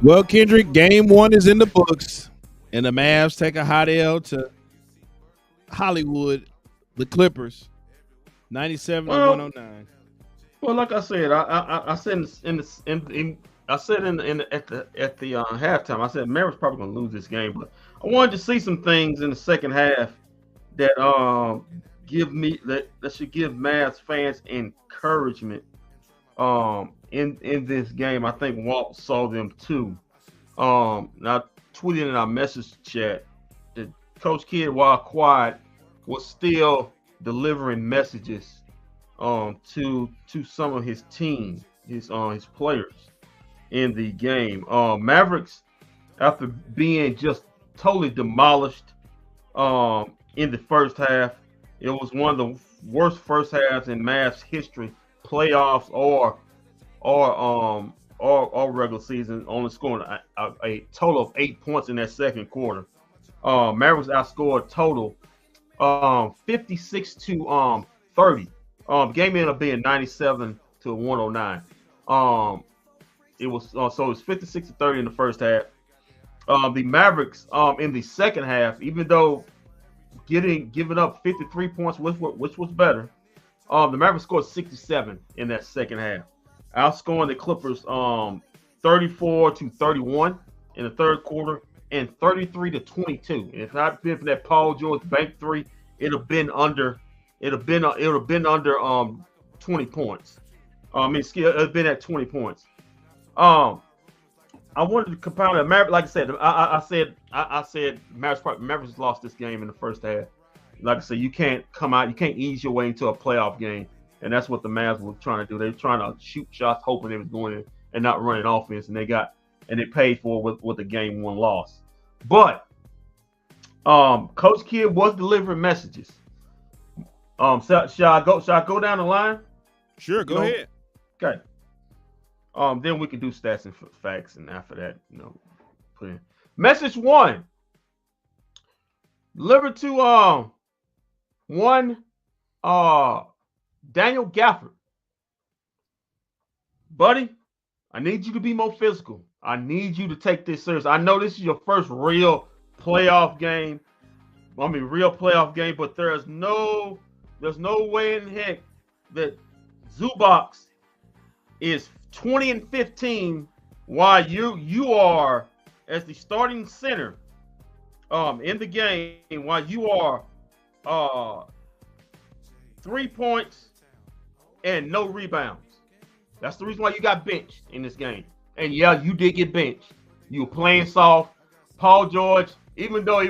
Well, Kendrick, game one is in the books, and the Mavs take a hot L to Hollywood, the Clippers, 97 to Well, 109. well, like I said, I said I said at the halftime, I said Mavericks probably gonna lose this game, but I wanted to see some things in the second half that that should give Mavs fans encouragement in this game. I think Walt saw them too. And I tweeted in our message chat that Coach Kidd, while quiet, was still delivering messages to some of his team, his players in the game. Mavericks, after being just totally demolished in the first half, it was one of the worst first halves in Mavs history, playoffs or regular season, only scoring a total of 8 points in that second quarter. Mavericks outscored total 56 to 30. Game ended up being 97 to 109. It was so it was 56 to 30 in the first half. The Mavericks in the second half, even though giving up 53 points, which was better, the Mavericks scored 67 in that second half, outscoring the Clippers 34 to 31 in the third quarter and 33 to 22. And if not been for that Paul George bank three, it'd have been under 20 points. It'd have been at 20 points. I wanted to compound it. Like I said, I said Mavericks lost this game in the first half. Like I said, you can't ease your way into a playoff game, and that's what the Mavs were trying to do. They were trying to shoot shots, hoping they was going in and not running offense, and they paid for it with the game one loss. But Coach Kidd was delivering messages. Shall I go down the line? Sure, go ahead. Okay. Then we can do stats and facts, and after that, put in message one. Delivered to one Daniel Gafford. Buddy, I need you to be more physical. I need you to take this serious. I know this is your first real playoff game. But there's no way in heck that Zubac is 20 and 15 while you are as the starting center in the game, while you are 3 points and no rebounds. That's the reason why you got benched in this game. And yeah, you did get benched. You were playing soft. Paul George, even though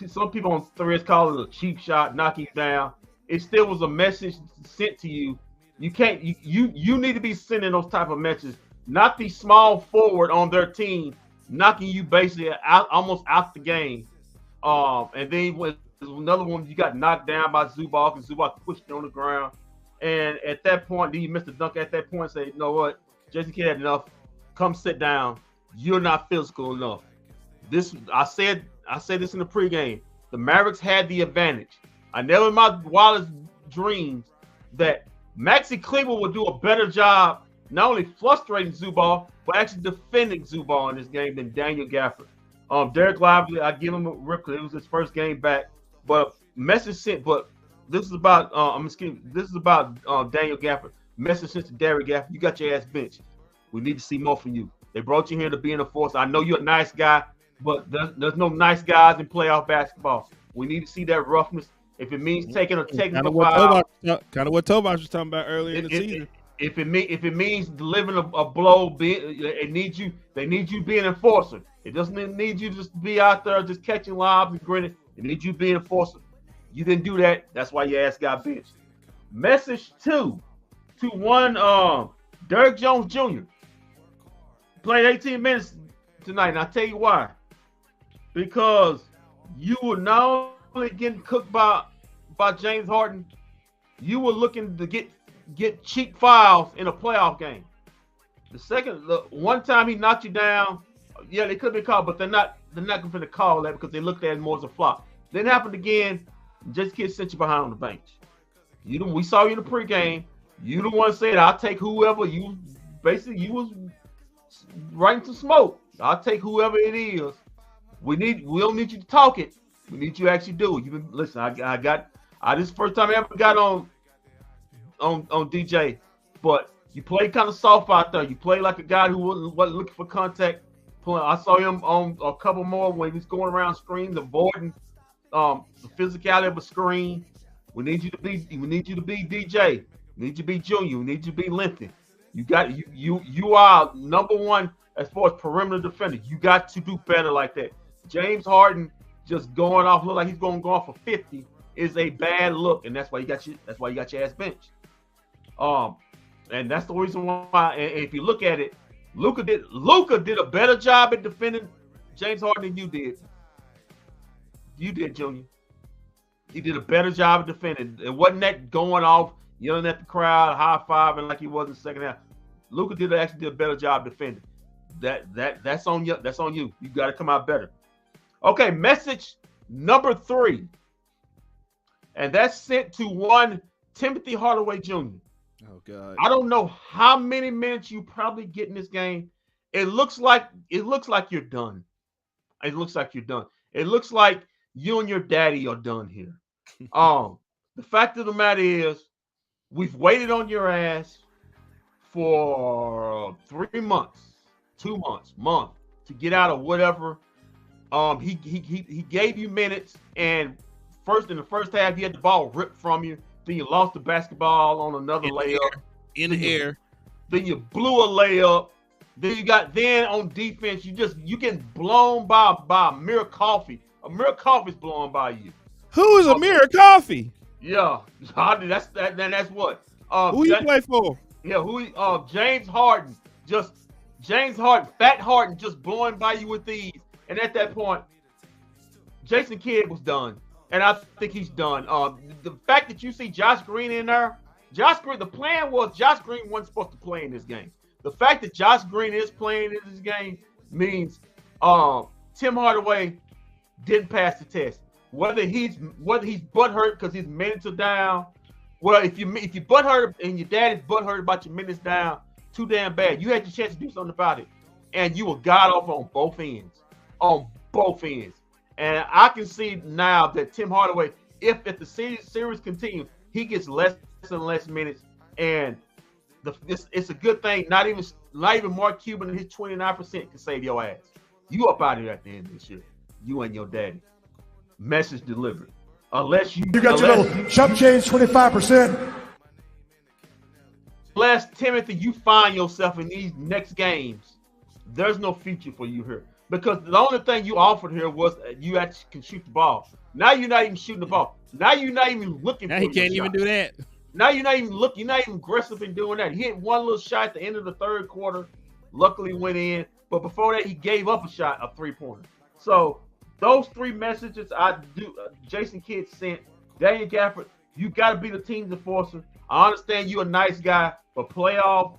some people on threads call it a cheap shot, knocking you down, it still was a message sent to you. You need to be sending those type of messages, not the small forward on their team knocking you basically almost out the game. And then with another one, you got knocked down by Zubac, and Zubac pushed you on the ground. And at that point, then you missed the dunk. At that point, say, you know what, Jason Kidd had enough. Come sit down. You're not physical enough. I said this in the pregame. The Mavericks had the advantage. I never in my wildest dreams that Maxi Kleber would do a better job not only frustrating Zubac, but actually defending Zubac in this game than Daniel Gafford. Derek Lively, I give him a rip because it was his first game back. But message sent. But this is about Daniel Gafford. Message sent to Derek Gafford. You got your ass benched. We need to see more from you. They brought you here to be an enforcer. I know you're a nice guy, but there's no nice guys in playoff basketball. We need to see that roughness. If it means taking a technical foul, kind of what Tobias was talking about earlier in the season. If it means delivering a blow, they need you being an enforcer. It doesn't need you to just be out there just catching lobs and grinning. It needs you being an enforcer. You didn't do that. That's why your ass got benched. Message two to one Derrick Jones Jr. Played 18 minutes tonight, and I'll tell you why. Because you were not only getting cooked by James Harden, you were looking to get cheap fouls in a playoff game. The one time he knocked you down, yeah, they could be called, but they're not going to call that because they looked at it more as a flop. Then happened again. Just Kidd sent you behind on the bench. We saw you in the pregame. You the one said, "I'll take whoever." You was writing some smoke. I'll take whoever it is. We don't need you to talk it. We need you to actually do it. You been listen. This is the first time I ever got on DJ, but you play kind of soft out there. You play like a guy who wasn't looking for contact. I saw him on a couple more when he was going around screens, avoiding the physicality of a screen. We need you to be DJ. We need you to be Junior. We need you to be lengthy. You are number one as far as perimeter defender. You got to do better like that. James Harden just going off, look like he's going to go off for 50 is a bad look, and that's why you got your ass benched. And that's the reason why. And if you look at it, Luka did a better job at defending James Harden than you did. You did, Junior. He did a better job of defending. It wasn't that going off, yelling at the crowd, high-fiving like he was in the second half. Luka actually did a better job defending. That's on you. That's on you. You got to come out better. Okay, message number 3. And that's sent to one Timothy Hardaway Jr. Oh God. I don't know how many minutes you probably get in this game. It looks like you're done. It looks like you're done. It looks like you and your daddy are done here. The fact of the matter is, we've waited on your ass for 3 months, 2 months, month to get out of whatever. He gave you minutes, and in the first half, you had the ball ripped from you. Then you lost the basketball on another layup. In the air. Then you blew a layup. Then on defense, you getting blown by Amir Coffey. Amir Coffey's blowing by you. Who is Amir Coffey? Yeah, that's what. Who you play for? Yeah, James Harden. Fat Harden just blowing by you with these. And at that point, Jason Kidd was done. And I think he's done. The fact that you see Josh Green in there, the plan was Josh Green wasn't supposed to play in this game. The fact that Josh Green is playing in this game means Tim Hardaway didn't pass the test. Whether he's butthurt because his minutes are down. Well, if you butthurt and your dad is butthurt about your minutes down, too damn bad. You had your chance to do something about it, and you were got off on both ends. On both ends. And I can see now that Tim Hardaway, if the series continues, he gets less and less minutes, and it's a good thing. Not even Mark Cuban and his 29% can save your ass. You up out of here at the end of this year. You and your daddy. Message delivered. Unless your little shop change 25%. Unless Timothy, you find yourself in these next games, there's no future for you here. Because the only thing you offered here was you actually can shoot the ball. Now you're not even shooting the ball. Now you're not even looking for it. Now he can't even do that. Now you're not even looking. You're not even aggressive in doing that. He hit one little shot at the end of the third quarter. Luckily went in. But before that, he gave up a shot, a 3-pointer. So those 3 messages Jason Kidd sent. Daniel Gafford, you got to be the team's enforcer. I understand you're a nice guy, but playoff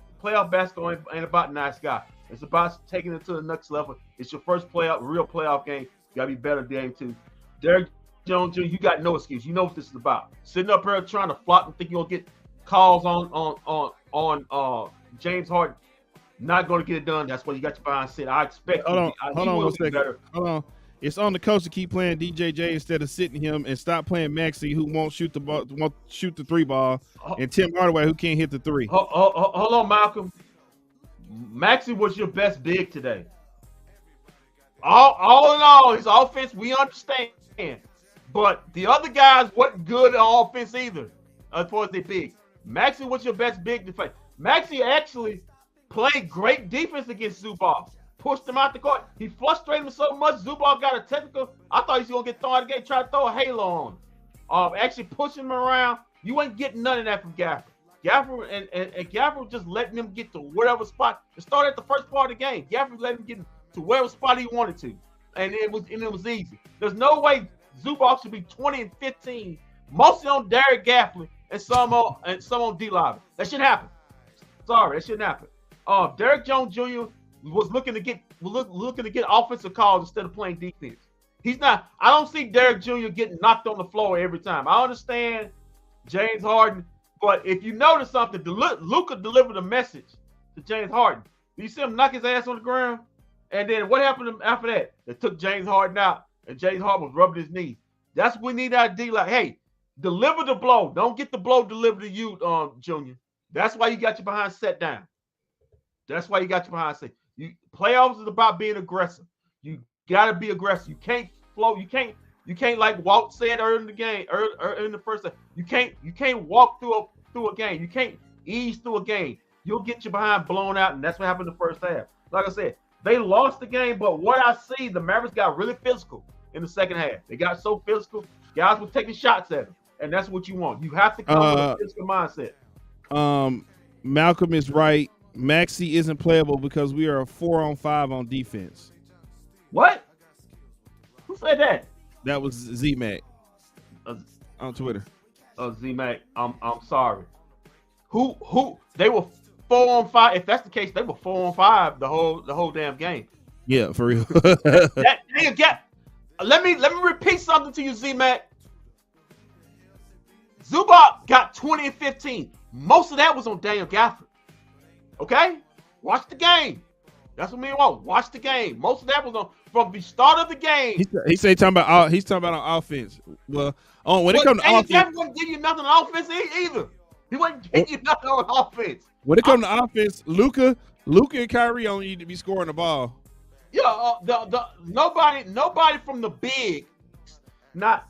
basketball ain't about nice guy. It's about taking it to the next level. It's your first real playoff game. You got to be better than game 2. Derrick Jones Jr., you got no excuse. You know what this is about. Sitting up here trying to flop and think you're going to get calls on James Harden. Not going to get it done. That's what you got to find. I expect Hold on 1 second. Hold on. It's on the coach to keep playing DJJ instead of sitting him, and stop playing Maxey, who won't shoot the 3 ball, and Tim Hardaway, who can't hit the 3. Hold on, Malcolm. Maxey was your best big today. All in all, his offense, we understand. But the other guys wasn't good on offense either, as far as they big. Maxey was your best big defense. Maxey actually played great defense against Zubac. Pushed him out the court. He frustrated him so much. Zubac got a technical. I thought he was going to get thrown out of the game, try to throw a halo on. Actually pushing him around. You ain't getting none of that from Gafford. Gafford and Gafford just letting him get to whatever spot. It started at the first part of the game. Gafford let him get to whatever spot he wanted to. And it was easy. There's no way Zubac should be 20 and 15, mostly on Derrick Gafford and some on D-Live. That shouldn't happen. Sorry, that shouldn't happen. Derrick Jones Jr. was looking to get offensive calls instead of playing defense. He's not. I don't see Derrick Jr. getting knocked on the floor every time. I understand James Harden, but if you notice something, Luka delivered a message to James Harden. You see him knock his ass on the ground? And then what happened after that? They took James Harden out, and James Harden was rubbing his knee. That's what we need our D. Like, hey, deliver the blow. Don't get the blow delivered to you, Junior. That's why you got your behind set down. That's why you got your behind set. Playoffs is about being aggressive. You got to be aggressive. You can't float. You can't like Walt said early in the game, early in the first half. You can't walk through a game. You can't ease through a game. You'll get your behind blown out, and that's what happened in the first half. Like I said, they lost the game, but what I see, the Mavericks got really physical in the second half. They got so physical, guys were taking shots at them, and that's what you want. You have to come with a physical mindset. Malcolm is right. Maxey isn't playable because we are a 4-on-5 on defense. What? Who said that? That was Z-Mac on Twitter. Z-Mac, I'm sorry. Who? They were 4-on-5. If that's the case, they were 4-on-5 the whole damn game. Yeah, for real. Let me repeat something to you, Z-Mac. Zubac got 20 and 15. Most of that was on Daniel Gafford. Okay? Watch the game. That's what me and want. Watch the game. Most of that was on from the start of the game. He's talking about on offense. Well, when it comes to offense, Gafford wasn't giving you nothing on offense either. He wasn't giving you nothing on offense. When it comes to offense, Luka and Kyrie only need to be scoring the ball. Yeah, nobody from the big, not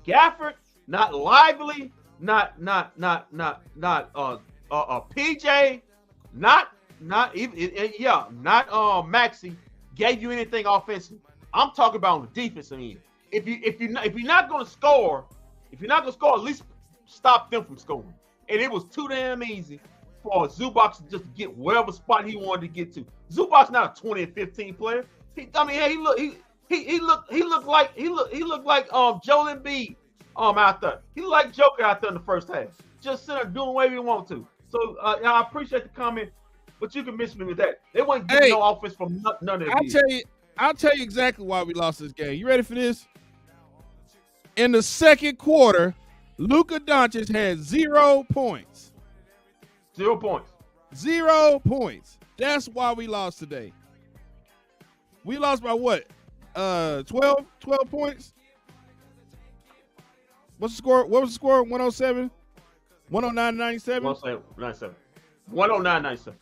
Gafford, not Lively, not PJ, not Maxey gave you anything offensive. I'm talking about on the defensive end. If you're not gonna score, at least stop them from scoring. And it was too damn easy for Zubac to just get whatever spot he wanted to get to. Zubac's not a 20 and 15 player. He looked like Joel Embiid out there. He looked like Joker out there in the first half. Just sitting there doing whatever you want to. So I appreciate the comment, but you can miss me with that. They wasn't getting no offense from none of these. I'll tell you exactly why we lost this game. You ready for this? In the second quarter, Luka Doncic had 0 points. 0 points. 0 points. That's why we lost today. We lost by what? 12 points? What's the score? What was the score? 107? 109-97? 109-97. 109-97.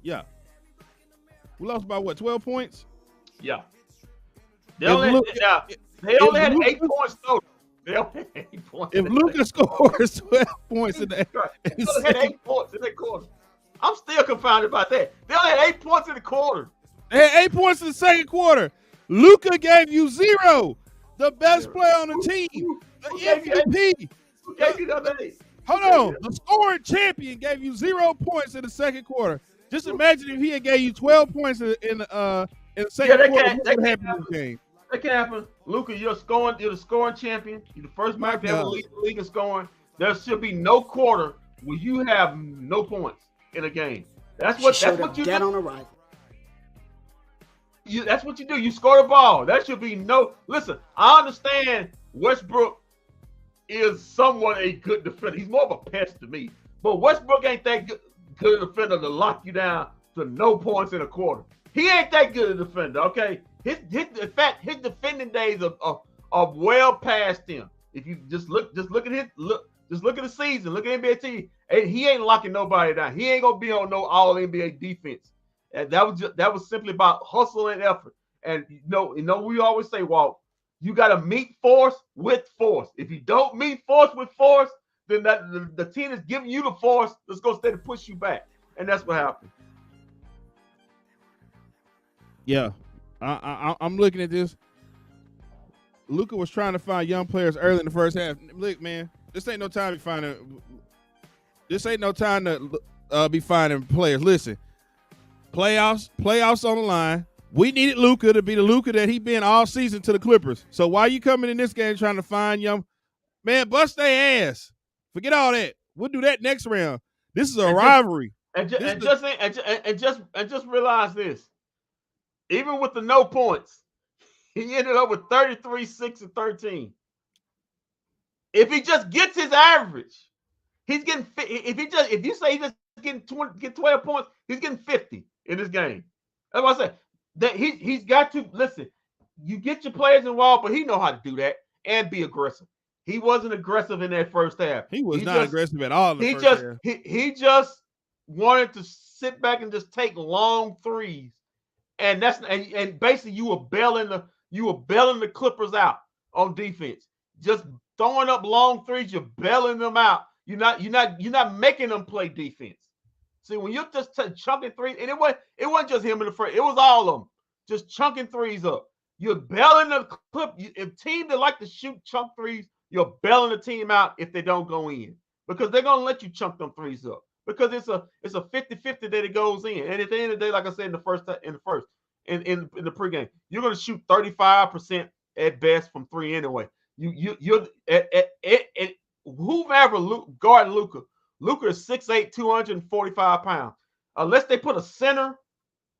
Yeah. We lost by what? 12 points? Yeah. They only had 8 points total. They only had 8 points. If Luka scores 12 points in that, they only had 8 points in that quarter. I'm still confounded about that. They only had 8 points in the quarter. They had 8 points in the second quarter. Luka gave you 0. The best player on the team. The MVP. Who gave you the other 8? Hold on. The scoring champion gave you 0 points in the second quarter. Just imagine if he had gave you 12 points in the second quarter. What would happen in this game? That can happen. Luka, you're the scoring champion. You're the first man to ever lead the league in scoring. There should be no quarter where you have no points in a game. That's what you dead do. on arrival. That's what you do. You score the ball. That should be no. Listen, I understand Westbrook is somewhat a good defender. He's more of a pest to me. But Westbrook ain't that good a defender to lock you down to no points in a quarter. He ain't that good a defender, okay? In fact, his defending days are well past him. If you just look at the season, look at NBA team. He ain't locking nobody down. He ain't gonna be on no all NBA defense. And that was simply about hustle and effort. And you know, we always say, Walt, you got to meet force with force. If you don't meet force with force, then the team is giving you the force that's gonna stay to push you back, and that's what happened. Yeah, I'm looking at this. Luka was trying to find young players early in the first half. Look, man, this ain't no time to be finding players. Listen, playoffs on the line. We needed Luka to be the Luka that he been all season to the Clippers. So why you coming in this game trying to find young man? Bust their ass. Forget all that. We'll do that next round. This is a rivalry. Just realize this. Even with the no points, he ended up with 33, 6, and 13. If he just gets his average, he's getting. If you say he just get 12 points, he's getting 50. in this game. That's what I said. That he's got to listen. You get your players involved, but he know how to do that and be aggressive. He wasn't aggressive in that first half. He was not aggressive at all in the first half. He just wanted to sit back and just take long threes, and basically you were bailing the Clippers out on defense. Just throwing up long threes, you're bailing them out. You're not making them play defense. See, when you're just chunking threes, and it wasn't just him in the first, it was all of them just chunking threes up. You're bailing the clip. If teams that like to shoot chunk threes, you're bailing the team out if they don't go in, because they're gonna let you chunk them threes up, because it's a 50-50 that it goes in. And at the end of the day, like I said in the the pregame, you're gonna shoot 35% at best from three anyway. You're at whoever guarding Luka. Luka is 6'8", 245 pounds. Unless they put a center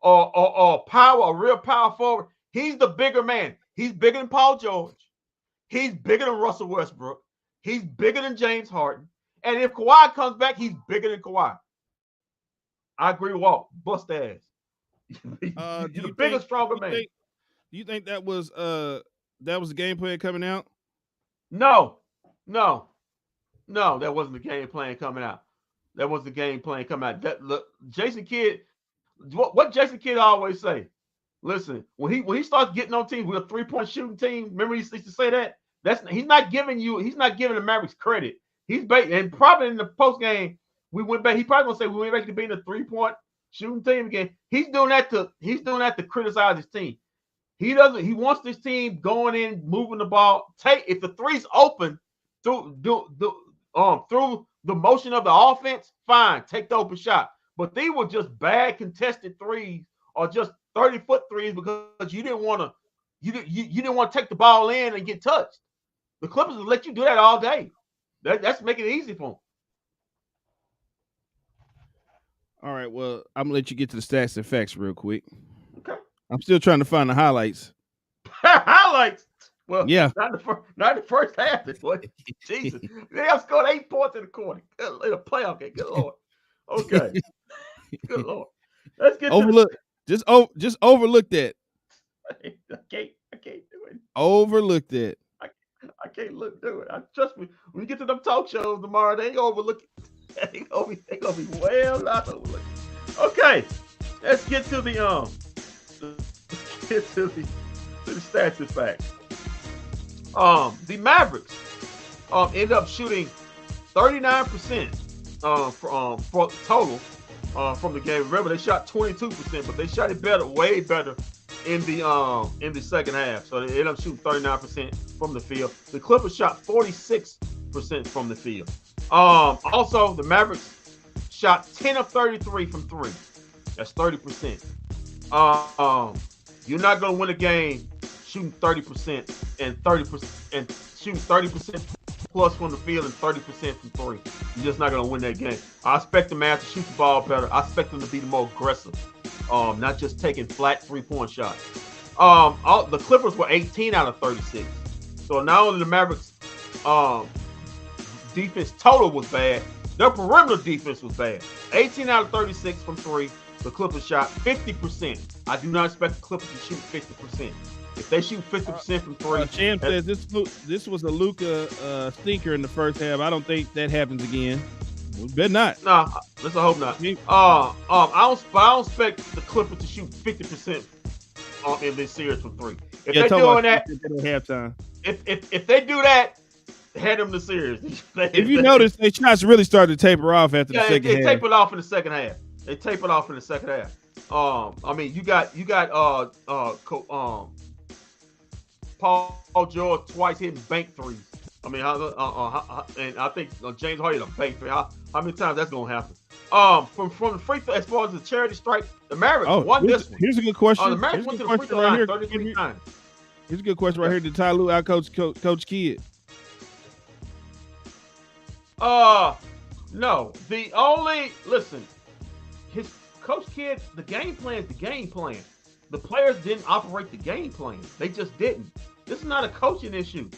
or a real power forward, he's the bigger man. He's bigger than Paul George. He's bigger than Russell Westbrook. He's bigger than James Harden. And if Kawhi comes back, he's bigger than Kawhi. I agree with Walt. Bust ass. He's the bigger, stronger man. Do you think that was the game plan coming out? No, that wasn't the game plan coming out. That was the game plan coming out. Look, Jason Kidd, what Jason Kidd always say? Listen, when he starts getting on teams with a 3-point shooting team, remember he used to say that? He's not giving the Mavericks credit. And probably in the post game, we went back. He probably gonna say we went back to being a 3-point shooting team again. He's doing that to criticize his team. He wants this team going in, moving the ball. If the three's open through the motion of the offense, fine, take the open shot. But they were just bad contested threes or just 30-foot threes because you didn't want to take the ball in and get touched. The Clippers will let you do that all day. That's making it easy for them. All right, well, I'm gonna let you get to the stats and facts real quick. Okay. I'm still trying to find the highlights. Highlights? Well, yeah. Not the first half. Jesus. They have scored 8 points in the quarter. In a playoff game. Good Lord. Okay. Good Lord. Let's get just overlook that. I can't do it. Overlook that. I can't do it. Trust me, when you get to them talk shows tomorrow, they ain't gonna overlook it. They gonna be well not overlooked. Okay, let's get to the stats and facts. The Mavericks ended up shooting 39% for total from the game. Remember, they shot 22%, but they shot it way better in the second half. So they ended up shooting 39% from the field. The Clippers shot 46% from the field. Also, the Mavericks shot 10 of 33 from three. That's 30%. You're not going to win a game shooting 30% and shooting 30% plus from the field and 30% from three. You're just not going to win that game. I expect the Mavs to shoot the ball better. I expect them to be more aggressive, not just taking flat 3-point shots. The Clippers were 18 out of 36. So not only the Mavericks defense total was bad, their perimeter defense was bad. 18 out of 36 from three. The Clippers shot 50%. I do not expect the Clippers to shoot 50%. If they shoot 50% from three, Cham says this was a Luka stinker in the first half. I don't think that happens again. We better not. Nah, let's hope not. I don't expect the Clippers to shoot 50% in this series from three. If they're doing that at halftime, if they do that, head them the series. If you notice, their shots really started to taper off after the second half. They tapered off in the second half. They tapered off in the second half. I mean, you got Paul George twice hitting bank threes. I mean, and I think James Harden hit a bank three. How many times that's gonna happen? From the free throw, as far as the charity strike, the Mavericks won this one. Here's a good question. The Mavericks went to the free throw line 33 times. Here's a good question right here. Did Ty Lue out-coach Coach Kidd? No. His Coach Kidd, the game plan is the game plan. The players didn't operate the game plan. They just didn't. This is not a coaching issue.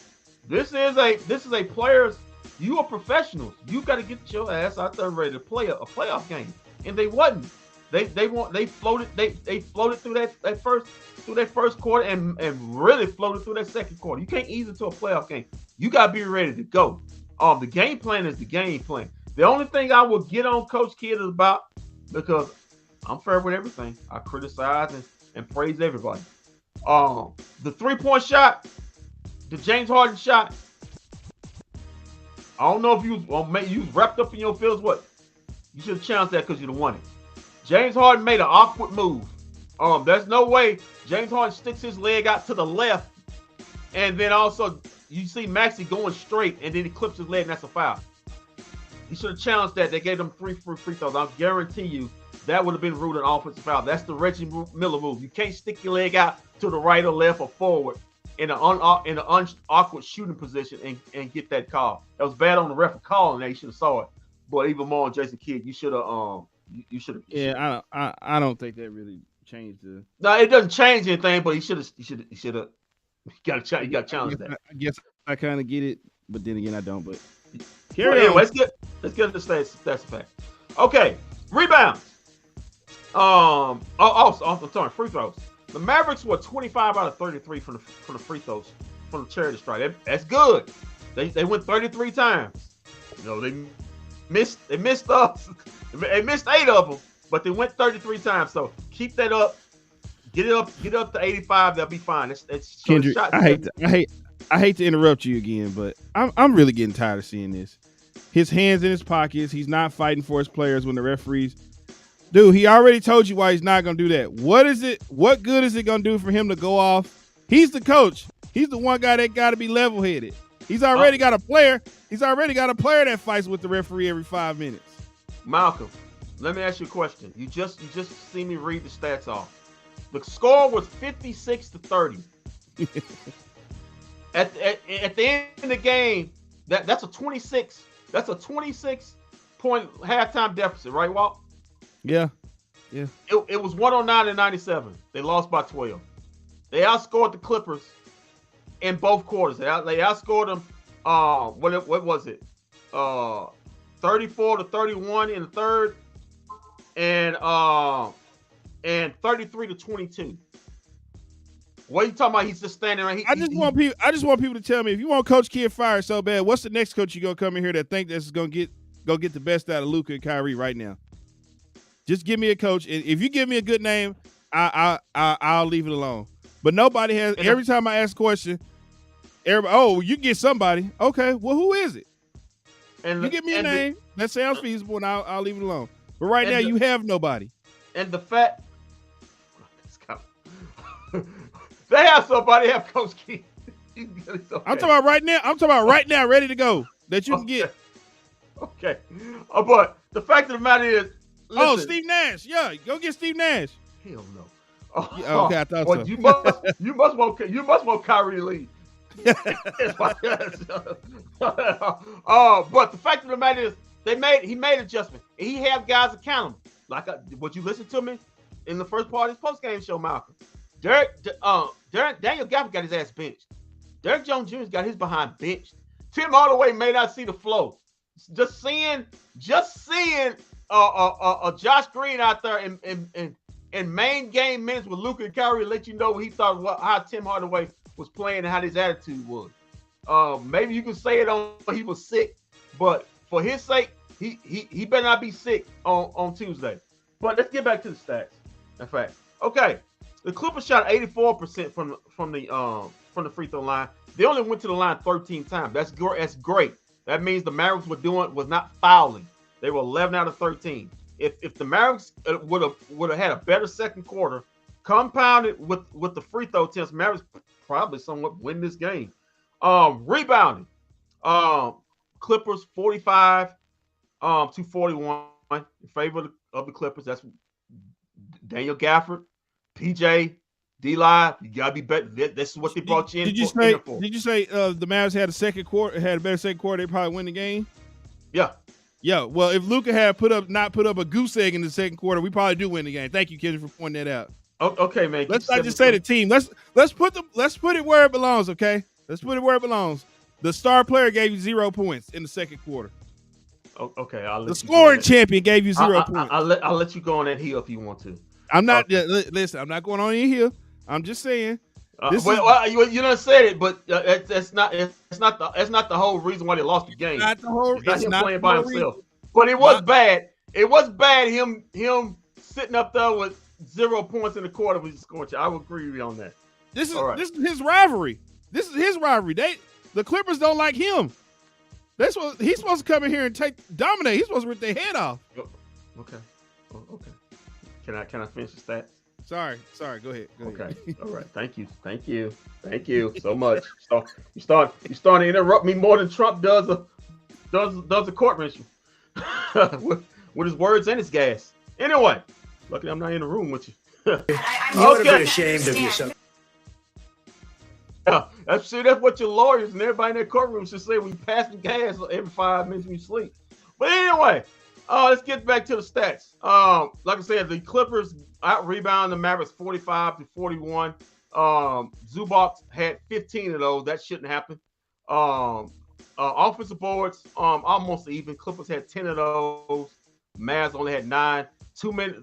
This is a players. You are professionals. You got to get your ass out there ready to play a playoff game. And they wasn't. They floated through that first quarter and really floated through that second quarter. You can't ease into a playoff game. You gotta be ready to go. The game plan is the game plan. The only thing I will get on Coach Kidd is about, because I'm fair with everything. I criticize and praise everybody. The 3-point shot, the James Harden shot. I don't know if you was wrapped up in your feels. What? You should have challenged that because you'd have won it. James Harden made an awkward move. There's no way James Harden sticks his leg out to the left, and then also you see Maxey going straight, and then he clips his leg, and that's a foul. He should have challenged that. They gave him 3 free throws. I'll guarantee you that would have been ruled an offensive foul. That's the Reggie Miller move. You can't stick your leg out to the right or left or forward in an awkward shooting position and get that call. That was bad on the ref for calling that. You should have saw it. But even more on Jason Kidd, you should have. You should have. Yeah, I don't think that really changed the. No, it doesn't change anything. But he should have. You got to challenge that. I guess I kind of get it, but then again, I don't. But anyway, let's get into the stats fact. Okay, rebounds. I'm sorry, free throws. The Mavericks were 25 out of 33 from the free throws from the charity stripe. That's good. They went 33 times. You know, they missed us. They missed 8 of them, but they went 33 times. So keep that up. Get it up to 85. They'll be fine. It's Kendrick, I hate to interrupt you again, but I'm really getting tired of seeing this. His hands in his pockets. He's not fighting for his players when the referees. Dude, he already told you why he's not going to do that. What is it? What good is it going to do for him to go off? He's the coach. He's the one guy that got to be level-headed. He's already got a player. He's already got a player that fights with the referee every 5 minutes. Malcolm, let me ask you a question. You just see me read the stats off. The score was 56-30. At the end of the game, that's a 26. That's a 26-point halftime deficit, right, Walt? Yeah. It was 109-97. They lost by 12. They outscored the Clippers in both quarters. They outscored them. What was it? 34-31 in the third, and 33-22. What are you talking about? He's just standing right. I just want people to tell me, if you want Coach Kidd fired so bad, what's the next coach you gonna come in here that think that's gonna get the best out of Luka and Kyrie right now? Just give me a coach. If you give me a good name, I'll leave it alone. But nobody has. Every time I ask a question, everybody, you get somebody. Okay, well, who is it? You give me a name that sounds feasible, and I'll leave it alone. But right now, you have nobody. And the fact they have somebody. Have Coach Kidd. Okay. I'm talking about right now. I'm talking about right now, ready to go that you can get. Okay, but the fact of the matter is. Listen, Steve Nash. Yeah, go get Steve Nash. Hell no. Okay, I thought so. You must want Kyrie to leave. But the fact of the matter is, he made adjustments. He had guys accountable. Like what you listened to me in the first part of his post-game show, Malcolm. Daniel Gafford got his ass benched. Derek Jones Jr. got his behind benched. Tim Hardaway may not see the flow. Just seeing Josh Green out there in main game minutes with Luka and Kyrie let you know what he thought, how Tim Hardaway was playing and how his attitude was. Maybe you can say it on he was sick, but for his sake, he better not be sick on Tuesday. But let's get back to the stats. In fact, okay, the Clippers shot 84% from the free throw line. They only went to the line 13 times. That's great. That means the Mavericks was not fouling. They were 11 out of 13. If the Mavericks would have had a better second quarter, compounded with the free throw attempts, Mavericks probably somewhat win this game. Rebounding, Clippers 45 to 41 in favor of the Clippers. That's Daniel Gafford, PJ, D-Live. You gotta be better. This is what they brought you in. Did you say the Mavs had a better second quarter? They probably win the game. Yeah. Yeah, well, if Luka had not put up a goose egg in the second quarter, we probably do win the game. Thank you, Kendrick, for pointing that out. Okay, man. Let's not just say the team. Let's put it where it belongs. Okay, let's put it where it belongs. The star player gave you 0 points in the second quarter. Okay, I'll let The you go on scoring that. champion gave you 0 points. I'll let you go on that hill if you want to. I'm not. Listen, I'm not going on in here. I'm just saying. You done said it, but that's not the whole reason why they lost the game. Not the whole. It's not him not playing the by whole himself. reason. But it was bad. It was bad. Him sitting up there with 0 points in the quarter was scoring. I would agree with you on that. This is All right. this is his rivalry. This is his rivalry. The Clippers don't like him. That's what he's supposed to come in here and dominate. He's supposed to rip their head off. Okay. Okay. Can I finish the stats? Sorry. Go ahead. Okay. All right. Thank you so much. You starting to interrupt me more than Trump does a courtroom with his words and his gas. Anyway, luckily I'm not in the room with you. You would have been ashamed of yourself. Yeah, that's what your lawyers and everybody in that courtroom should say when you passing gas every 5 minutes when you sleep. But anyway, let's get back to the stats. Like I said, the Clippers out-rebounded the Mavericks 45-41. Zubac had 15 of those. That shouldn't happen. Offensive boards, almost even. Clippers had 10 of those. Mavs only had 9.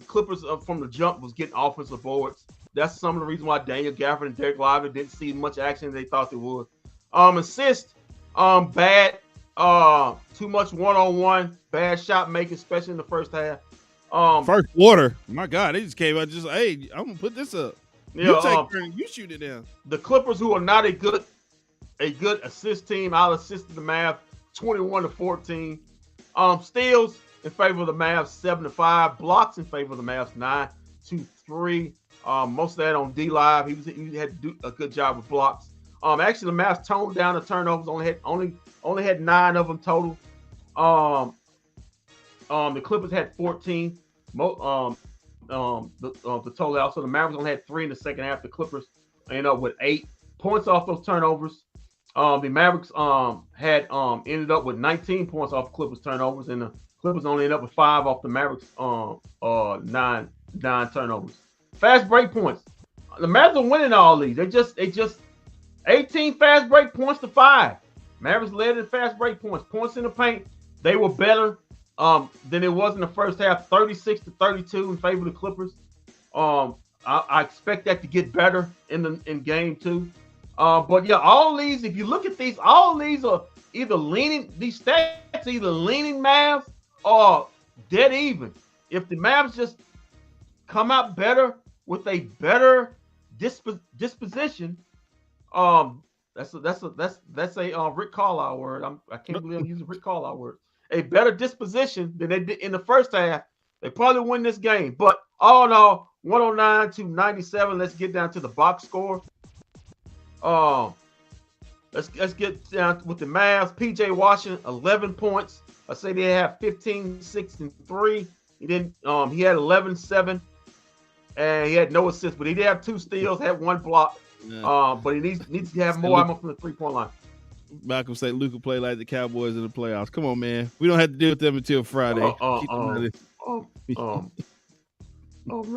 Clippers from the jump was getting offensive boards. That's some of the reason why Daniel Gafford and Derek Lively didn't see much action as they thought they would. Assist, bad. Too much one-on-one. Bad shot making, especially in the first half. First quarter, my God, they just came out just, hey, I'm gonna put this up. You shoot it down. The Clippers, who are not a good assist team, out-assisted the Mavs 21-14. Steals in favor of the Mavs 7-5. Blocks in favor of the Mavs 9-3. Most of that on D-Live. He had to do a good job with blocks. Actually, the Mavs toned down the turnovers. Only had 9 of them total. The Clippers had 14. The total out. So the Mavericks only had 3 in the second half. The Clippers ended up with 8 points off those turnovers. The Mavericks had ended up with 19 points off Clippers turnovers, and the Clippers only ended up with 5 off the Mavericks 9 turnovers. Fast break points. The Mavs are winning all these. They just 18 fast break points to 5. Mavericks led in fast break points. Points in the paint. They were better than it was in the first half. 36-32 in favor of the Clippers. I expect that to get better in game 2. But yeah, all these, if you look at these, all these are either leaning. These stats either leaning Mavs or dead even. If the Mavs just come out better with a better disposition, that's a Rick Carlisle word. I can't believe I'm using Rick Carlisle word. A better disposition than they did in the first half, they probably win this game. But all in all, 109-97. Let's get down to the box score. Let's get down with the Mavs. PJ Washington, 11 points. I say they have 15, 6, and 3. He had 11, 7, and he had no assists, but he did have 2 steals, had 1 block. Yeah. But he needs to have more ammo from the 3-point line. Malcolm said Luka play like the Cowboys in the playoffs. Come on, man. We don't have to deal with them until Friday. Really? I don't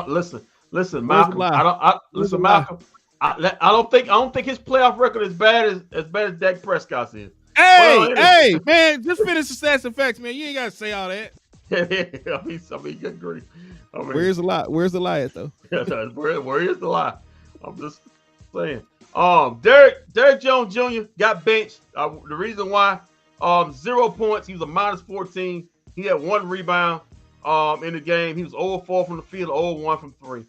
listen, Malcolm. Malcolm. I don't think his playoff record is as bad as Dak Prescott's is. Hey, man, just finish the stats and facts, man. You ain't gotta say all that. I mean, good grief. Where's the lie? Where's the lie at though? Where is the lie? I'm just saying. Derek Jones Jr. got benched. The reason why, 0 points. He was a -14. He had 1 rebound in the game. He was 0-4 from the field, 0-1 from 3.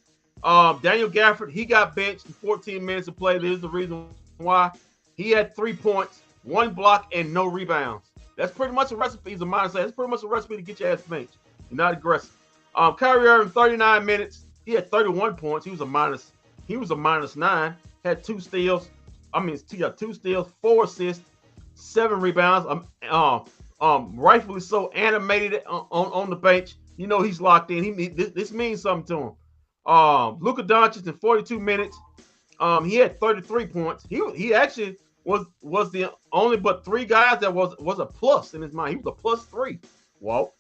Daniel Gafford, he got benched in 14 minutes of play. This is the reason why. He had 3 points, 1 block, and no rebounds. That's pretty much a recipe. He's a -8. That's pretty much a recipe to get your ass benched. You're not aggressive. Kyrie Irving, 39 minutes. He had 31 points. He was a -9. Had 2 steals. 2 steals, 4 assists, 7 rebounds. Rightfully so, animated on the bench. You know he's locked in. This means something to him. Luka Doncic in 42 minutes. He had 33 points. He actually was the only but 3 guys that was a plus in his mind. He was a +3. Walt.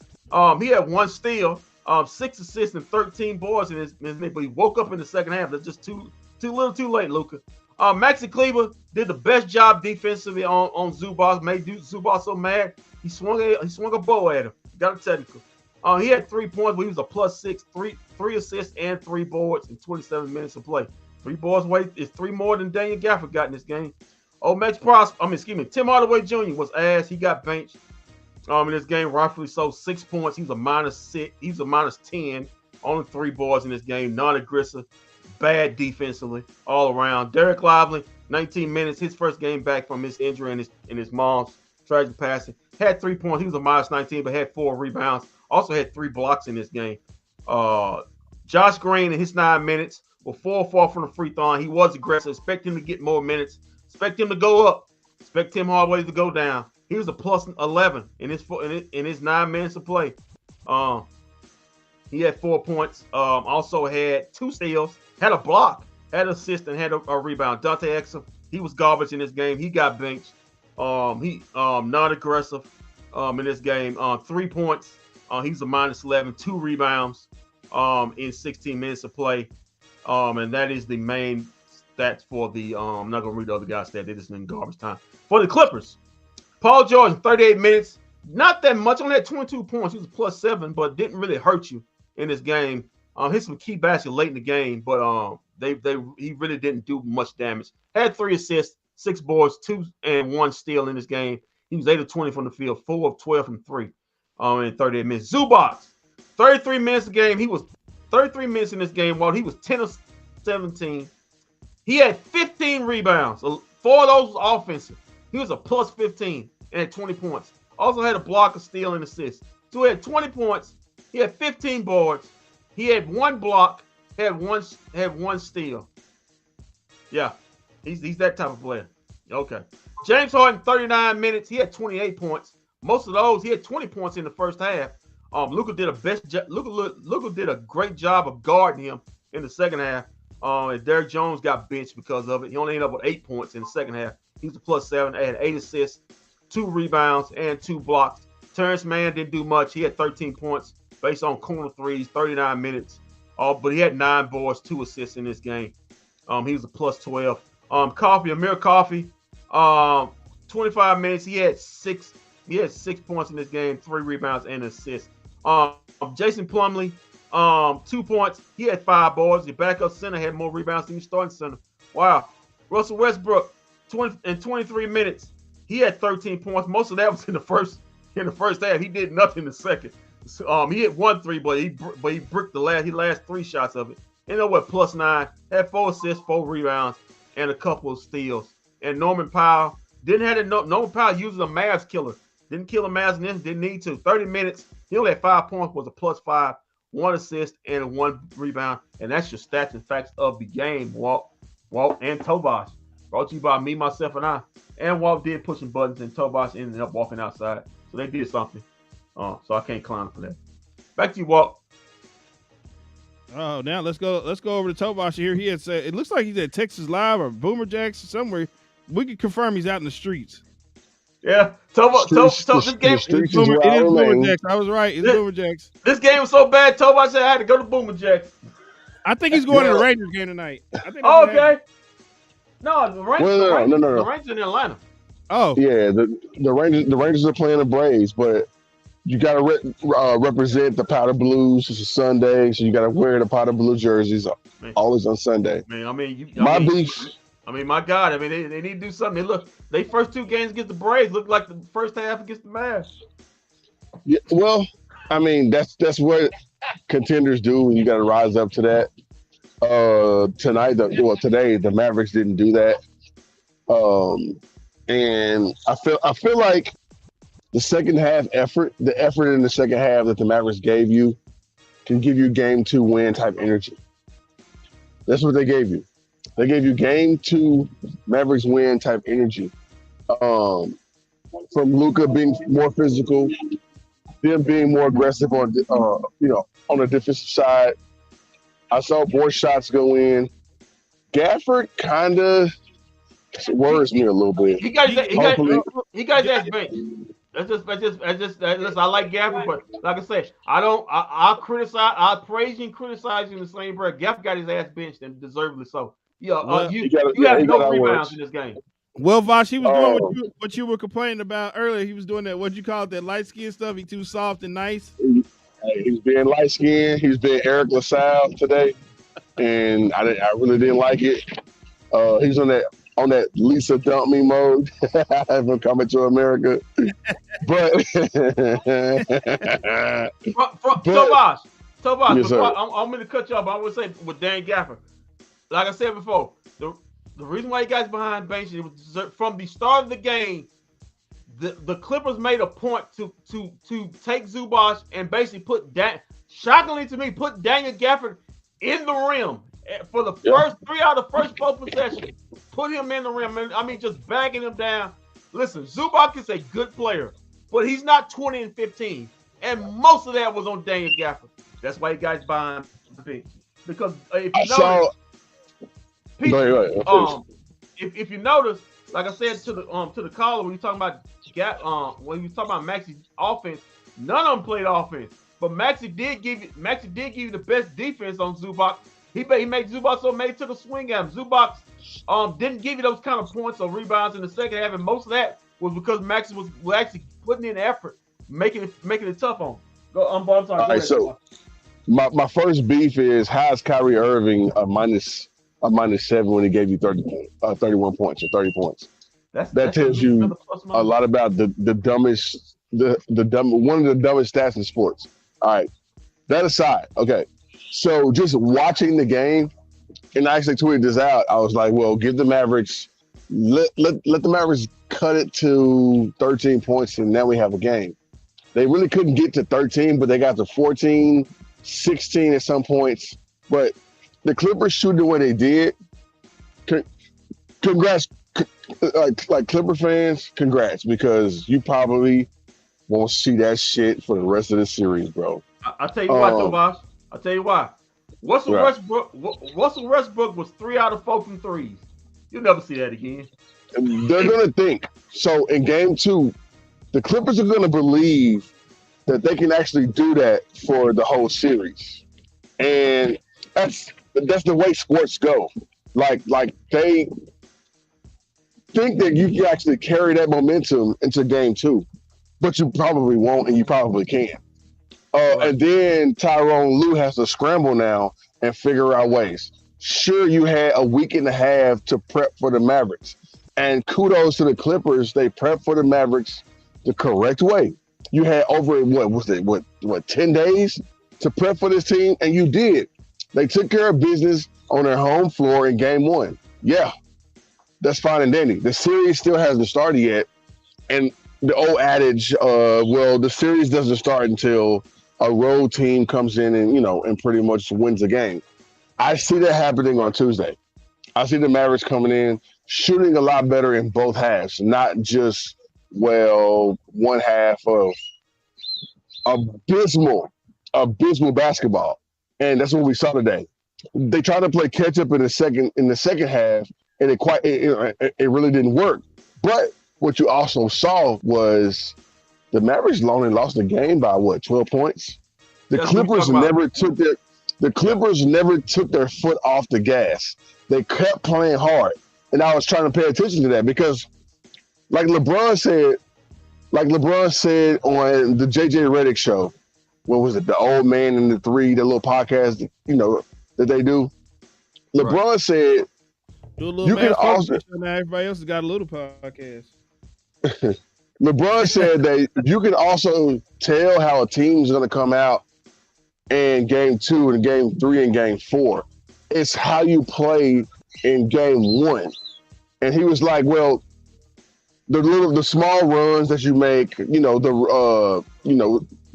He had 1 steal, 6 assists, and 13 boards in his but he woke up in the second half. That's just too little, too late, Luka. Maxi Kleber did the best job defensively on Zubac. Made Zubac so mad. He swung a bow at him. Got a technical. He had 3 points, but he was a +6, three assists and 3 boards in 27 minutes of play. 3 boards is 3 more than Daniel Gafford got in this game. Tim Hardaway Jr. was ass. He got benched. In this game, rightfully so, 6 points. He was a -6. He was a -10. Only 3 boards in this game. Non-aggressive. Bad defensively all around. Derek Lively, 19 minutes. His first game back from his injury and his mom's tragic passing. Had 3 points. He was a -19, but had 4 rebounds. Also had 3 blocks in this game. Josh Green in his 9 minutes with 4-4 from the free throw. He was aggressive. Expect him to get more minutes. Expect him to go up. Expect Tim Hardaway to go down. He was a +11 in his 9 minutes of play. He had 4 points. Also had 2 steals, had a block, had an assist, and had a rebound. Dante Exum, he was garbage in this game. He got benched. He not aggressive in this game. 3 points. He's a -11, 2 rebounds in 16 minutes of play. And that is the main stats for the I'm not gonna read the other guys' stats. They're just in garbage time. For the Clippers, Paul George, 38 minutes, not that much. Only had 22 points. He was a +7, but didn't really hurt you in this game. Hit some key baskets late in the game, but he really didn't do much damage. Had 3 assists, 6 boards, 2 and 1 steal in this game. He was 8 of 20 from the field, 4 of 12 from 3 in 38 minutes. Zubac, 33 minutes a game. He was 33 minutes in this game while he was 10 of 17. He had 15 rebounds. 4 of those was offensive. He was a +15 and had 20 points. Also had a block, a steal, and assist. So he had 20 points. He had 15 boards. He had 1 block. Had one steal. Yeah, he's that type of player. Okay. James Harden, 39 minutes. He had 28 points. Most of those, he had 20 points in the first half. Luka did a great job of guarding him in the second half. And Derrick Jones got benched because of it. He only ended up with 8 points in the second half. He was a +7. He had 8 assists, 2 rebounds, and 2 blocks. Terrence Mann didn't do much. He had 13 points based on corner threes, 39 minutes. But he had 9 boards, 2 assists in this game. He was a +12. Amir Coffey, 25 minutes. He had 6 points in this game, 3 rebounds and an assist. Jason Plumlee, 2 points. He had 5 boards. The backup center had more rebounds than the starting center. Wow. Russell Westbrook, 23 minutes. He had 13 points. Most of that was in the first half. He did nothing in the second. He hit 1 3, but he bricked the last 3 shots of it. Ended up with +9. Had 4 assists, 4 rebounds, and a couple of steals. And Norman Powell Norman Powell uses a Mavs killer. Didn't kill the Mavs and then didn't need to. 30 minutes. He only had 5 points, was a +5, 1 assist, and 1 rebound. And that's your stats and facts of the game. Walt and Tobias. Brought to you by me, myself, and I. And Walt did push some buttons, and Tobias ended up walking outside. So they did something. So I can't clown for that. Back to you, Walt. Oh, now let's go over to Tobias here. He had said it looks like he's at Texas Live or Boomer Jacks somewhere. We can confirm he's out in the streets. Yeah, this game it is Boomer Jacks. I was right. It's Boomer Jacks. This game was so bad, Tobias said I had to go to Boomer Jacks. I think he's going to the Rangers game tonight. Okay. No, the Rangers in Atlanta. Oh, yeah. The Rangers are playing the Braves, but you got to represent the Powder Blues. It's a Sunday, so you got to wear the Powder Blue jerseys always on Sunday. Man, beef. My God, they need to do something. They first 2 games against the Braves looked like the first half against the Mavs. Yeah, well, that's what contenders do, and you got to rise up to that. Today the Mavericks didn't do that, and I feel like the second half effort in the second half that the Mavericks gave you can give you game 2 win type energy. That's what they gave you. They gave you game 2 Mavericks win type energy. From Luka being more physical, them being more aggressive on the defensive side. I saw more shots go in. Gafford kind of worries me a little bit. He got his ass benched. Listen, I like Gafford, but like I said, I praise you and criticize you in the same breath. Gafford got his ass benched and deservedly so. Yeah, Well, you He got you have he got no our rebounds words. in this game. well, Vosh, he was doing Oh, what you were complaining about earlier. He was doing that, what you call it, that light skin stuff. He too soft and nice. he's being light skinned. He's being Eric LaSalle today, and I really didn't like it. He's on that Lisa dump me mode from Coming to America. But but Tobias, yes, sir. before I'm going to cut you off, I would say with Dan Gaffer, like I said before, the reason why you guys behind bench was from the start of the game. The Clippers made a point to take Zubac and basically shockingly to me, put Daniel Gafford in the rim for the first 3 out of the first 4 possessions. Put him in the rim. I mean, just backing him down. Listen, Zubac is a good player, but he's not 20 and 15. And most of that was on Daniel Gafford. That's why you guys behind the bench. Because if you notice, if you notice, like I said to the caller when you talking about Maxi's offense, none of them played offense. But Maxi did give you the best defense on Zubac. He made Zubac so made took a swing at him. Zubac didn't give you those kind of points or rebounds in the second half, and most of that was because Maxi was actually putting in effort, making it tough on him. I'm sorry. All right, so my first beef is how's Kyrie Irving a minus 7 when he gave you 31 points or 30 points? That tells you a lot about the dumbest one of the dumbest stats in sports. All right, that aside, okay. So just watching the game, and I actually tweeted this out. I was like, well, give the Mavericks let the Mavericks cut it to 13 points, and now we have a game. They really couldn't get to 13, but they got to 14, 16 at some points. But the Clippers shooting the way they did, congrats, like Clipper fans, congrats, because you probably won't see that shit for the rest of the series, bro. I'll tell you why, Tobias. I'll tell you why. Russell Westbrook was 3 out of 4 from threes. You'll never see that again. They're gonna think so in game 2. The Clippers are gonna believe that they can actually do that for the whole series, and that's the way sports go. Like they think that you can actually carry that momentum into game 2, but you probably won't, and you probably can. And then Tyrone Lue has to scramble now and figure out ways. Sure, you had a week and a half to prep for the Mavericks, and kudos to the Clippers. They prepped for the Mavericks the correct way. You had over 10 days to prep for this team, and you did. They took care of business on their home floor in game 1. Yeah, that's fine and dandy. The series still hasn't started yet, and the old adage, the series doesn't start until a road team comes in and pretty much wins the game. I see that happening on Tuesday. I see the Mavericks coming in, shooting a lot better in both halves, not just one half of abysmal basketball, and that's what we saw today. They tried to play catch up in the second half, and it really didn't work. But what you also saw was the Mavericks only lost the game by 12 points. The Clippers never took their foot off the gas. They kept playing hard, and I was trying to pay attention to that because, like LeBron said on the JJ Redick show, what was it? The Old Man and the Three, the little podcast, that they do. LeBron said, "Do a little you can also." Now everybody else has got a little podcast. LeBron said that you can also tell how a team's going to come out in game 2 and game 3 and game 4. It's how you play in game 1. And he was like, well, the small runs that you make,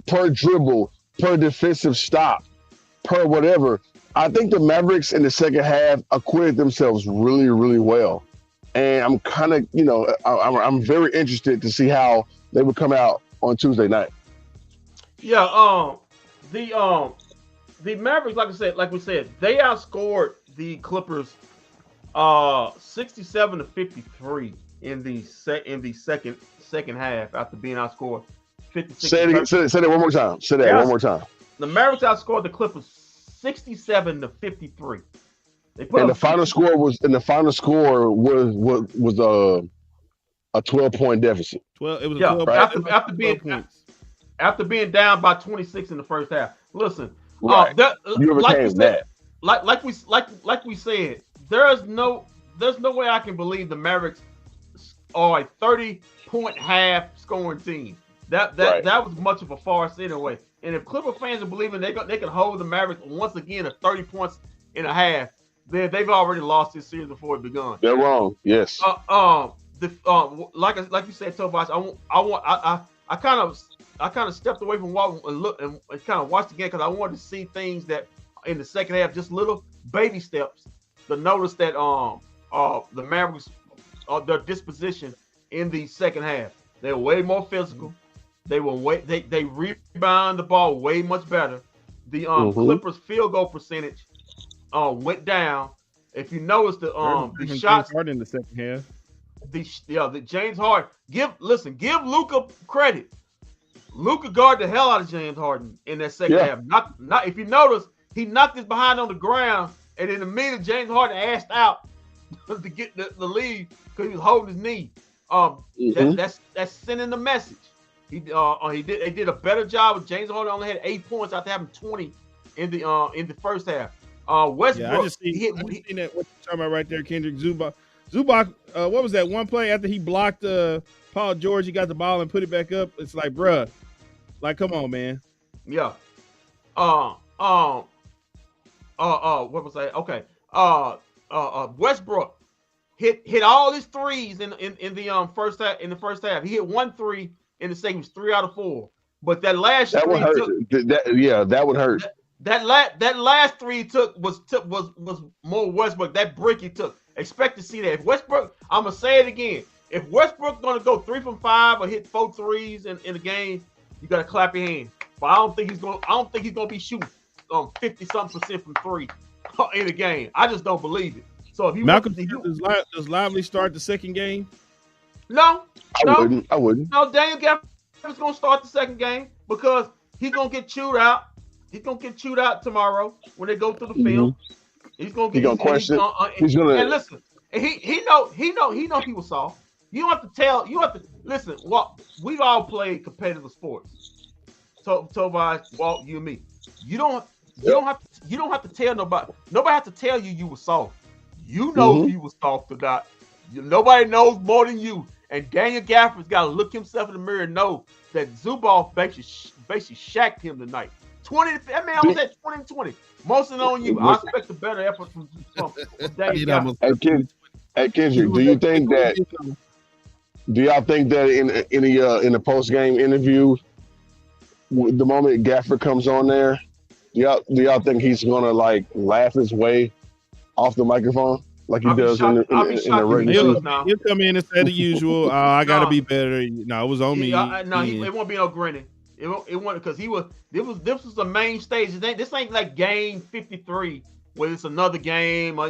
per dribble, per defensive stop, per whatever. I think the Mavericks in the second half acquitted themselves really, really well. And I'm kind of, I'm very interested to see how they would come out on Tuesday night. Yeah, the Mavericks, like we said, they outscored the Clippers 67-53 in the second half after being outscored 56. Say that one more time. One more time. The Mavericks outscored the Clippers 67-53. They put And up the final 50. score was a 12-point deficit. 12. It was a Yeah, 12. Right. It was after 12 being points. after being down by 26 in the first half. Listen, Right. that, You like we overcame said, that. like we said, there's no way I can believe the Mavericks are a 30-point half scoring team. That Right. was much of a farce anyway. And if Clipper fans are believing they can hold the Mavericks once again at 30 points in a half, then they've already lost this series before it begun. They're wrong. Yes. Like you said, Tobias, I kind of stepped away from what and look and kind of watched the game because I wanted to see things that in the second half, just little baby steps to notice that the Mavericks their disposition in the second half. They were way more physical. They rebound the ball way much better. The Clippers field goal percentage went down. If you notice the shots James Harden in the second half. the James Harden. Give Luka credit. Luka guarded the hell out of James Harden in that second half. Not if you notice, he knocked his behind on the ground, and in the middle, James Harden asked out to get the lead because he was holding his knee. That's sending the message. They did a better job with James Harden. Only had 8 points after having 20 in the first half. Westbrook. Yeah, I just seen that. What you're talking about right there, Kendrick Zubac. What was that one play after he blocked Paul George? He got the ball and put it back up. It's like, bruh, like, come on, man. Yeah. What was I? Okay. Westbrook hit all his threes in the first half. In the first half, he hit 1 3 in the second. It was 3 out of 4. But that last that would hurt. That would hurt. That last 3 he took was more Westbrook. That brick he took. Expect to see that. If Westbrook, I'm gonna say it again. If Westbrook's gonna go 3 from 5 or hit 4 threes in a game, you gotta clap your hands. But I don't think he's gonna be shooting 50-something% from 3 in a game. I just don't believe it. So if Malcolm, does Lively start the second game? No, I wouldn't. No, Daniel Gafford's gonna start the second game because he's gonna get chewed out. He's gonna get chewed out tomorrow when they go through the field. He's gonna question. He's gonna and listen. He know he was soft. You don't have to tell. You have to listen. Well, we've all played competitive sports. Tobias, Walt, you and me. You don't have to tell nobody. Nobody has to tell you were soft. You know if you was soft or not. Nobody knows more than you. And Daniel Gafford's got to look himself in the mirror and know that Zubac basically shacked him tonight. 20. That man was at 20-20. Most of it on you. I expect a better effort from Daniel Gafford. Hey Kendrick, do y'all think that in the post game interview, the moment Gafford comes on there, do y'all think he's gonna like laugh his way off the microphone like he does in the regular season? He'll come in and say the usual. I gotta be better. No, it was on me. It won't be no grinning. It won't because this was the main stage. This ain't like game 53 where it's another game or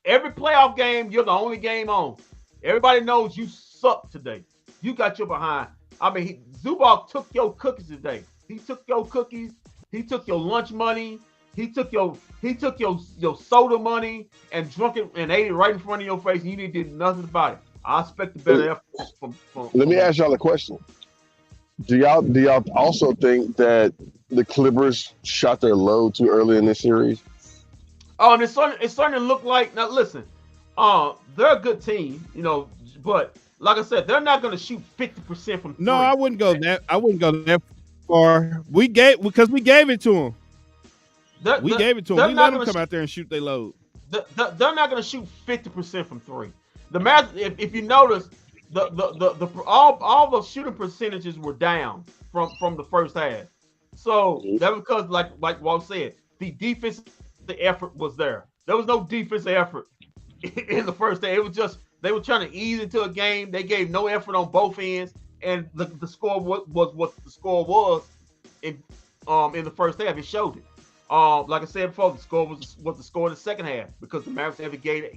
every playoff game you're the only game on. Everybody knows you suck today. You got your behind. I mean, Zubac took your cookies today. He took your cookies. He took your lunch money. He took your soda money and drunk it and ate it right in front of your face. And you didn't do nothing about it. I expect a better effort from Let me ask y'all a question. Do y'all also think that the Clippers shot their load too early in this series? Oh, and it's starting to look like, now listen, they're a good team, but like I said, they're not going to shoot 50% from 3. No, I wouldn't go that far. We gave it to them. We gave it to them. We let them come out there and shoot their load. They're not going to shoot 50% from 3. The Mavs, if you notice, all the shooting percentages were down from the first half. So that was because, like Walt said, the defensive effort was there. There was no defensive effort in the first half. It was just they were trying to ease into a game. They gave no effort on both ends, and the score was what the score was in the first half. It showed it. Like I said before, the score was the score in the second half because the Mavericks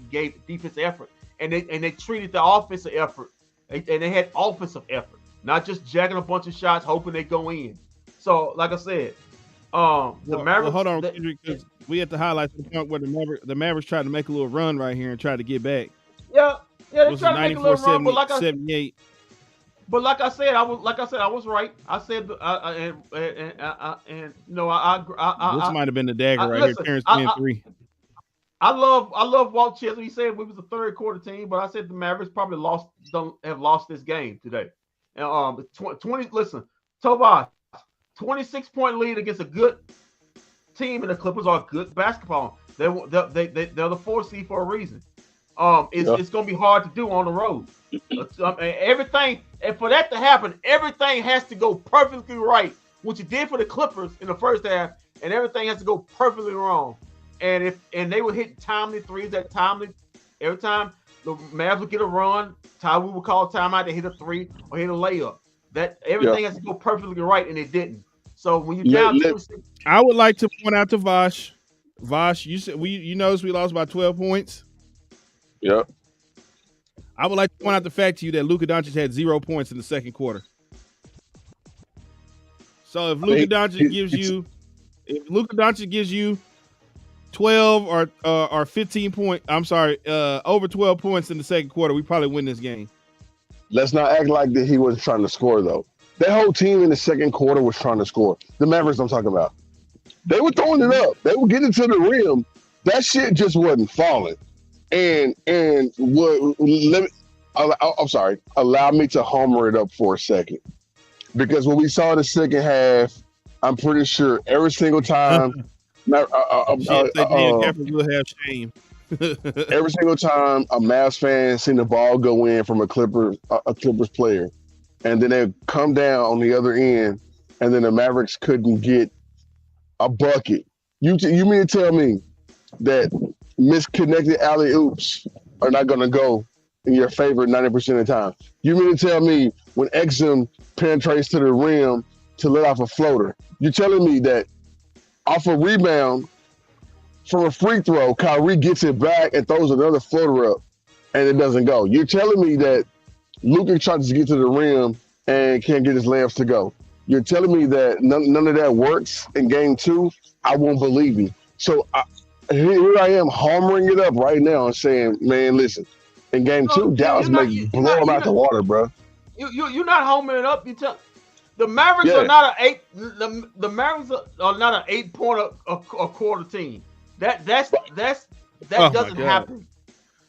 gave defensive effort, and they treated the offensive effort, and they had offensive effort, not just jacking a bunch of shots hoping they go in. So, like I said, the Mavericks. Hold on, Kendrick, We at the highlights of the point where the Mavericks tried to make a little run right here and tried to get back. Yeah, they Was tried to make a little run, but 78. like I said, I was right. I said, no, This might have been the dagger right listen, here. Terrence 3. I love Walt Chesley. He said we was a third quarter team, but I said the Mavericks probably have lost this game today. And 20. Listen, Tobias, 26-point lead against a good team, and the Clippers are good basketball. They're the 4th seed for a reason. It's going to be hard to do on the road. Everything, and for that to happen, everything has to go perfectly right, which it did for the Clippers in the first half, and everything has to go perfectly wrong. And they were hitting timely threes every time the Mavs would get a run, we would call timeout to hit a 3 or hit a layup. That everything has to go perfectly right, and it didn't. So when you down, I would like to point out to Vosh. Vosh, you said you noticed we lost by 12 points. Yep. I would like to point out the fact to you that Luka Doncic had 0 points in the second quarter. So if Luka Doncic gives you 12 or 15 over 12 points in the second quarter, we probably win this game. Let's not act like that he wasn't trying to score though. That whole team in the second quarter was trying to score. The Mavericks I'm talking about. They were throwing it up. They were getting to the rim. That shit just wasn't falling. And I'm sorry. Allow me to homer it up for a second. Because when we saw the second half, I'm pretty sure every single time will have shame. Every single time a Mavs fan seen the ball go in from a Clippers player, and then they come down on the other end, and then the Mavericks couldn't get a bucket. You mean to tell me that misconnected alley-oops are not going to go in your favor 90% of the time? You mean to tell me when Exum penetrates to the rim to let off a floater, you're telling me that off a rebound from a free throw, Kyrie gets it back and throws another floater up, and it doesn't go? You're telling me that Luka tries to get to the rim and can't get his layups to go? You're telling me that none of that works in game 2? I won't believe you. So here I am homering it up right now and saying, man, listen, in game 2, Dallas may blow them out the water, bro. You're not homering it up. The Mavericks are not the Mavericks are not an 8-point a quarter team. That doesn't happen.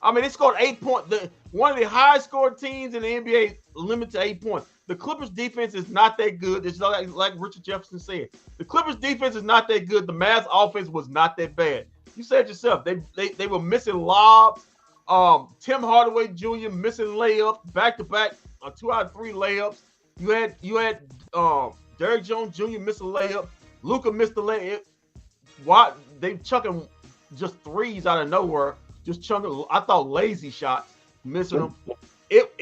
I mean, they scored 8 points. One of the highest scored teams in the NBA limited to 8 points. The Clippers defense is not that good. It's like Richard Jefferson said. The Clippers defense is not that good. The Mavs offense was not that bad. You said yourself, they were missing lobs. Tim Hardaway Jr. missing layups, back-to-back 2 out of 3 layups. You had Derrick Jones Jr. miss a layup. Luka missed the layup. Why they chucking just threes out of nowhere? Just chunking. I thought lazy shots, missing them. It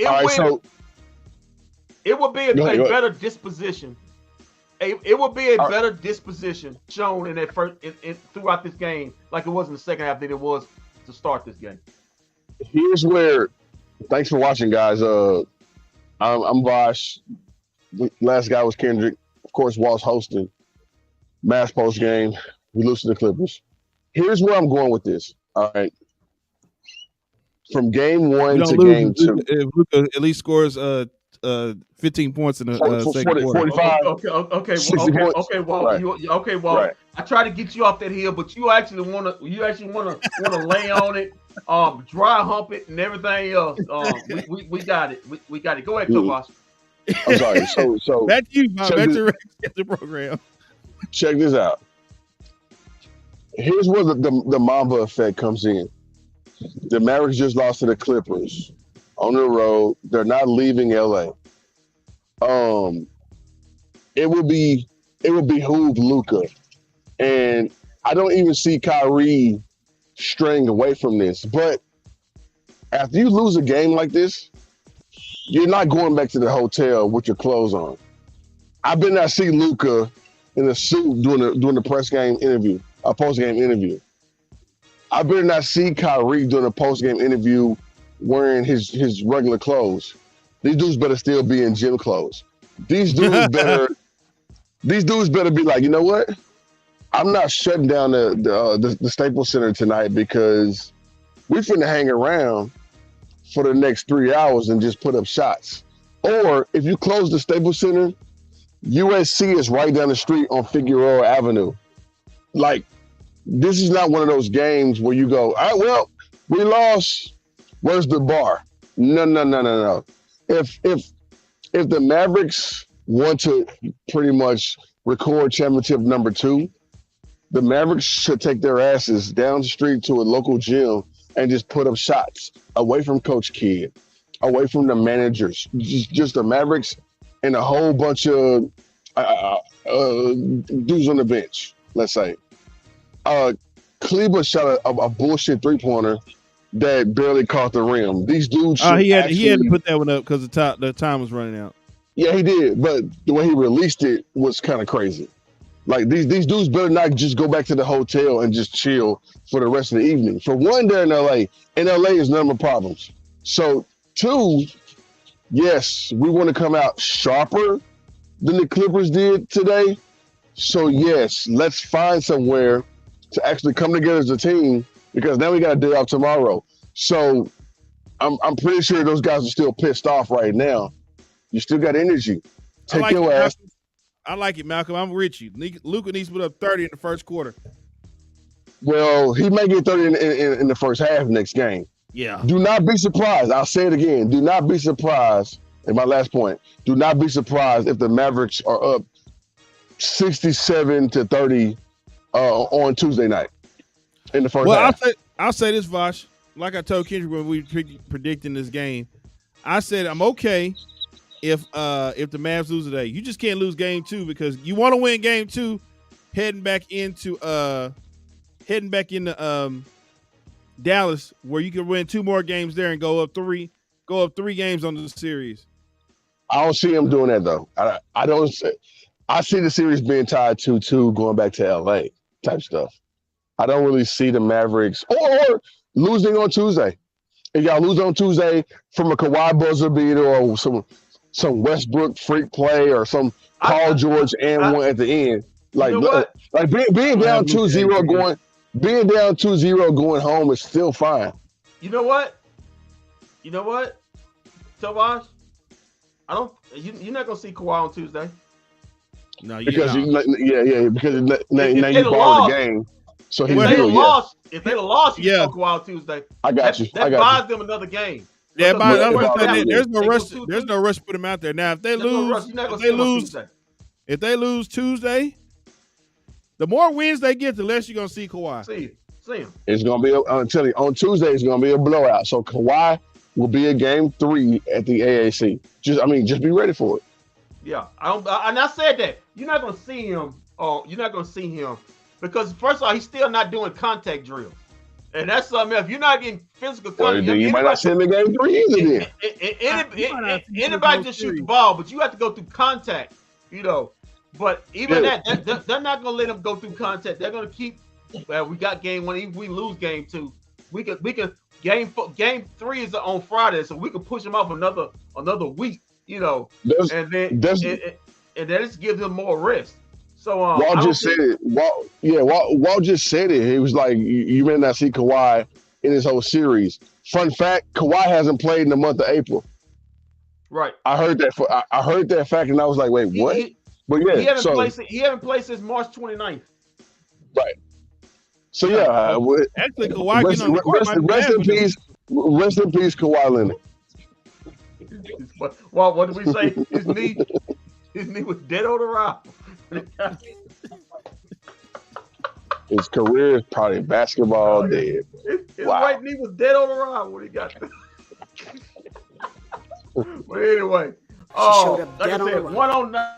would be a better disposition. It would be a better disposition shown in that first throughout this game, like it was in the second half than it was to start this game. Here's where. Thanks for watching, guys. I'm Vosh. Last guy was Kendrick. Of course, Walt's hosting. Mass post game. We lose to the Clippers. Here's where I'm going with this. All right. From game 1 to game 2. If Luka at least scores 15 points in the second quarter. 45. Okay, Walt. Right. I try to get you off that hill, but you actually wanna lay on it, dry hump it, and everything else. We got it. We got it. Go ahead, Tobias. I'm sorry. So back to you, back to the program. Check this out. Here's where the Mamba effect comes in. The Mavericks just lost to the Clippers on the road. They're not leaving LA. It would behoove Luka, and I don't even see Kyrie straying away from this. But after you lose a game like this, you're not going back to the hotel with your clothes on. I better not see Luka in a suit doing the post game interview. I better not see Kyrie doing a post game interview wearing his regular clothes. These dudes better still be in gym clothes. These dudes better be like, you know what? I'm not shutting down the Staples Center tonight because we finna hang around for the next 3 hours and just put up shots. Or if you close the Staples Center, USC is right down the street on Figueroa Avenue. Like, this is not one of those games where you go, all right, well, we lost. Where's the bar? No. If the Mavericks want to pretty much record championship number 2, the Mavericks should take their asses down the street to a local gym and just put up shots away from Coach Kidd, away from the managers, just the Mavericks and a whole bunch of dudes on the bench, let's say. Kleber shot a bullshit three-pointer that barely caught the rim. These dudes he had to put that one up because the time was running out. Yeah, he did, but the way he released it was kind of crazy. Like, these dudes better not just go back to the hotel and just chill for the rest of the evening. For one, they're in LA. In LA is none of my problems. So, 2, yes, we want to come out sharper than the Clippers did today. So, yes, let's find somewhere to actually come together as a team because now we got a day off tomorrow. So, I'm pretty sure those guys are still pissed off right now. You still got energy. Take your ass. I like it, Malcolm. I'm with you. Luka needs to put up 30 in the first quarter. Well, he may get 30 in the first half next game. Yeah. Do not be surprised. I'll say it again. Do not be surprised. And my last point, do not be surprised if the Mavericks are up 67-30 on Tuesday night in the first half. I'll say this, Vosh. Like I told Kendrick when we were predicting this game, I said I'm okay if the Mavs lose today. You just can't lose game 2 because you want to win game 2 heading back into Dallas where you can win 2 more games there and go up 3 games on the series. I don't see him doing that though. I see the series being tied 2-2 going back to LA type stuff. I don't really see the Mavericks or losing on Tuesday. If y'all lose on Tuesday from a Kawhi buzzer beater or some Westbrook freak play or some Paul George and one at the end. Like being down 2-0 going home is still fine. You know what? Tobias, you're not gonna see Kawhi on Tuesday. No, because now you borrowed the game. So if they'd lost, you saw Kawhi on Tuesday. I got you. That buys them another game. Yeah, there's no rush. There's no rush to put them out there. Now, if they lose Tuesday, the more wins they get, the less you're gonna see Kawhi. See him. It's gonna be. I'm telling you, on Tuesday it's gonna be a blowout. So Kawhi will be a game 3 at the AAC. Just be ready for it. Yeah, and I said that you're not gonna see him. You're not gonna see him because first of all, he's still not doing contact drills. And that's something. If you're not getting physical contact, you might not see him in game 3 either. Then anybody just shoot the ball, but you have to go through contact. But even that, they're not gonna let him go through contact. They're gonna keep. Well, we got game 1. Even if we lose game 2, we can game 3 is on Friday, so we can push him off another week. And then just give them more rest. So Walt just said it. Walt just said it. He was like, you may not see Kawhi in this whole series. Fun fact: Kawhi hasn't played in the month of April. Right. I heard that. I heard that fact, and I was like, wait, what? But yeah, he haven't played since March 29th. Right. So yeah, actually, Kawhi rest in peace. Rest in peace, Kawhi Leonard. Well, what did we say? His knee was dead on arrival. His career is probably basketball dead. His right knee was dead on arrival when he got there. But anyway, like I said, 109.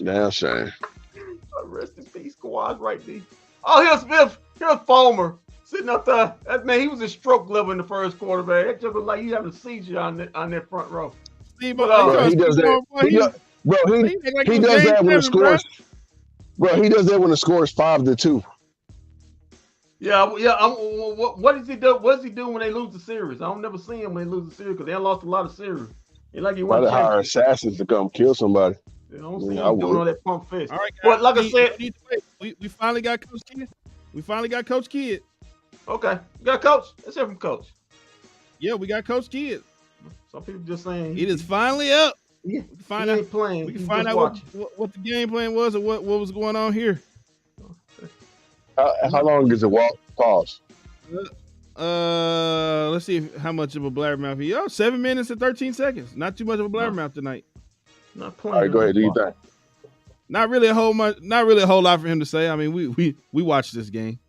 Damn shame. Rest in peace, Kawhi's right knee. Here's Fulmer sitting up there. That man, he was in stroke level in the first quarter, man. That just looked like he having a seizure on that front row. He does that. He does that when the score. Bro, he does that when the score is 5-2. Yeah. What does he do? What does he do when they lose the series? I don't never see him when they lose the series because they lost a lot of series. It's like you Why want they hire championship. assassins to come kill somebody? You know what I'm saying? I Doing would. all that pump fist. All right, guys. But like I said, we finally got Coach Kidd. We finally got Coach Kidd. okay, you got coach. Let's hear from coach. Yeah, we got Coach Kidd. Some people just saying It is finally up. Yeah, We can find out. ain't playing. We can He's find just out watching. what the game plan was or what was going on here. How long is it walk? Pause. Let's see how much of a blabbermouth he. 7 minutes and 13 seconds. Not too much of a blabbermouth tonight. Not playing. All right, go ahead. Do your thing. Not really a whole lot for him to say. I mean, we watched this game.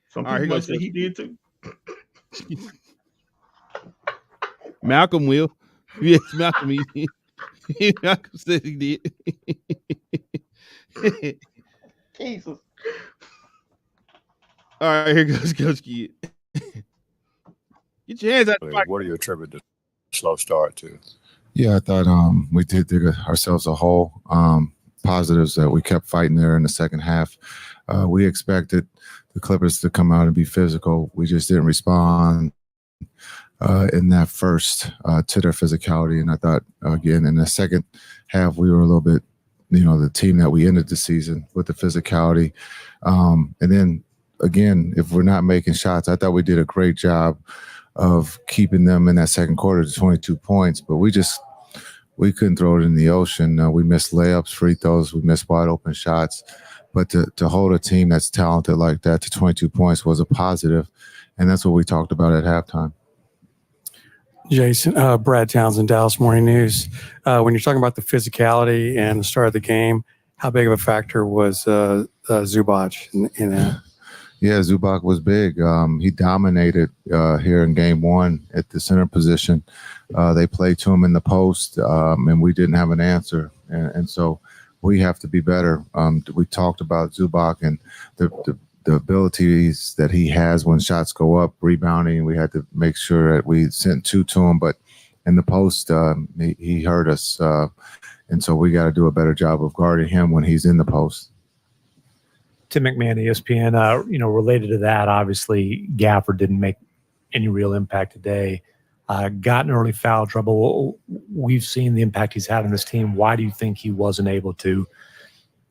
Some All right, people here might goes say he did too. Malcolm will. Yes, Malcolm. Malcolm said he did. Jesus. All right, here goes Coach Kidd. Get your hands out the pocket. What do you attribute the slow start to? Yeah, I thought we did dig ourselves a hole. Positives that we kept fighting there in the second half. We expected the Clippers to come out and be physical. We just didn't respond in that first to their physicality. And I thought, again, in the second half, we were a little bit, the team that we ended the season with the physicality. And then, again, if we're not making shots, I thought we did a great job of keeping them in that second quarter to 22 points, but we couldn't throw it in the ocean. We missed layups, free throws, we missed wide open shots. But to hold a team that's talented like that to 22 points was a positive, and that's what we talked about at halftime. Jason, Brad Townsend, Dallas Morning News. When you're talking about the physicality and the start of the game, how big of a factor was Zubac in that? Yeah, Zubac was big. He dominated here in game one at the center position. They played to him in the post, and we didn't have an answer. And so we have to be better. We talked about Zubac and the abilities that he has when shots go up, rebounding. We had to make sure that we sent two to him. But in the post, he hurt us. And so we got to do a better job of guarding him when he's in the post. Tim McMahon, ESPN, related to that, obviously Gafford didn't make any real impact today. Got in early foul trouble. We've seen the impact he's had on this team. Why do you think he wasn't able to,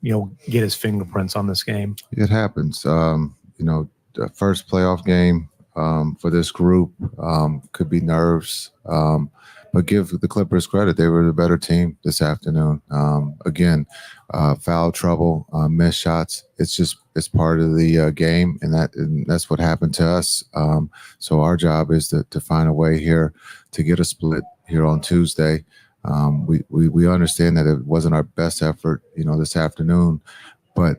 get his fingerprints on this game? It happens. The first playoff game for this group could be nerves. But give the Clippers credit. They were the better team this afternoon. Again, foul trouble, missed shots. It's part of the game, and that's what happened to us. So our job is to find a way here to get a split here on Tuesday. We understand that it wasn't our best effort, this afternoon, but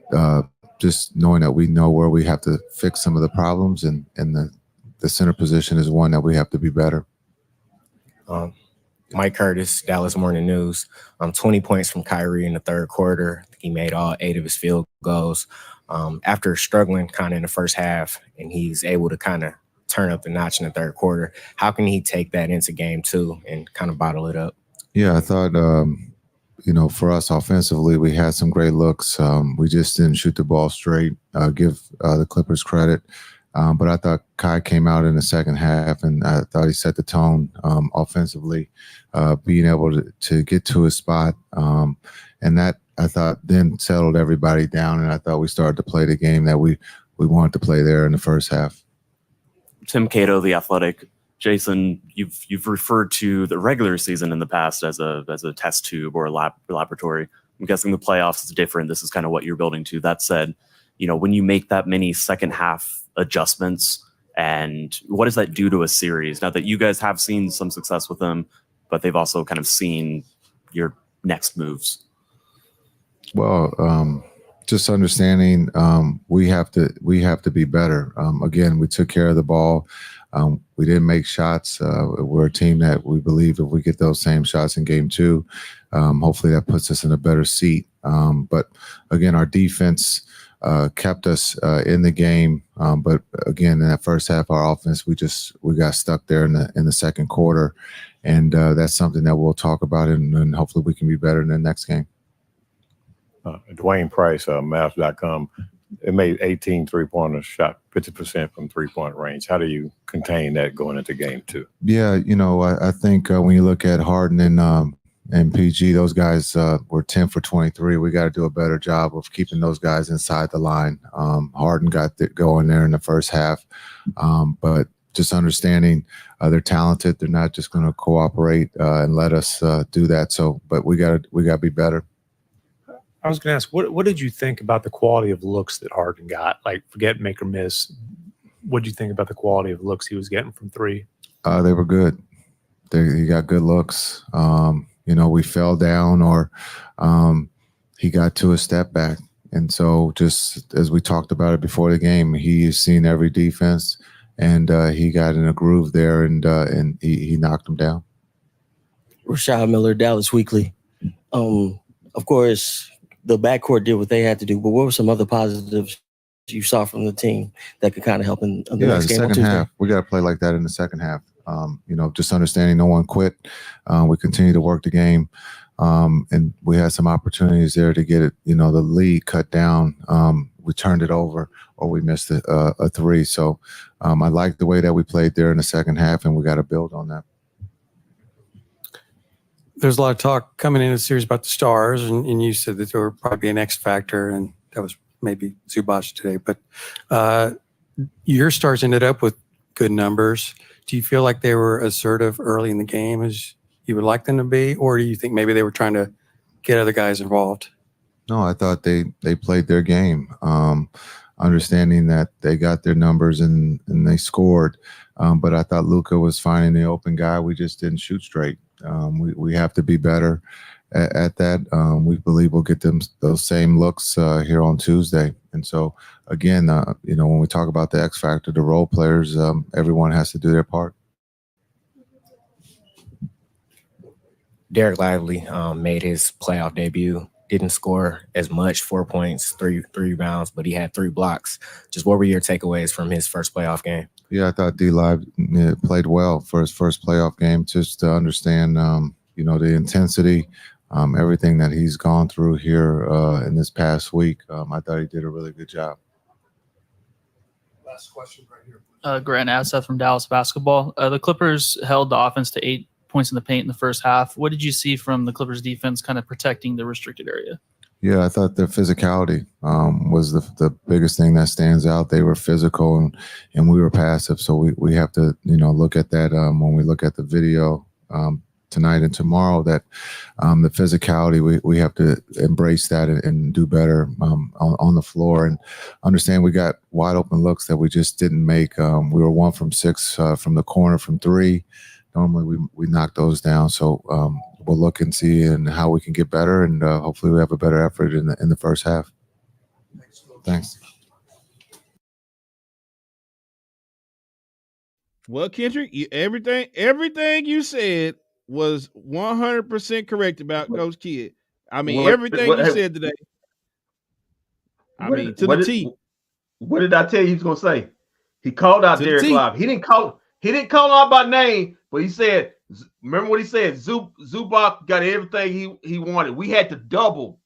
just knowing that we know where we have to fix some of the problems, and the center position is one that we have to be better. Mike Curtis, Dallas Morning News. 20 points from Kyrie in the third quarter. He made all 8 of his field goals. After struggling kind of in the first half, and he's able to kind of turn up the notch in the third quarter. How can he take that into game 2 and kind of bottle it up? Yeah, I thought, for us offensively, we had some great looks. We just didn't shoot the ball straight. Give the Clippers credit. But I thought Kai came out in the second half, and I thought he set the tone offensively, being able to get to his spot. And that, I thought, then settled everybody down, and I thought we started to play the game that we wanted to play there in the first half. Tim Cato, The Athletic. Jason, you've referred to the regular season in the past as a test tube or a laboratory. I'm guessing the playoffs is different. This is kind of what you're building to. That said, when you make that many second half adjustments, and what does that do to a series? Now that you guys have seen some success with them, but they've also kind of seen your next moves. Well, just understanding we have to be better. Again, we took care of the ball. We didn't make shots. We're a team that we believe if we get those same shots in game 2, hopefully that puts us in a better seat. But again, our defense kept us in the game. But again, in that first half, our offense, we got stuck there in the second quarter. And that's something that we'll talk about, and hopefully we can be better in the next game. Dwayne Price, Mavs.com. it made 18 three-pointers, shot 50% from three-point range. How do you contain that going into game 2? Yeah, I think when you look at Harden and PG, those guys were 10 for 23. We got to do a better job of keeping those guys inside the line. Harden got going there in the first half, but just understanding they're talented. They're not just going to cooperate and let us do that. So, but we got to be better. I was going to ask, what did you think about the quality of looks that Harden got? Like, forget make or miss. What did you think about the quality of looks he was getting from three? They were good. He got good looks. We fell down or he got to a step back. And so just as we talked about it before the game, he's seen every defense and he got in a groove there and he knocked him down. Rashad Miller, Dallas Weekly. Of course, the backcourt did what they had to do, but what were some other positives you saw from the team that could kind of help in the next game on Tuesday? Second half. We got to play like that in the second half. Just understanding no one quit. We continue to work the game. And we had some opportunities there to get it, the lead cut down. We turned it over or we missed a three. So I like the way that we played there in the second half, and we got to build on that. There's a lot of talk coming into the series about the stars, and you said that there would probably be an X factor, and that was maybe Zubac today. But your stars ended up with good numbers. Do you feel like they were assertive early in the game as you would like them to be, or do you think maybe they were trying to get other guys involved? No, I thought they played their game, understanding that they got their numbers and they scored. But I thought Luka was finding the open guy. We just didn't shoot straight. We have to be better at that. We believe we'll get them those same looks here on Tuesday. And so, again, when we talk about the X factor, the role players, everyone has to do their part. Derek Lively made his playoff debut. Didn't score as much, 4 points, three rebounds, but he had 3 blocks. Just what were your takeaways from his first playoff game? Yeah, I thought D-Live played well for his first playoff game, just to understand, the intensity, everything that he's gone through here in this past week. I thought he did a really good job. Last question right here. Grant Asseth from Dallas Basketball. The Clippers held the offense to 8 points in the paint in the first half. What did you see from the Clippers defense kind of protecting the restricted area? Yeah, I thought their physicality was the biggest thing that stands out. They were physical and we were passive. So we have to, look at that when we look at the video tonight and tomorrow, that the physicality, we have to embrace that and do better on the floor and understand we got wide open looks that we just didn't make. We were 1 from 6 from the corner from 3. Normally we knock those down. So we'll look and see and how we can get better, and hopefully we have a better effort in the first half. Thanks. Well, Kendrick, everything you said was 100% correct about Coach Kidd. I mean, everything you said today. To the T. What did I tell you he was going to say? He called out Derek Lively. He didn't call him out by name, but he said, remember what he said? Zubac got everything he wanted. We had to double.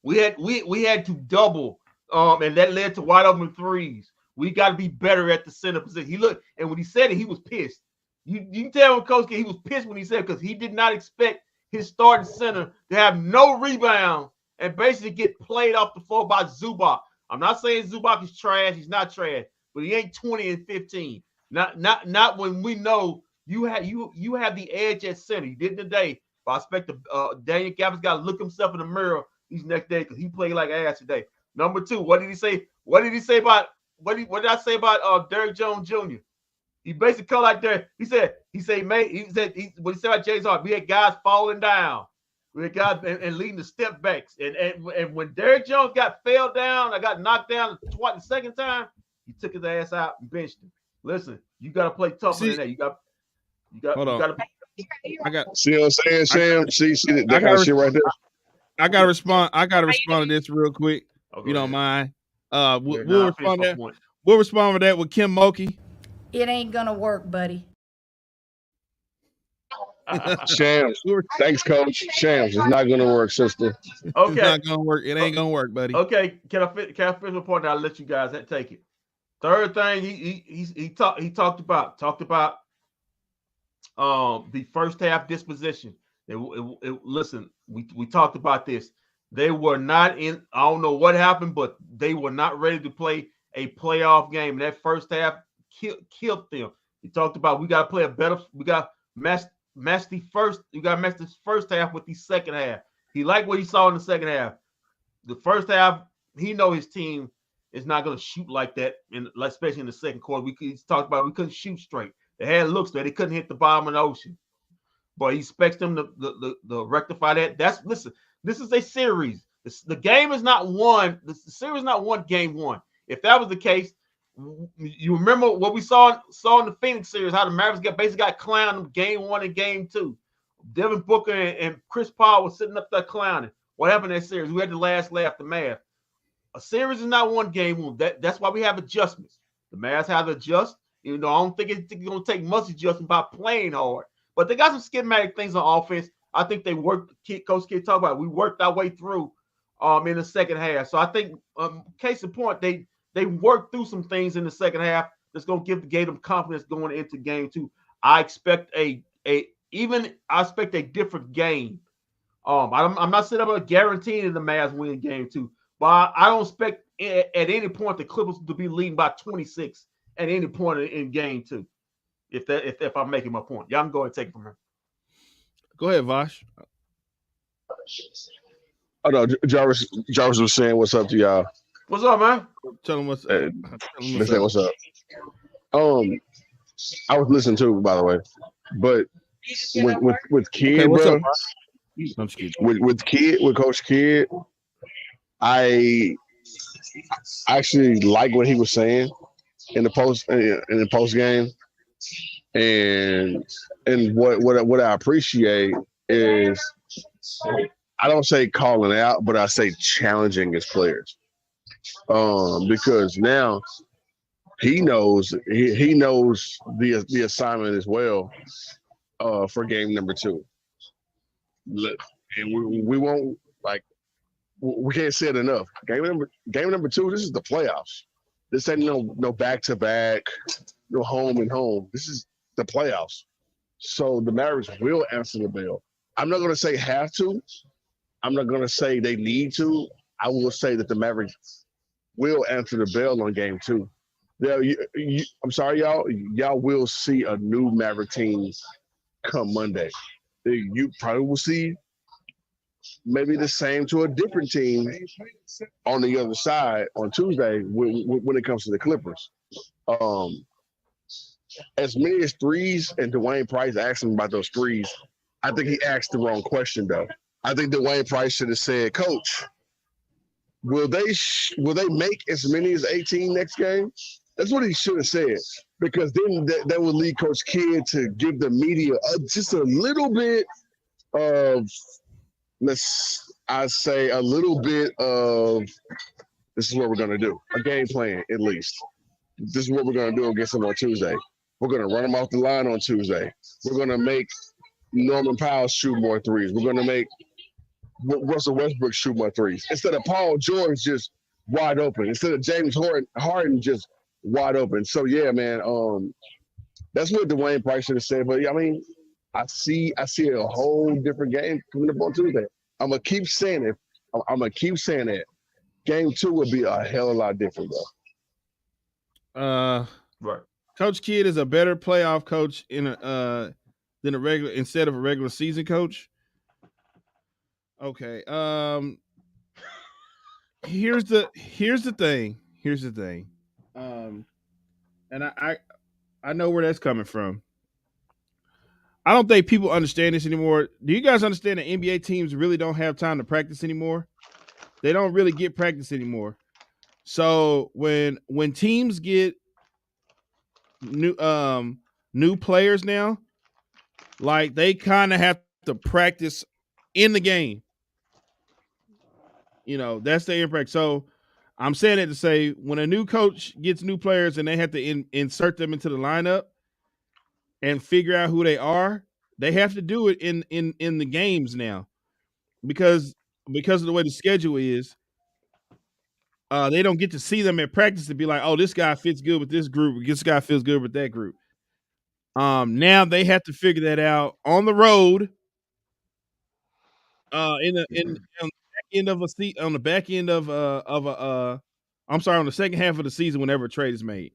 We had to double. And that led to wide open threes. We got to be better at the center position. He looked, and when he said it, he was pissed. You can tell when Coach K, he was pissed when he said it, because he did not expect his starting center to have no rebound and basically get played off the floor by Zubac. I'm not saying Zubac is trash. He's not trash, but he ain't 20 and 15. Not when we know you have the edge at center. You did today. But I expect Daniel Gavin's got to look himself in the mirror these next days, because he played like ass today. Number 2, what did he say? What did I say about Derrick Jones Jr.? He basically called out there. What he said about James Harden. We had guys falling down. We had guys and leading the step backs. And when Derrick Jones fell down, I got knocked down twice the second time, he took his ass out and benched him. Listen, you got to play tougher than that. You got to. See what I'm saying, Sam? See that kind of shit right there. I gotta respond to this real quick. If you don't mind. We'll respond to that with Kim Mulkey. It ain't gonna work, buddy. Shams. Thanks, Coach. Shams. It's not going to work, sister. It's not gonna work. It ain't gonna work, buddy. Okay, can I finish the point? And I'll let you guys take it. Third thing he talked about the first half disposition. Listen, we talked about this. They were not in. I don't know what happened, but they were not ready to play a playoff game. That first half killed them. He talked about we got to play a better. We got match the first. You got to match this first half with the second half. He liked what he saw in the second half. The first half, he know his team is not going to shoot like that, especially in the second quarter. He talked about we couldn't shoot straight. They had looks there. They couldn't hit the bottom of the ocean. But he expects them to rectify that. Listen, this is a series. The game is not won. The series is not won game one. If that was the case, you remember what we saw in the Phoenix series, how the Mavericks basically got clowned game one and game two. Devin Booker and Chris Paul were sitting up there clowning. What happened in that series? We had the last laugh, the Mavs. A series is not one game one. That's why we have adjustments. The Mavs have to adjust. You know, I don't think it's going to take much adjustment by playing hard. But they got some schematic things on offense. I think they worked. Coach Kidd talked about it. We worked our way through in the second half. So I think, case in point, they worked through some things in the second half that's going to give them confidence going into game two. I expect a different game. I'm not sitting up guaranteeing the Mavs win game two, but I don't expect at any point the Clippers to be leading by 26 at any point in game two. If I'm making my point, y'all can go ahead and take it from here. Go ahead, Vosh. Oh no, Jarvis was saying what's up to y'all. What's up, man? Tell him what's up. What's up. I was listening to it, by the way, but with Kidd, okay, what's bro, up, with Coach Kidd, I actually like what he was saying in the post game, and what I appreciate is I don't say calling out, but I say challenging his players, because now he knows the assignment as well for game number two. And we won't, like, we can't say it enough. Game number two, this is the playoffs. This ain't no back-to-back, no home and home. This is the playoffs. So the Mavericks will answer the bell. I'm not going to say have to. I'm not going to say they need to. I will say that the Mavericks will answer the bell on game two. I'm sorry, y'all. Y'all will see a new Maverick team come Monday. You probably will see maybe the same to a different team on the other side on Tuesday when it comes to the Clippers. As many as threes, and Dwayne Price asked him about those threes, I think he asked the wrong question, though. I think Dwayne Price should have said, Coach, will they make as many as 18 next game? That's what he should have said, because then that would lead Coach Kidd to give the media just a little bit of, a little bit of, this is what we're going to do, a game plan at least. This is what we're going to do against them on Tuesday. We're going to run them off the line on Tuesday. We're going to make Norman Powell shoot more threes. We're going to make Russell Westbrook shoot more threes. Instead of Paul George just wide open. Instead of James Harden just wide open. So, yeah, man, that's what Dwayne Price should have said. But, I mean, I see a whole different game coming up on Tuesday. I'm going to keep saying it. I'm going to keep saying that. Game two would be a hell of a lot different, bro. Right. Coach Kidd is a better playoff coach than a regular season coach. Okay. Here's the thing. And I know where that's coming from. I don't think people understand this anymore. Do you guys understand that NBA teams really don't have time to practice anymore? They don't really get practice anymore. So when teams get new players now, like, they kind of have to practice in the game. You know, that's the impact. So I'm saying it to say, when a new coach gets new players and they have to insert them into the lineup and figure out who they are, They have to do it in the games now because of the way the schedule is. They don't get to see them at practice to be like, oh, this guy fits good with this group. This guy feels good with that group. Now they have to figure that out on the road. On the back end of on the back end of I'm sorry, on the second half of the season, whenever a trade is made,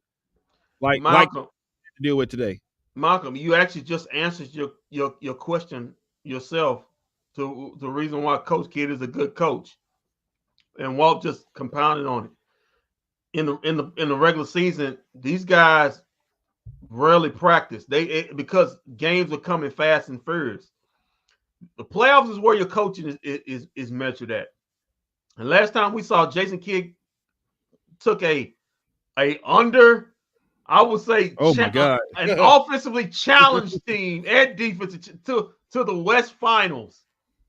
like Malcolm, to deal with today. Malcolm, you actually just answered your question yourself. To the reason why Coach Kidd is a good coach, and Walt just compounded on it. In the regular season, these guys rarely practice. Because games are coming fast and furious. The playoffs is where your coaching is measured at. And last time we saw Jason Kidd took a under, I would say, my God, an offensively challenged team and defense to the West Finals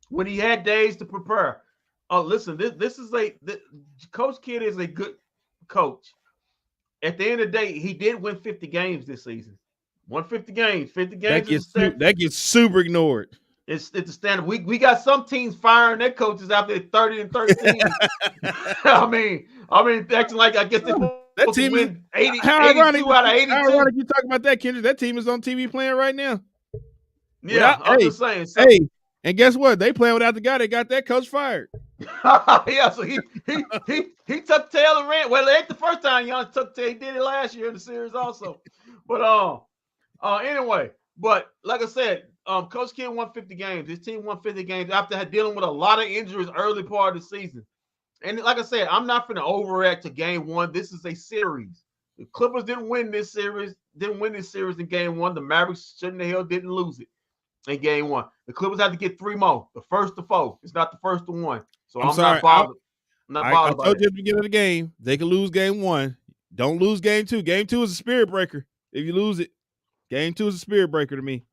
when he had days to prepare. Listen, this is Coach Kidd is a good coach. At the end of the day, he did win 50 games this season. Won 50 games. 50 games that gets super ignored. It's the standard. We got some teams firing their coaches after 30 and 13. I mean, acting like I guess that team win 80, 82 out of 82. How ironic you talk about that, Kendrick? That team is on TV playing right now. Yeah, I'm just saying. So, hey, and guess what? They playing without the guy that got that coach fired. Yeah, so he took tail and ran. Well, it ain't the first time Giannis took tail. He did it last year in the series also. But anyway, but like I said, Coach Kidd won 50 games. His team won 50 games after dealing with a lot of injuries early part of the season. And like I said, I'm not going to overreact to game one. This is a series. The Clippers didn't win this series in game one. The Mavericks shouldn't have didn't lose it in game one. The Clippers have to get 3 more. The first to 4. It's not the first to 1. So I'm sorry, not bothered. I told you at the beginning of the game, they can lose game 1. Don't lose game 2. Game 2 is a spirit breaker. If you lose it, game 2 is a spirit breaker to me.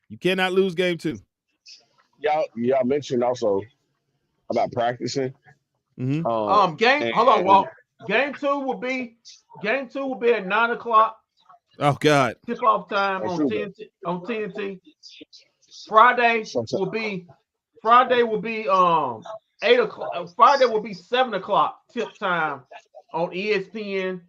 You cannot lose game 2. Y'all mentioned also about practicing. Mm-hmm. Hold on, Walt. Game 2 will be at 9:00. Oh God! Tip-off time on TNT. Friday will be 8:00. Friday will be 7:00 tip time on ESPN.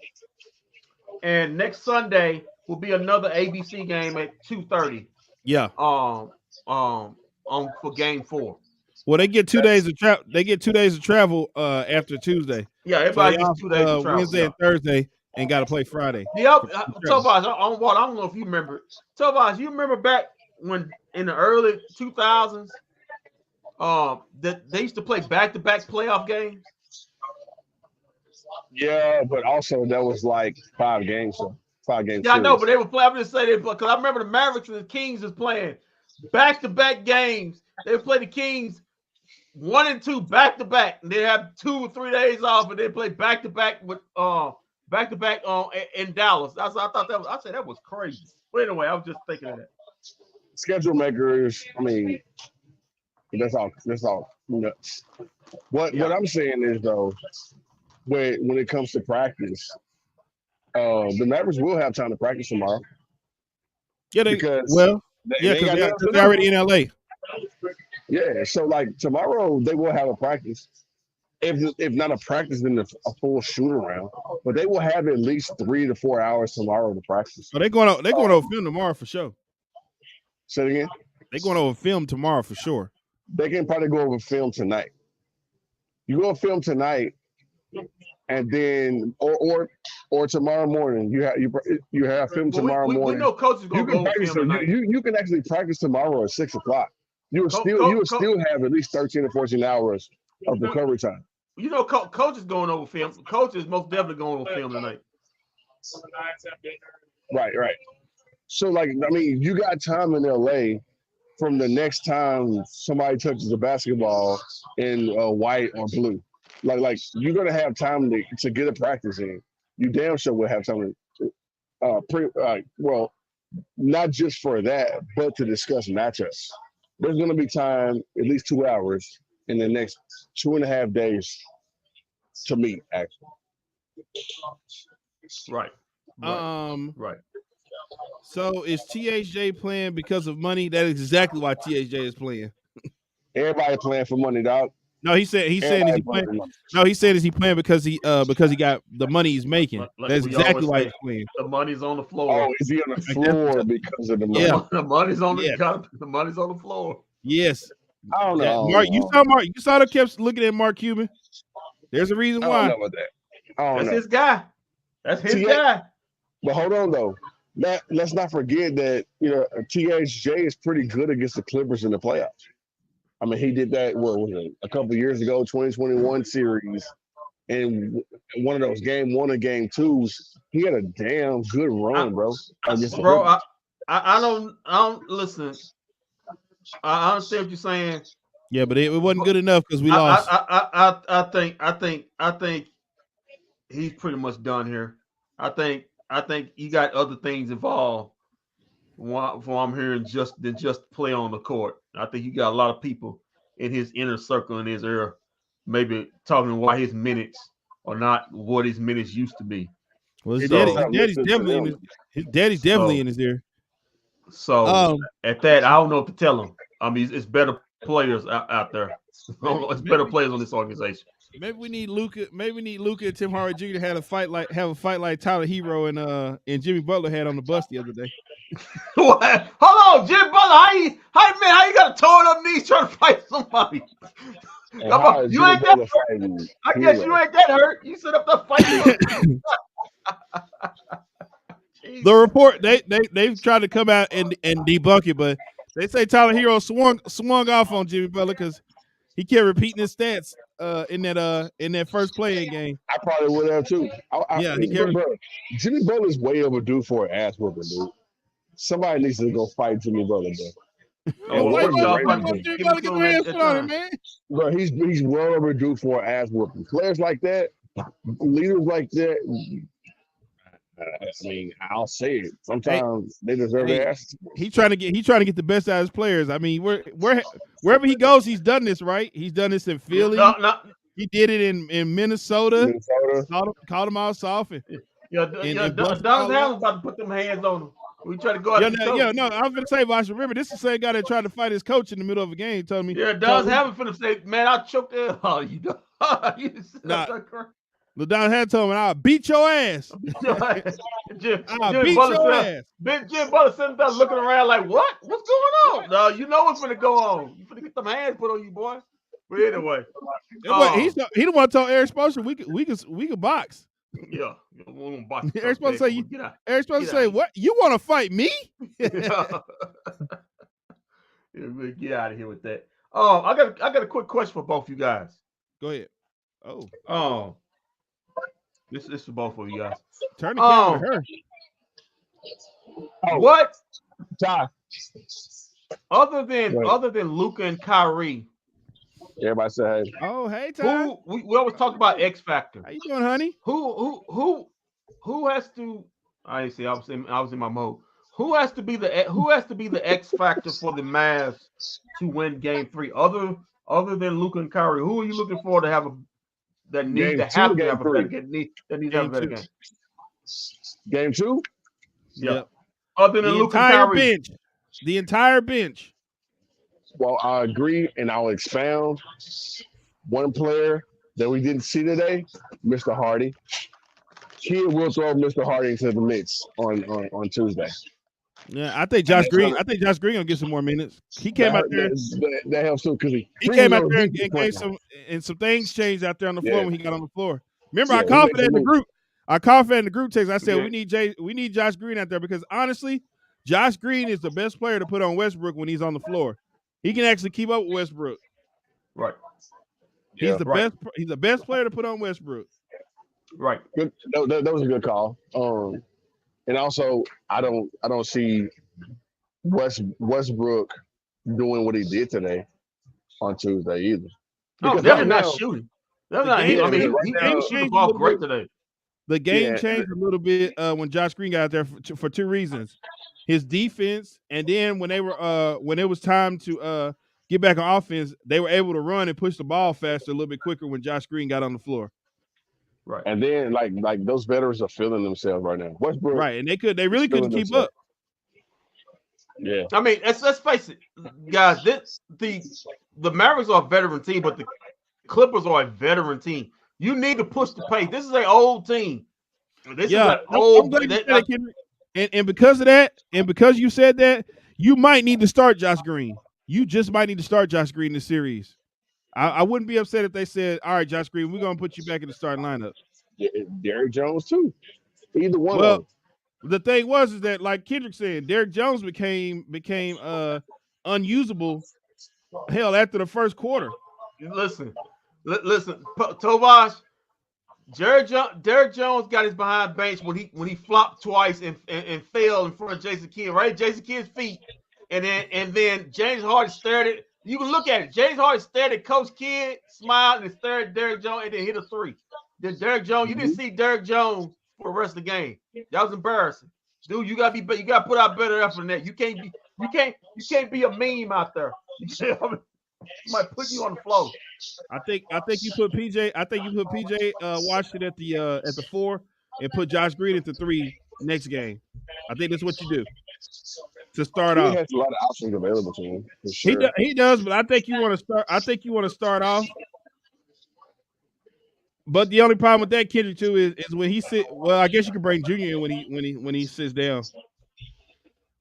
And next Sunday will be another ABC game at 2:30. Yeah. For game 4. Well, they get 2 days of travel. They get 2 days of travel after Tuesday. Yeah, everybody gets 2 days of travel. Wednesday and Thursday, and got to play Friday. Yep. Tobias, I don't know if you remember. Tobias, you remember back when in the early 2000s, that they used to play back-to-back playoff games. Yeah, but also that was like 5 games. So 5 games. Yeah, I know, but they were playing. I'm just saying because I remember the Mavericks and the Kings was playing back-to-back games. They would play the Kings 1 and 2 back-to-back, and they have 2 or 3 days off, and they play back-to-back with back-to-back in Dallas. I thought that was. I said that was crazy. But anyway, I was just thinking of that. Schedule makers. I mean, that's all nuts. What I'm saying is though, when it comes to practice, the Mavericks will have time to practice tomorrow. Yeah, because they're already in LA. Yeah, so like tomorrow they will have a practice. If not a practice, then a full shoot around. But they will have at least 3 to 4 hours tomorrow to practice. So they're going over film tomorrow for sure. Say it again. They're going over film tomorrow for sure. They can probably go over film tonight. You go film tonight, and then or tomorrow morning you have film tomorrow morning. We know coach is going to go over film tonight. You can actually practice tomorrow at 6:00. You will still have at least 13 or 14 hours of recovery time. You know, coach is going over film. Coach is most definitely going over film tonight. Right. So, like, I mean, you got time in LA from the next time somebody touches a basketball in white or blue. Like you're gonna have time to get a practice in. You damn sure will have time to not just for that, but to discuss matchups. There's gonna be time, at least 2 hours in the next 2.5 days to meet, actually. Right. So is THJ playing because of money? That is exactly why THJ is playing. Everybody playing for money, dog. No, he's saying is he playing? No, he said is he playing because he got the money he's making. Like That's we exactly always why say, he's playing. the money's on the floor. Oh, is he on the floor because of the money? Yeah. The money's on Yeah. the money's on the floor. Yes. I don't know. Mark, you saw Mark. You saw the kept looking at Mark Cuban. There's a reason I why. don't know about that. That's his guy. That's his guy. But hold on though. Let's not forget that THJ is pretty good against the Clippers in the playoffs. I mean, he did that. What was it? A couple of years ago, 2021 series, and one of those game 1 and game 2s, he had a damn good run, bro. I don't listen. I understand what you're saying. Yeah, but it wasn't good enough because we lost. I think he's pretty much done here. I think you got other things involved. From what I'm hearing, than just play on the court. I think you got a lot of people in his inner circle in his era, maybe talking why his minutes are not what his minutes used to be. Well, his daddy's definitely in his ear. So at that, I don't know what to tell him. I mean, it's better players out there. It's better players on this organization. Maybe we need Luka. Maybe we need Luka and Tim Hardaway Jr. to have a fight like Tyler Hero and Jimmy Butler had on the bus the other day. What? Hold on, Jimmy Butler. How you got a torn up knees trying to fight somebody? Come on, you ain't that hurt. I guess you ain't that hurt. You sit up there fighting. The report they've tried to come out and debunk it, but they say Tyler Hero swung off on Jimmy Butler because he kept repeating his stats in that first play-in game. I probably would have too. Bro, Jimmy Butler's way overdue for an ass whooping, dude. Somebody needs to go fight Jimmy Butler, bro. He's well overdue for an ass whooping. Players like that, leaders like that. I mean, I'll say it. Sometimes they deserve their asses. He's trying to get the best out of his players. I mean, wherever he goes, he's done this, right? He's done this in Philly. He did it in Minnesota. Called him out soft. Don Allen's about to put them hands on him. We try to go out. No. I'm gonna say, Vosh, remember, this is the same guy that tried to fight his coach in the middle of a game. Told me. Yeah, Don Allen finna say, man, I choked that. Oh, you know. LaDon had told me, I'll beat your ass. Jim Butler sitting there looking around like, what? What's going on? No, you know what's going to go on. You finna get them hands put on you, boy. But anyway. He don't want to tell Eric Spoelstra we could box. Yeah. Box Eric Spoelstra say, what? You want to fight me? Get out of here with that. I got a quick question for both you guys. Go ahead. This is for both of you guys. Turn the camera to her. What? Ty. Other than Luka and Kyrie. Everybody say hey. Oh, hey, Ty. We always talk about X Factor. How you doing, honey? Who has to? I didn't see. I was in my mode. Who has to be the X Factor for the Mavs to win Game 3? Other than Luka and Kyrie, who are you looking for to have that need to have a better game? Game 2? Yeah. Other than Luka and Kyrie. The entire bench. Well, I agree, and I'll expound. One player that we didn't see today, Mr. Hardy. Kid will throw Mr. Hardy into the mix on Tuesday. Yeah, I think Josh Green gonna get some more minutes. He came out there. That helps too because he came out there and gave some things changed out there on the floor when he got on the floor. Remember, I coughed in the group. I coughed in the group text. I said we need Josh Green out there because honestly, Josh Green is the best player to put on Westbrook when he's on the floor. He can actually keep up with Westbrook. Right. He's the best. He's the best player to put on Westbrook. Right. Good. That was a good call. And also, I don't see Westbrook doing what he did today on Tuesday either. No, they're not shooting. They're not. He was shooting the ball great today. The game changed a little bit when Josh Green got out there for two reasons: his defense, and then when it was time to get back on offense, they were able to run and push the ball faster, a little bit quicker when Josh Green got on the floor. Right. And then like those veterans are feeling themselves right now. Westbrook. Right, and they really couldn't keep up. Yeah. I mean, let's face it, guys. The Mavericks are a veteran team, but the Clippers are a veteran team. You need to push the pace. This is an old team. This is an old. I'm glad you said that, Kendrick. And because of that, and because you said that, you might need to start Josh Green. You just might need to start Josh Green in the series. I wouldn't be upset if they said, "All right, Josh Green, we're gonna put you back in the starting lineup." Derrick Jones too. Either one Well, of them. the thing is that, like Kendrick said, Derrick Jones became unusable. Hell, after the first quarter. Listen, Tovash. Derrick Jones got his behind bench when he flopped twice and fell in front of Jason Kidd, right? Jason Kidd's feet, and then James Harden stared at. You can look at it. James Harden stared at Coach Kidd, smiled, and stared at Derrick Jones, and then hit a three. Then Derrick Jones, you didn't see Derrick Jones for the rest of the game. That was embarrassing, dude. You gotta put out better effort than that. You can't be a meme out there. Somebody put you on the floor. I think you put PJ. I think you put PJ Washington at the 4 and put Josh Green at the 3 next game. I think that's what you do to start off. He has a lot of options available to him. For sure. He does, but I think you want to start. I think you want to start off. But the only problem with that, Kendrick, too, is when he sit. Well, I guess you can bring Junior in when he sits down.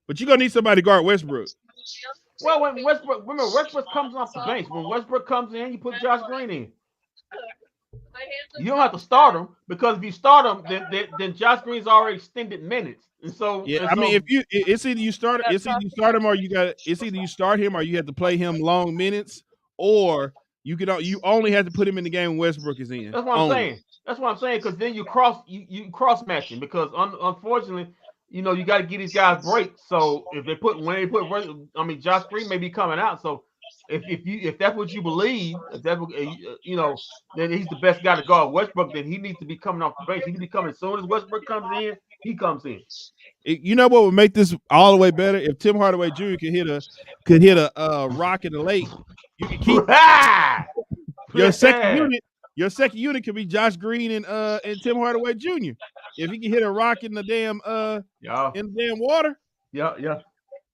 But you're gonna need somebody to guard Westbrook. Well, when Westbrook comes off the bench. When Westbrook comes in, you put Josh Green in. You don't have to start him because if you start him, then Josh Green's already extended minutes, and so yeah. And I mean, it's either you start him or it's either you start him or you have to play him long minutes, or you only have to put him in the game when Westbrook is in. That's what I'm saying. That's what I'm saying because then you cross matching because unfortunately. You got to give these guys breaks. So if Josh Green may be coming out. So if that's what you believe, then he's the best guy to guard Westbrook. Then he needs to be coming off the bench. He needs to be coming as soon as Westbrook comes in. He comes in. You know what would make this all the way better if Tim Hardaway Jr. could hit a rock in the lake. You can keep your second unit. Your second unit could be Josh Green and Tim Hardaway Jr. If he can hit a rock in the damn water. Yeah.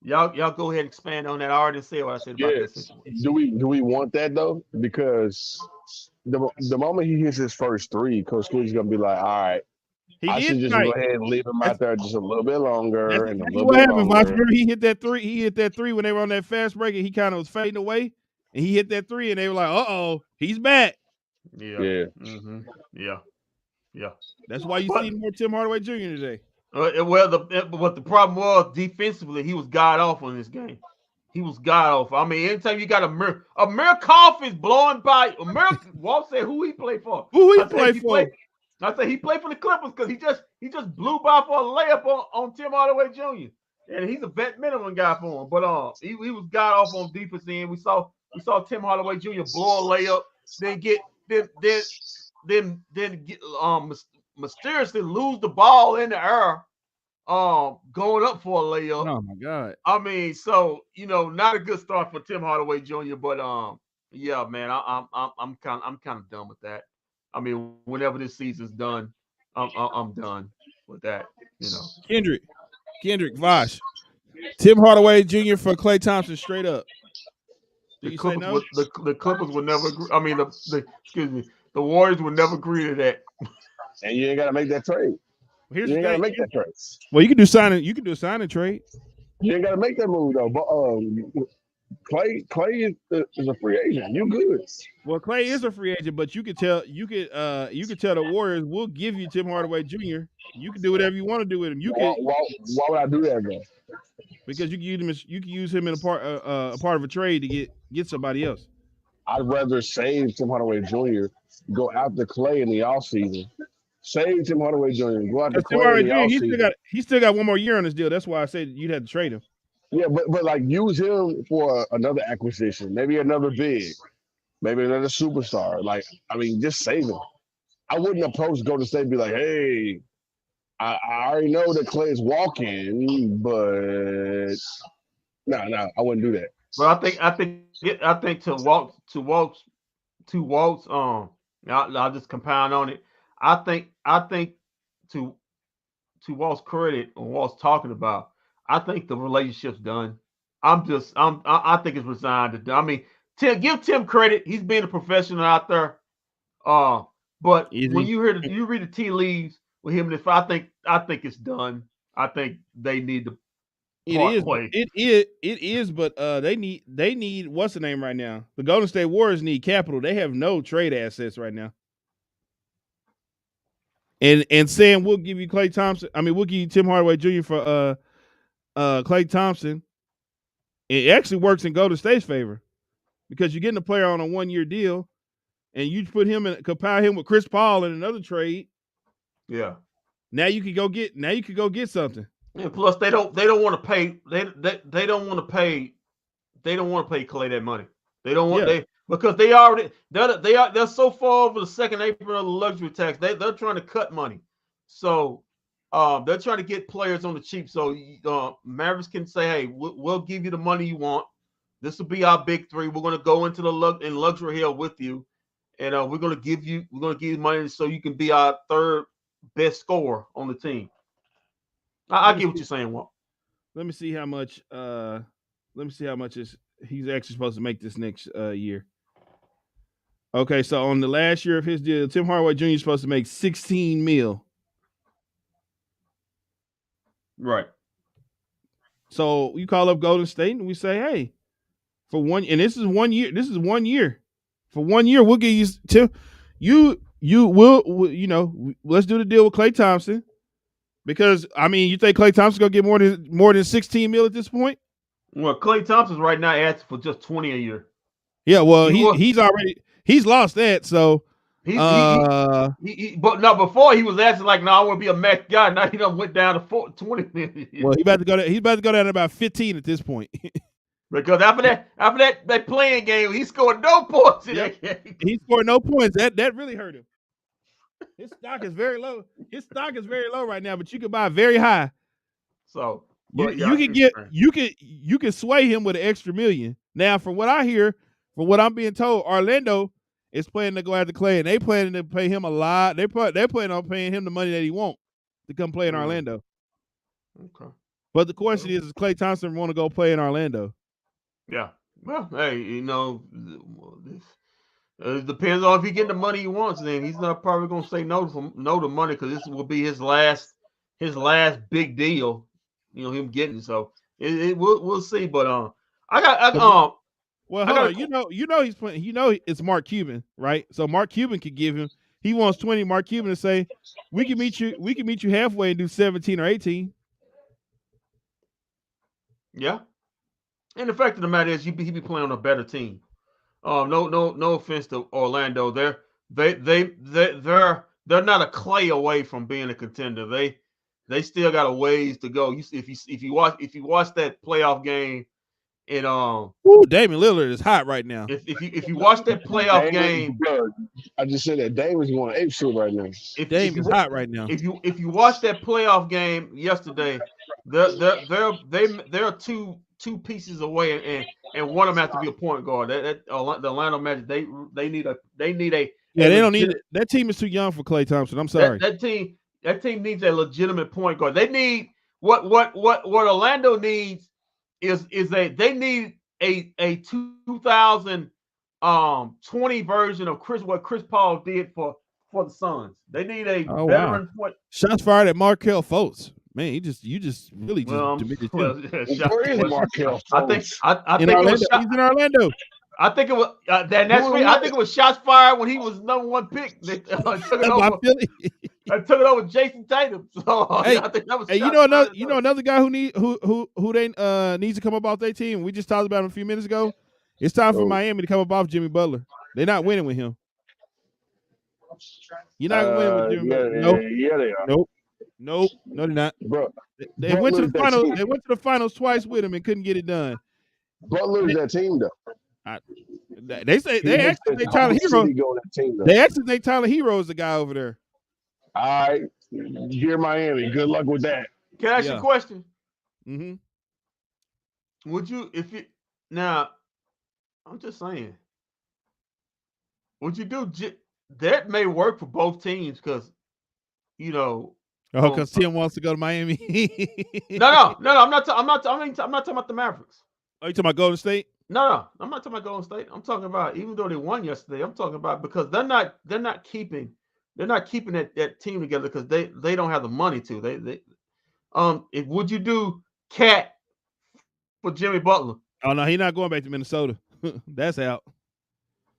Y'all go ahead and expand on that. I already said what I said about that situation. Do we want that though? Because the moment he hits his first 3, Coach Kidd's gonna be like, all right, I should just go ahead and leave him out there just a little bit longer and a little bit longer. He hit that 3. He hit that 3 when they were on that fast break, and he kind of was fading away. And he hit that 3, and they were like, "Uh-oh, he's back." Yeah. Mm-hmm. Yeah. That's why you see more Tim Hardaway Jr. today. But the problem was defensively, he was god off on this game. He was god off. I mean, anytime you got Amir Koff is blowing by. Walt said who he played for. Who he played for? I said he played for the Clippers because he just blew by for a layup on Tim Hardaway Jr. And he's a vet minimum guy for him. But he was god off on defense end. We saw Tim Hardaway Jr. blow a layup, then mysteriously lose the ball in the air, going up for a layup. Oh my God! I mean, so not a good start for Tim Hardaway Jr. But yeah, man, I'm kind of done with that. I mean, whenever this season's done, I'm done with that. Kendrick, Vosh, Tim Hardaway Jr. for Klay Thompson, straight up. The Clippers would never agree. I mean, the Warriors would never agree to that. And you ain't got to make that trade. You ain't got to make that trade. Well, you can do signing. You can do a signing trade. You ain't got to make that move though. But Klay is a free agent. You good? Well, Klay is a free agent, but you could tell the Warriors will give you Tim Hardaway Jr. You can do whatever you want to do with him. Why would I do that though? Because you can use him in a part of a trade to get somebody else. I'd rather save Tim Hardaway Jr. Go after Klay in the offseason. Save Tim Hardaway Jr. Go after Klay in the offseason. He still got one more year on his deal. That's why I said you'd have to trade him. Yeah, but like use him for another acquisition, maybe another big, maybe another superstar. Like, I mean, just save him. I wouldn't approach Golden State and be like, hey, I already know that Klay's walking, but no, I wouldn't do that. But I think to Walt's I'll just compound on it. I think to Walt's credit, and Walt's talking about, I think the relationship's done. I think it's resigned. I mean, give Tim credit. He's being a professional out there. But when you read the tea leaves with him, I think it's done. I think they need to part way. It is, but they need what's the name right now? The Golden State Warriors need capital. They have no trade assets right now. And saying we'll give you Klay Thompson. I mean, we'll give you Tim Hardaway Jr. for Klay Thompson. It actually works in Golden State's favor because you're getting a player on a 1-year deal, and you put him and compare him with Chris Paul in another trade. Yeah. Now you could go get something. And plus, they don't want to pay. They don't want to pay. They don't want to pay Klay that money. They don't want because they're so far over the second apron of the luxury tax. They're trying to cut money, so they're trying to get players on the cheap. So Mavericks can say, "Hey, we'll give you the money you want. This will be our big three. We're going to go into the luxury hill with you, and we're going to give you money so you can be our third best scorer on the team." I get what you're saying, Walt. Let me see how much. He's actually supposed to make this next year. Okay, so on the last year of his deal, Tim Hardaway Jr. is supposed to make $16 million. Right. So you call up Golden State and we say, hey, for one, and this is 1 year. This is 1 year. For 1 year, we'll give you Tim. Let's do the deal with Klay Thompson. Because I mean, you think Klay Thompson's gonna get more than 16 mil at this point? Well, Klay Thompson's right now asking for just 20 a year. Yeah, well, he's lost that. So but no, before he was asking like, no, I want to be a max guy. Now he done went down to 20 million. Well, he's about to go down to about 15 at this point. Because after that playing game, he scored no points in that game. He scored no points. That really hurt him. His stock is very low. Right now, but you can buy very high. So you can sway him with an extra $1 million. Now, from what I hear, from what I'm being told, Orlando is planning to go after Klay, and they planning to pay him a lot. They're planning on paying him the money that he wants to come play in Orlando. Okay. But the question is, does Klay Thompson want to go play in Orlando? Yeah. Well, hey, it depends on if he get the money he wants. Then he's not probably going to say no to money because this will be his last big deal. Him getting. So we'll see. But Well, hold on. He's playing. It's Mark Cuban, right? So Mark Cuban could give him. He wants 20. Mark Cuban to say, we can meet you halfway and do 17 or 18. Yeah. And the fact of the matter is, he be playing on a better team. No offense to Orlando. They're not a Klay away from being a contender. They still got a ways to go. If you watch that playoff game, and Damian Lillard is hot right now. If you watch that playoff game, I just said that Damon's going ape shit right now. Damian's hot right now. If you watch that playoff game yesterday, they're two pieces away, and one of them has to be a point guard. The Orlando Magic, they need a they don't need it. That team is too young for Klay Thompson. I'm sorry. That team needs a legitimate point guard. They need what Orlando needs is they need a 2020 version of what Chris Paul did for the Suns. They need a veteran point. Shots fired at Markelle Fultz. Man, you just really diminished him. Where is Markelle Fultz? I think he's in Orlando. I think it was I think it was shots fired when he was number one pick. They took it over. I took it over Jason Tatum. So I think that was. Hey, another guy who they needs to come up off their team. We just talked about him a few minutes ago. It's time for Miami to come up off Jimmy Butler. They're not winning with him. You're not winning with Jimmy Butler. Nope. Yeah, they are. Nope. No, they're not. Bro, they went to the finals. They went to the finals twice with him and couldn't get it done. Butler's that team though. They say they actually think Tyler Hero. They actually think Tyler Hero is the guy over there. All right, you're Miami. Good luck with that. Can I ask you a question? Mm-hmm. Would you, now, I'm just saying, would you do that? May work for both teams because, Oh, because Tim wants to go to Miami. No. I'm not talking about the Mavericks. Are you talking about Golden State? No, I'm not talking about Golden State. I'm talking about, even though they won yesterday, I'm talking about because they're not keeping that team together because they don't have the money to. Would you do Cat for Jimmy Butler? Oh no, he's not going back to Minnesota. That's out.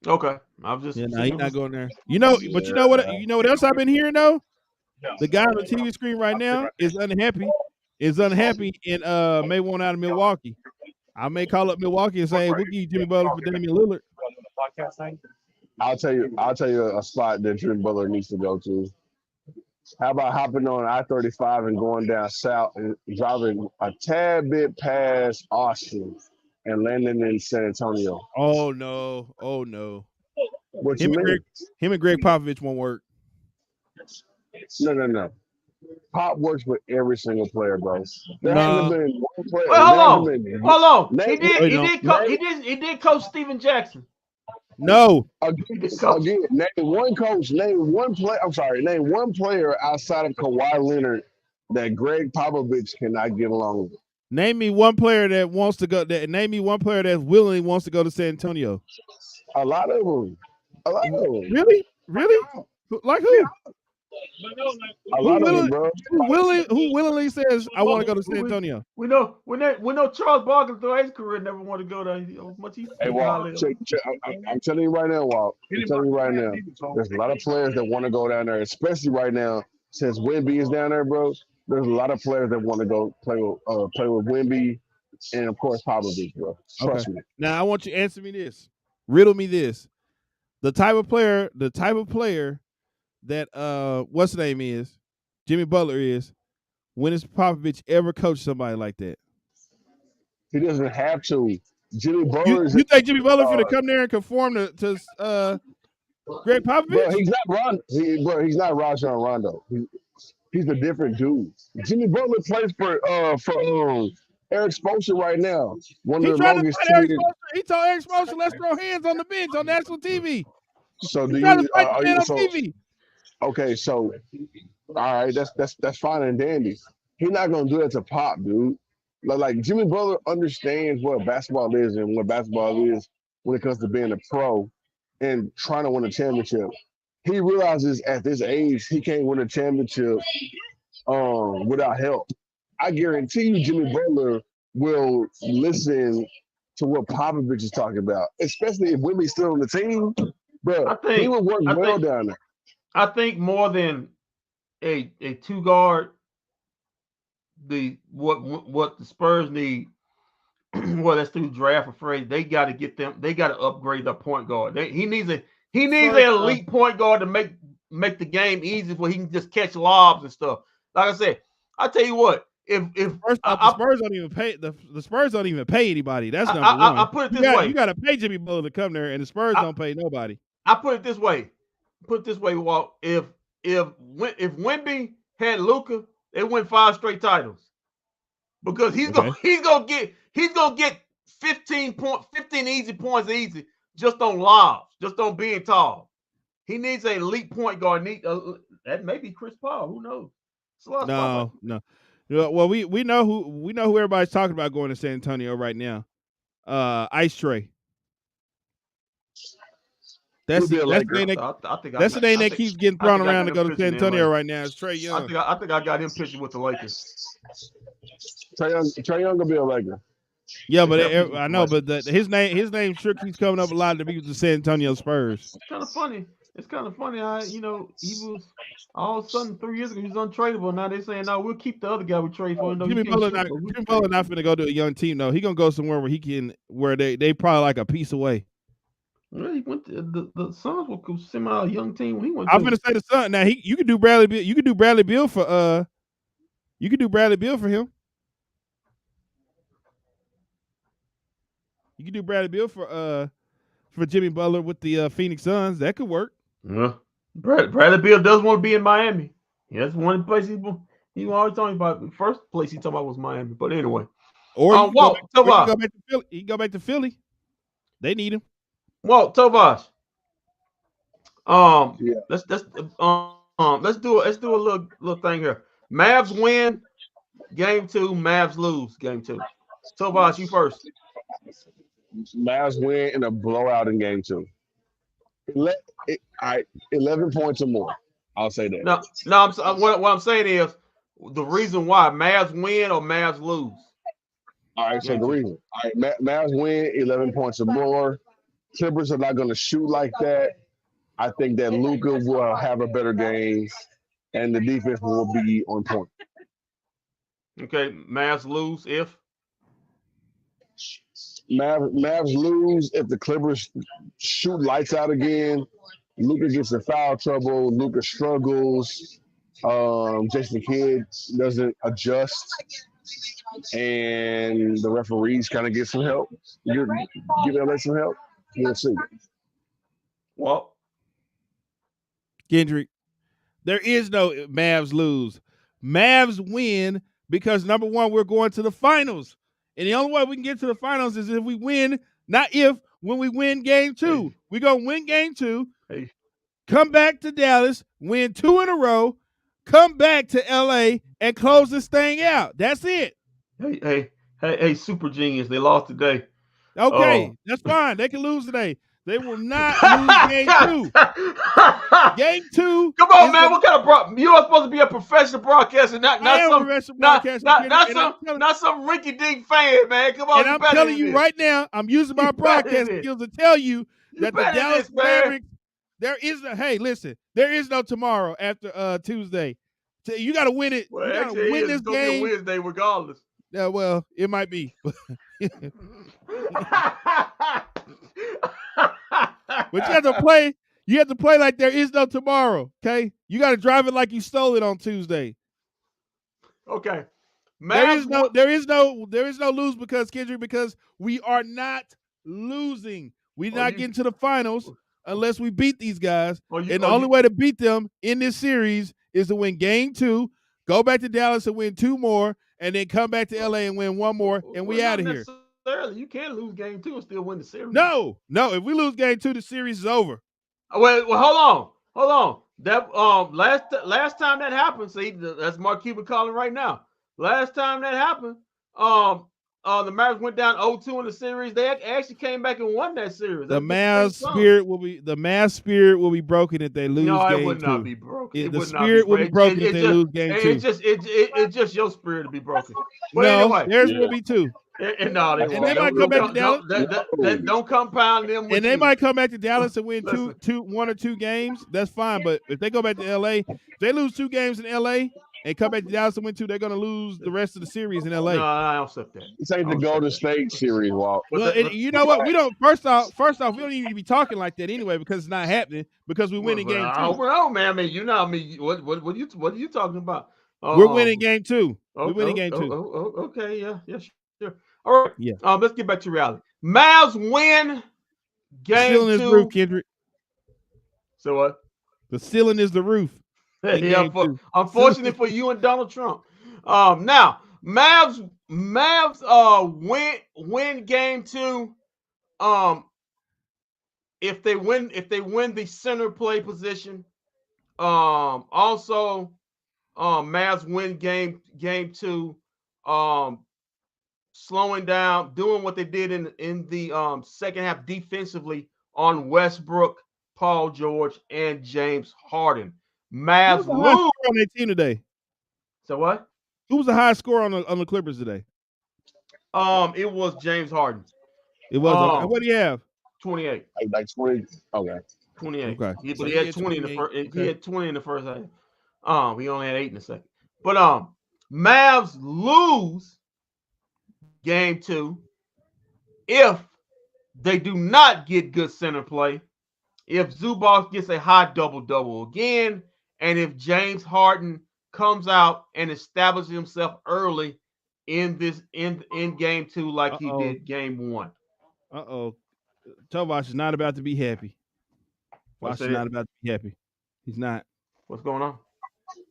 Okay, I'm just he's not going there. You know what else I've been hearing though? The guy on the TV screen right now is unhappy. And may want out of Milwaukee. I may call up Milwaukee and say, hey, we'll give you Jimmy Butler for Damian Lillard. I'll tell you a spot that Jimmy Butler needs to go to. How about hopping on I-35 and going down south and driving a tad bit past Austin and landing in San Antonio? Oh no. What him you mean? Him and Greg Popovich won't work. No. Pop works with every single player, bro. There No. hasn't been one player. Well, hold on. He did coach Steven Jackson. No. Again, name one coach. Name one player. I'm sorry. Name one player outside of Kawhi Leonard that Greg Popovich cannot get along with. Name me one player that wants to go. Name me one player that willingly wants to go to San Antonio. A lot of them. Really? Like who? A lot of them, bro. Who willingly says I want to go to San Antonio? We know Charles Barkley throughout his career never wanted to go there. Hey, Walt, I'm telling you right now, Walt. I'm telling you right now. There's a lot of players that want to go down there, especially right now since Wemby is down there, bro. There's a lot of players that want to go play with Wemby and of course Popovich, bro. Trust me. Now I want you to answer me this. Riddle me this. The type of player that what's the name is, Jimmy Butler is, when has Popovich ever coached somebody like that? He doesn't have to. Jimmy Butler You think Jimmy Butler finna come there and conform to Greg Popovich? Bro, he's not Rajon Rondo. He's a different dude. Jimmy Butler plays for Eric Spoelstra right now. One of the longest teams. He told Eric Spoelstra, let's throw hands on the bench on national TV. So do you? On TV. Okay, so all right, that's fine and dandy. He's not gonna do that to Pop, dude. Like Jimmy Butler understands what basketball is and what basketball is when it comes to being a pro and trying to win a championship. He realizes at this age he can't win a championship without help. I guarantee you Jimmy Butler will listen to what Popovich is talking about, especially if Wemby's still on the team. But he would work well down there. I think more than a two guard, what the Spurs need, well, that's through draft or phrase. They got to get them. They got to upgrade their point guard. He needs an elite point guard to make the game easy where he can just catch lobs and stuff. Like I said, I tell you what. If first off, the Spurs don't even pay the Spurs don't even pay anybody. That's number one. I put it this way: you got to pay Jimmy Butler to come there, and the Spurs don't pay nobody. I put it this way: Walt. If Wemby had Luka, they win 5 straight titles because he's gonna get 15 easy points just on lobs, just on being tall. He needs an elite point guard. That may be Chris Paul. Who knows? No. Well, we know who everybody's talking about going to San Antonio right now. Ice Tray. That's the name that keeps getting thrown around to go to San Antonio right now. It's Trae Young. I think I got him pitching with the Lakers. Trae Young gonna be a Laker. Yeah, but I know, but his name sure keeps coming up a lot to be with the San Antonio Spurs. It's kind of funny. How he was all of a sudden 3 years ago he was untradeable. Now they're saying no, we'll keep the other guy we trade for. Jimmy Butler not going to go to a young team though. He gonna go somewhere where they probably like a piece away. Well, he went to the Suns were semi young team when he went. I'm gonna say the Suns. Now you could do Bradley Beal. You could do Bradley Beal for him. You could do Bradley Beal for Jimmy Butler with the Phoenix Suns. That could work. Yeah. Bradley Beal does want to be in Miami. Yeah, that's one place he always talking about. The first place he talking about was Miami. But anyway, or he can go back to Philly. They need him. Well, Tovash. Yeah. Let's do a little thing here. Mavs win game 2. Mavs lose game 2. Tobias, you first. Mavs win in a blowout in game 2. 11 points or more. I'll say that. No. What I'm saying is the reason why Mavs win or Mavs lose. All right, so the reason. All right, Mavs win 11 points or more. Clippers are not going to shoot like that. I think that Luka will have a better game, and the defense will be on point. Okay, Mavs lose if? Mavs lose if the Clippers shoot lights out again. Luka gets in foul trouble. Luka struggles. Jason Kidd doesn't adjust. And the referees kind of get some help. Give LA some help. We'll see. Well, Kendrick, there is no Mavs lose. Mavs win because, number one, we're going to the finals. And the only way we can get to the finals is if we win, not if, when we win game 2. Hey. We're going to win game 2, Hey. come back to Dallas, win 2 in a row, come back to LA, and close this thing out. That's it. Hey, Super Genius, they lost today. Okay, that's fine. They can lose today. They will not lose game 2. Game 2. Come on, man. What kind of you are supposed to be a professional broadcaster, not some rinky-dink fan, man. Come on, and I'm telling you right now, I'm using my broadcast skills to tell you that the Dallas Mavericks. There is no tomorrow after Tuesday. So you got to win it. Well, you got to win this game. Wednesday, regardless. Yeah, well, it might be. But you have to play. You have to play like there is no tomorrow. Okay, you got to drive it like you stole it on Tuesday. Okay, there is no lose because we are not losing. We're not getting to the finals unless we beat these guys. And the only way to beat them in this series is to win game 2, go back to Dallas and win 2 more, and then come back to LA and win 1 more, and we out of here. You can't lose game 2 and still win the series. No. If we lose game 2, the series is over. Well, hold on. That last time that happened, see, that's Mark Cuban calling right now. Last time that happened, the Mavericks went down 0-2 in the series. They actually came back and won that series. The Mavs spirit will be broken if they lose game 2. No, it would not be broken. The spirit will be broken if they lose game 2. It's just your spirit to be broken. But no, anyway, theirs will be too. And they might come back to Dallas. Don't compound them. And they might come back to Dallas and win 1 or 2 games. That's fine. But if they go back to LA, if they lose 2 games in LA and come back to Dallas and win 2, they're going to lose the rest of the series in LA. No, I don't accept that. This ain't the Golden State series, Walt. Well, you know what? We don't. First off, we don't even be talking like that anyway because it's not happening because we win in game 2. Well, man. I mean, what are you talking about? We're winning game 2. We're winning game 2. Okay, yeah, sure. All right. Yeah. Let's get back to reality. Mavs win game 2. The ceiling is the roof, Kendrick. So what? The ceiling is the roof. Yeah, unfortunately for you and Donald Trump. Now Mavs win game 2. If they win the center play position. Also Mavs win game 2. Slowing down, doing what they did in the second half defensively on Westbrook, Paul George, and James Harden. Mavs lose on their team today. So what? Who was the highest scorer on the Clippers today? It was James Harden. It was. What do you have? 28. Like 20. Okay. 28. Okay. He had 20 in the first. He had 20 in the first half. He only had 8 in the second. But Mavs lose game 2 if they do not get good center play, if Zubac gets a high double-double again, and if James Harden comes out and establishes himself early in game 2 like he did game 1. Tovash is not about to be happy. Vosh is not about to be happy. He's not. What's going on?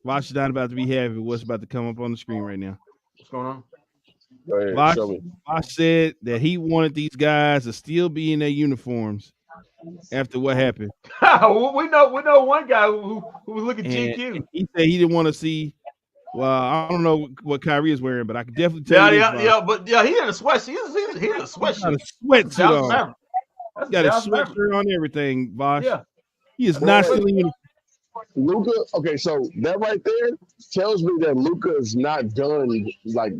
Vosh is not about to be happy with what's about to come up on the screen right now. What's going on? Vosh said that he wanted these guys to still be in their uniforms after what happened. we know one guy who was looking GQ. He said he didn't want to see Well, I don't know what Kyrie is wearing, but I can definitely tell you this. But he in a sweatshirt. He's in a sweatshirt. Sweatsuit Dallas on. Maverick. He's got his sweatshirt on, everything, Bosh. Yeah. He is not stealing. Luka. Okay, so that right there tells me that Luka is not done, like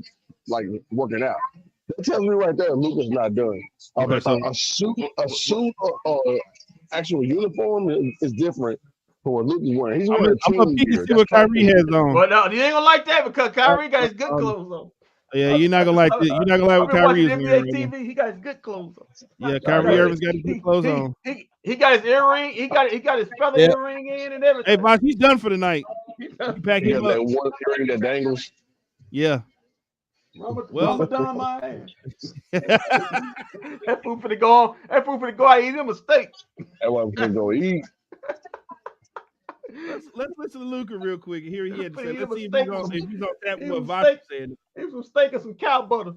working out. That tells me right there Luka's not done. Okay, so a suit, actual uniform is different from what Luka's wearing. He's wearing I'm gonna peek and see what Kyrie has on. But no, you ain't gonna like that because Kyrie got his good clothes on. Yeah, you're not gonna like it. You're not gonna like what Kyrie is wearing. NBA TV, he got his good clothes on. Yeah, Kyrie Irving's got his good clothes on. He got his earring. He got his feather earring in and everything. Hey, Bosh, he's done for the night. You pack him up. That one earring that dangles. Yeah. Well, down my ass. That food for the go on. That food for the go out eat him a steak. That's what I'm gonna go eat. Let's listen to Luka real quick and hear what he had to say. Let's see if he's on tap with what Vosh said. Here's some steak and some cow butter.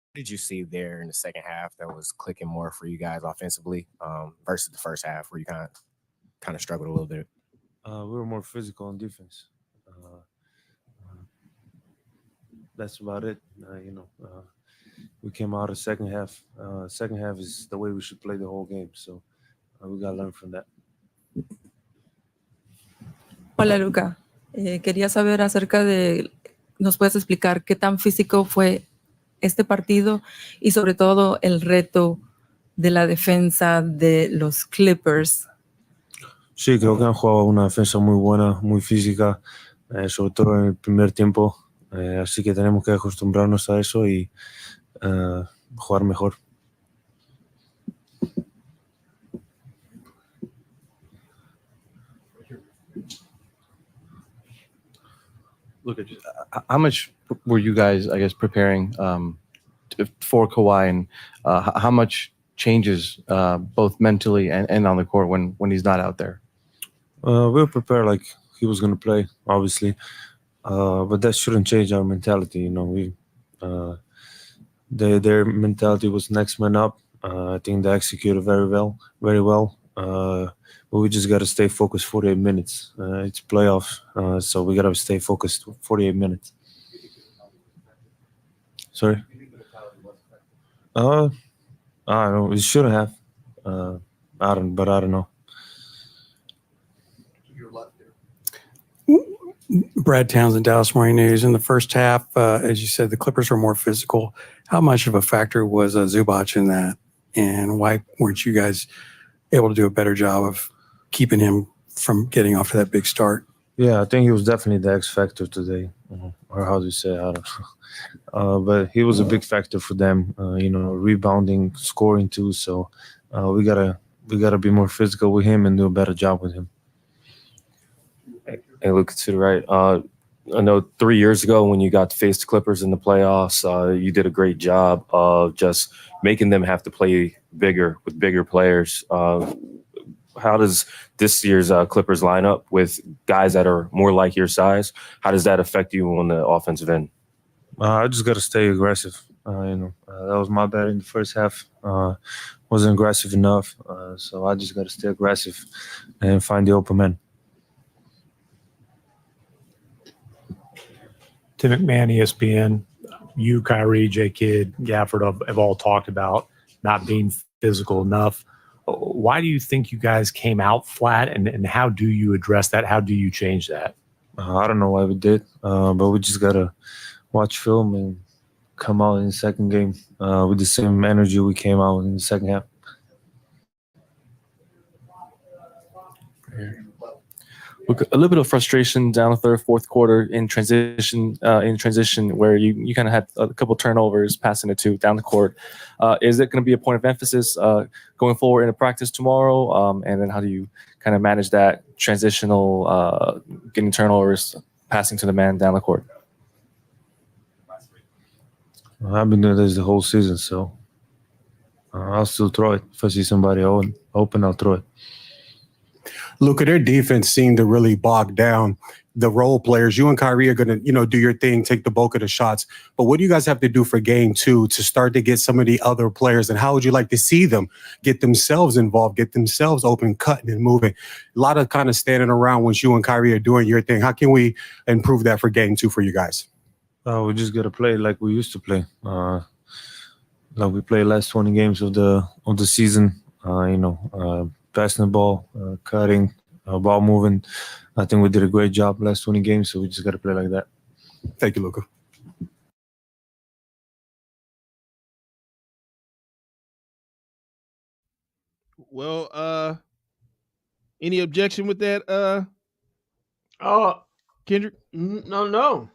What did you see there in the second half that was clicking more for you guys offensively versus the first half where you kind of struggled a little bit? We were more physical on defense. That's about it. We came out of second half. Second half is the way we should play the whole game. So we got to learn from that. Hola, Luka. Quería saber acerca de, ¿nos puedes explicar qué tan físico fue este partido y sobre todo el reto de la defensa de los Clippers? Sí, creo que han jugado una defensa muy buena, muy física, sobre todo en el primer tiempo. Así que tenemos que acostumbrarnos a eso y jugar mejor. Look, how much were you guys, I guess, preparing for Kawhi, and how much changes both mentally and on the court when he's not out there? We were prepared like he was going to play, obviously, but that shouldn't change our mentality. Their mentality was next man up. I think they executed very well. But we just got to stay focused 48 minutes. It's playoffs, so we got to stay focused 48 minutes. Sorry? I don't know. We shouldn't have. I don't know. Brad Townsend, Dallas Morning News. In the first half, as you said, the Clippers were more physical. How much of a factor was Zubac in that? And why weren't you guys able to do a better job of keeping him from getting off to that big start? Yeah, I think he was definitely the X factor today. Or how do you say it? I don't know. But he was a big factor for them, rebounding, scoring too. So we gotta be more physical with him and do a better job with him. Hey, Luke, to the right. I know 3 years ago when you got to face the Clippers in the playoffs, you did a great job of just making them have to play bigger with bigger players. How does this year's Clippers line up with guys that are more like your size? How does that affect you on the offensive end? I just got to stay aggressive. That was my bad in the first half. Wasn't aggressive enough, so I just got to stay aggressive and find the open man. Tim McMahon, ESPN, you, Kyrie, J. Kidd, Gafford have all talked about not being physical enough. Why do you think you guys came out flat, and how do you address that? How do you change that? I don't know why we did, but we just got to watch film and come out in the second game with the same energy we came out in the second half. Look, a little bit of frustration down the third, fourth quarter in transition where you kind of had a couple turnovers, passing it to down the court. Is it going to be a point of emphasis going forward in a practice tomorrow? And then how do you kind of manage that transitional, getting turnovers, passing to the man down the court? I've been doing this the whole season, so I'll still throw it. If I see somebody open, I'll throw it. Luka, their defense seemed to really bog down the role players. You and Kyrie are going to, do your thing, take the bulk of the shots. But what do you guys have to do for game 2 to start to get some of the other players? And how would you like to see them get themselves involved, get themselves open, cutting and moving? A lot of kind of standing around when you and Kyrie are doing your thing. How can we improve that for game 2 for you guys? We just got to play like we used to play. Like we played last 20 games of the season. Passing the ball, cutting, ball moving. I think we did a great job last 20 games, so we just got to play like that. Thank you, Luka. Well, any objection with that, Kendrick? No.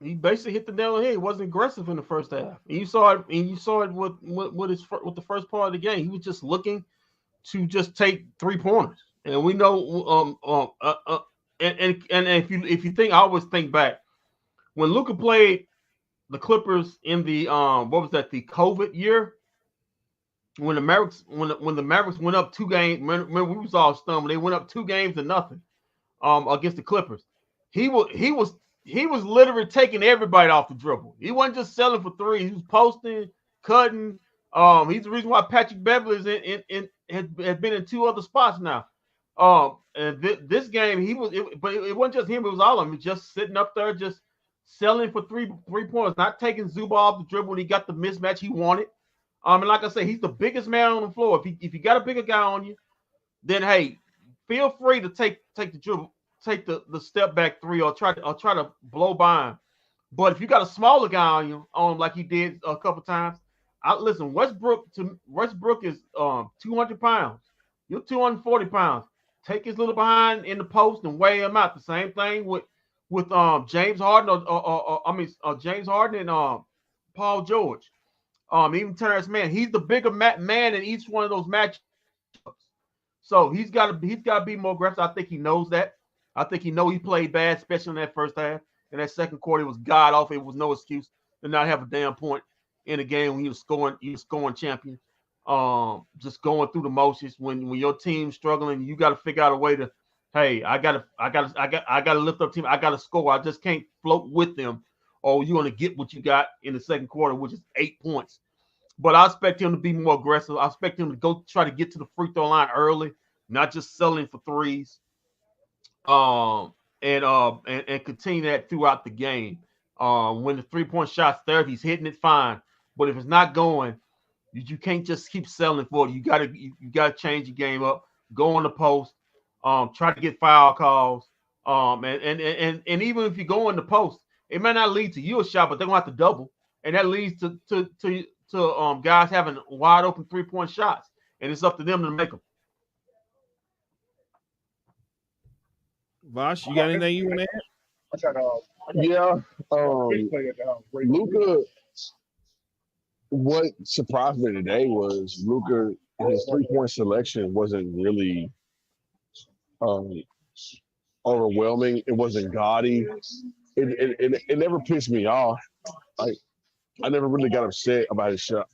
He basically hit the nail on the head. He wasn't aggressive in the first half. And you saw it. And you saw it with the first part of the game. He was just looking to just take 3-pointers. And we know, and if you think, I always think back when Luka played the Clippers in the the COVID year, when the Mavericks went up 2 games. Remember we was all stunned when they went up 2-0 against the Clippers. He was literally taking everybody off the dribble. He wasn't just selling for 3. He was posting, cutting. He's the reason why Patrick Beverley is has been in 2 other spots now. And this game but it wasn't just him. It was all of them. Just sitting up there, just selling for 3 points, not taking Zubac off the dribble when he got the mismatch he wanted. And like I said, he's the biggest man on the floor. If you got a bigger guy on you, then hey, feel free to take the dribble, take the step back 3, or try to blow by him. But if you got a smaller guy on you, like he did a couple times, listen. Westbrook is 200 pounds. You're 240 pounds. Take his little behind in the post and weigh him out. The same thing with James Harden James Harden and Paul George. Even Terrence Mann. He's the bigger man in each one of those matchups. So he's got to be more aggressive. I think he knows that. I think he played bad, especially in that first half. In that second quarter, it was god awful. It was no excuse to not have a damn point in a game when you were scoring champion. Just going through the motions. When your team's struggling, you got to figure out a way to, hey, I gotta lift up team. I gotta score. I just can't float with them, or you're gonna get what you got in the second quarter, which is 8 points. But I expect him to be more aggressive. I expect him to go try to get to the free throw line early, not just selling for 3s. And continue that throughout the game. When the 3-point shot's there, if he's hitting it, fine. But if it's not going, you can't just keep selling for it. You gotta change your game up. Go on the post. Try to get foul calls. And even if you go in the post, it may not lead to you a shot, but they're gonna have to double, and that leads to guys having wide open 3-point shots, and it's up to them to make them. Vosh, you got anything you want to add? Yeah. Luka, what surprised me today was Luka, his 3-point selection wasn't really overwhelming. It wasn't gaudy. It never pissed me off. I never really got upset about his shot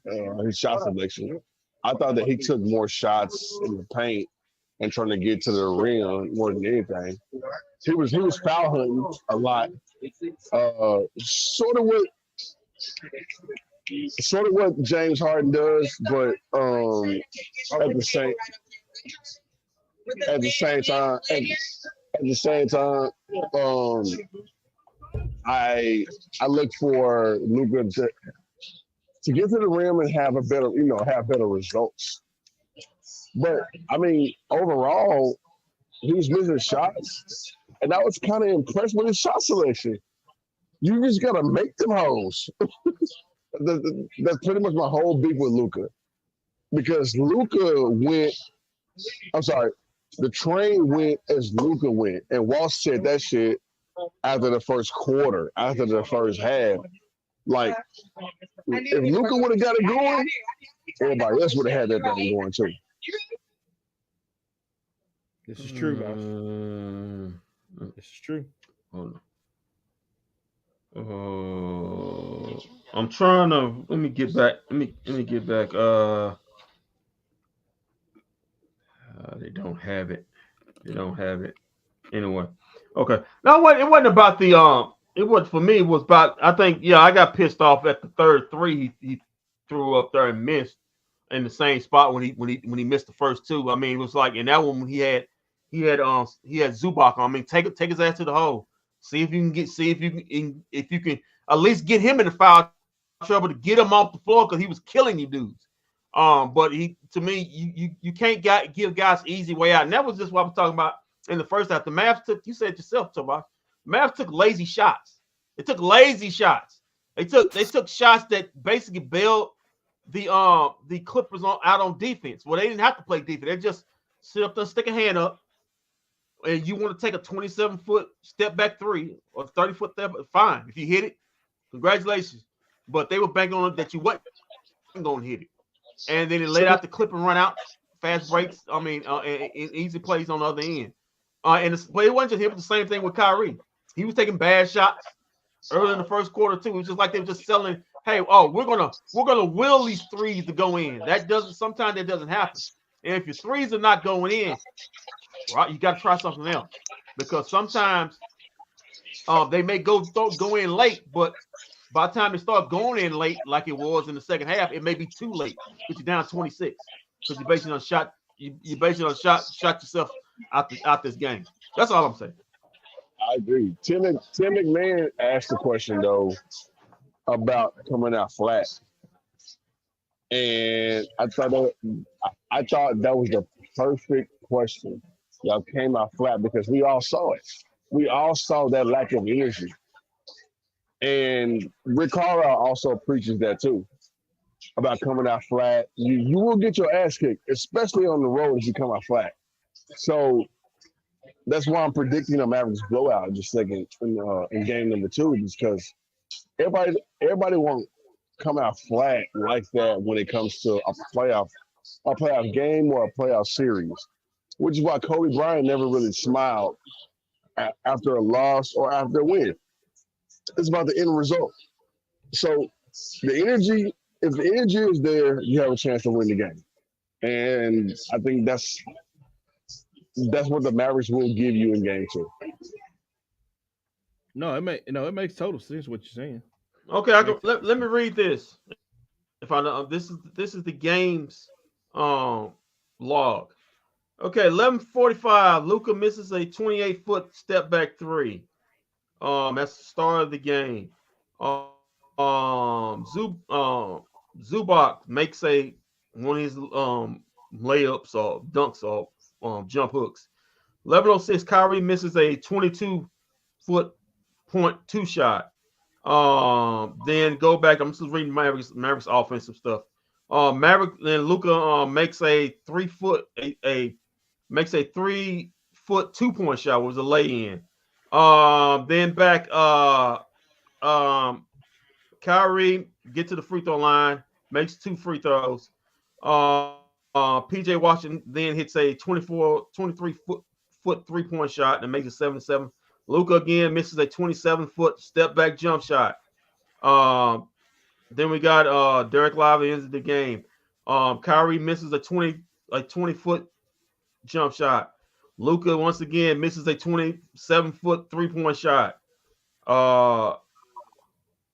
selection. I thought that he took more shots in the paint and trying to get to the rim more than anything. He was foul hunting a lot. Sort of what James Harden does, but at the same time, I look for Luka to get to the rim and have better results. But I mean, overall, he was missing shots, and I was kind of impressed with his shot selection. You just gotta make them holes. That's pretty much my whole beef with Luka, because the train went as Luka went, and Walsh said that shit after the first quarter, after the first half. Like, if Luka would have got it going, everybody else would have had that thing going too. This is true, Vosh. This is true. Hold on. I'm trying to let me get back. Let me get back. They don't have it. Anyway. Okay. No, it wasn't about the It was for me. It was about. I think. Yeah, I got pissed off at the third three he threw up there and missed in the same spot when he missed the first two. I mean, it was like in that one when he had Zubac on. I mean, take his ass to the hole. See if you can at least get him in the foul trouble to get him off the floor because he was killing you dudes. But to me, you can't give guys easy way out. And that was just what I was talking about in the first half. The Mavs took, you said yourself, Tobias, Mavs took lazy shots. They took lazy shots. They took shots that basically bailed the Clippers out on defense. Well, they didn't have to play defense. They just sit up there, stick a hand up, and you want to take a 27-foot step back three or 30-foot step, fine. If you hit it, congratulations. But they were banking on it that you wasn't going to hit it. And then they laid out the clip and run out, fast breaks. I mean, and easy plays on the other end. But it wasn't just him. The same thing with Kyrie. He was taking bad shots early in the first quarter too. It was just like they were just selling. Hey, we're gonna will these threes to go in. Sometimes that doesn't happen. And if your threes are not going in, right, you got to try something else because sometimes they may go in late, but by the time they start going in late, like it was in the second half, it may be too late because you're down 26 because you're basing on shot. You're basing on shot yourself out this game. That's all I'm saying. I agree. Tim McMahon asked the question though about coming out flat, and I thought that was the perfect question. Y'all came out flat because we all saw it. We all saw that lack of energy. And Rick Carlisle also preaches that too, about coming out flat. You will get your ass kicked, especially on the road if you come out flat. So that's why I'm predicting a Mavericks blowout just second in game number 2, because everybody won't come out flat like that when it comes to a playoff game or a playoff series, which is why Kobe Bryant never really smiled after a loss or after a win. It's about the end result. So the energy, if the energy is there, you have a chance to win the game. And I think that's what the Mavericks will give you in game 2. No, it makes total sense what you're saying. Okay, let me read this. If I know this is the game's log. Okay, 11:45. Luka misses a 28-foot step back three. That's the start of the game. Zubac makes one of his layups or dunks or jump hooks. 11:06. Kyrie misses a 22-foot point two shot. Then go back. I'm just reading Mavericks offensive stuff. Then Luka makes a 3-foot makes a 3-foot 2-point shot. Was a lay-in. Then back. Kyrie get to the free throw line, makes 2 free throws. PJ Washington then hits a 23-foot 3-point shot and makes it 7-7. Luka again misses a 27-foot step back jump shot. Then we got Derek Lively ends the game. Kyrie misses a 20-foot jump shot. Luka once again misses a 27-foot 3-point shot.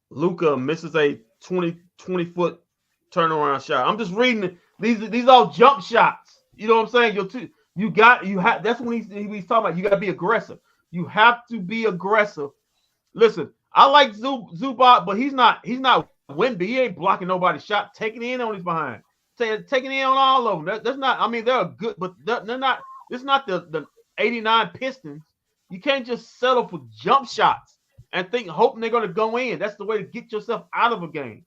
Luka misses a 20-foot turnaround shot. I'm just reading these all jump shots. You know what I'm saying? That's when he's talking about you got to be aggressive. You have to be aggressive. Listen, I like Zubac, but he's not Wemby. He ain't blocking nobody's shot, taking in on his behind. Taking in on all of them. That's not, I mean, they're good, but they're not, it's not the 89 Pistons. You can't just settle for jump shots and hoping they're going to go in. That's the way to get yourself out of a game.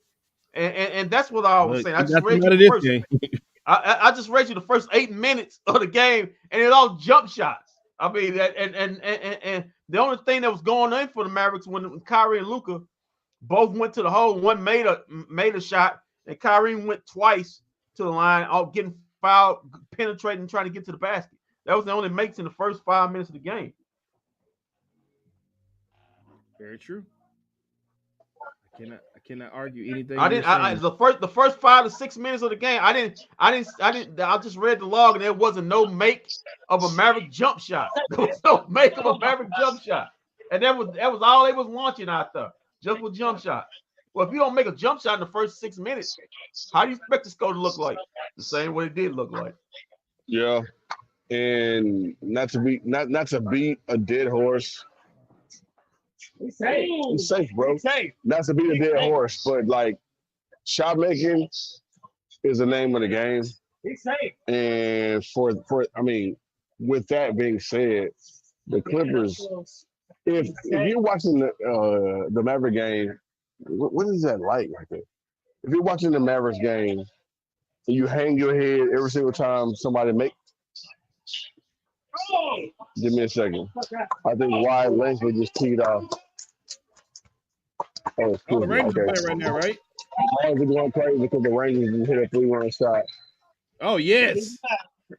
And that's what I was saying. I just read you the first 8 minutes of the game, and it all jump shots. I mean, and the only thing that was going on for the Mavericks when Kyrie and Luka both went to the hole, one made a shot, and Kyrie went twice to the line, all getting fouled, penetrating, trying to get to the basket. That was the only makes in the first 5 minutes of the game. Very true. I cannot argue anything. I didn't. The first 5 to 6 minutes of the game, I didn't. I just read the log, and there wasn't no make of a Maverick jump shot. There was no make of a Maverick jump shot, and that was all they was launching out there, just with jump shots. Well, if you don't make a jump shot in the first 6 minutes, how do you expect the score to look like? The same way it did look like. Yeah, and not to beat a dead horse. It's safe, bro. Not to beat a dead horse, but like shot making is the name of the game. And for I mean, with that being said, the Clippers, if you're watching the Maverick game, what is that like right there? If you're watching the Mavericks game and you hang your head every single time somebody make. Give me a second. I think Wyatt Langford just teed off. Oh, the Rangers are playing right now, right? I was going crazy because the Rangers just hit a 3-1 shot. Oh yes.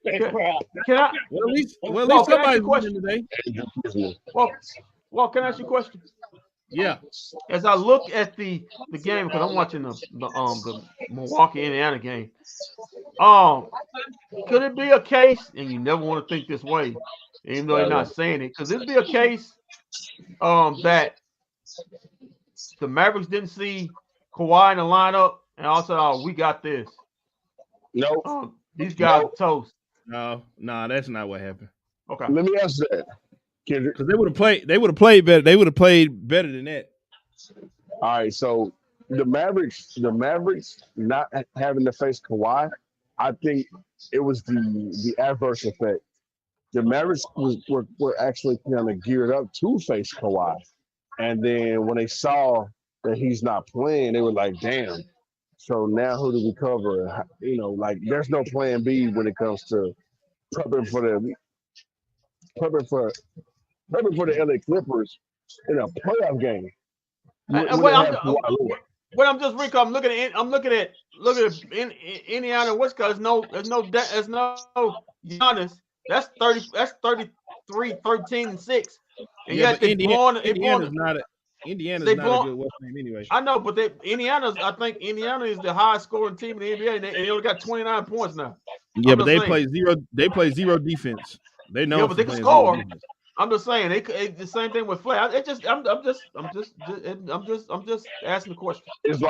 Can I? Well, at least somebody's winning today. Well, can I ask you a question? Yeah. As I look at the game, because I'm watching the Milwaukee Indiana game, could it be a case, and you never want to think this way, even though they're not saying it, could it be a case that the Mavericks didn't see Kawhi in the lineup and also we got this? No. These guys are toast. No, that's not what happened. Okay. Let me ask that. Because they would have played better. They would have played better than that. All right, so the Mavericks not having to face Kawhi, I think it was the adverse effect. The Mavericks were actually kind of geared up to face Kawhi. And then when they saw that he's not playing, they were like, damn. So now who do we cover? You know, like there's no plan B when it comes to prepping for the LA Clippers in a playoff game. I'm just recall. I'm looking at Indiana West Coast. There's no Giannis. That's 33, 13, and 6. And yet Indiana's not a good West team anyway. I know, but I think Indiana is the highest scoring team in the NBA, and they only got 29 points now. Yeah, but they play zero. They play zero defense. They know. Yeah, but they can score. I'm just saying the same thing with Flair. I'm just asking the question. It's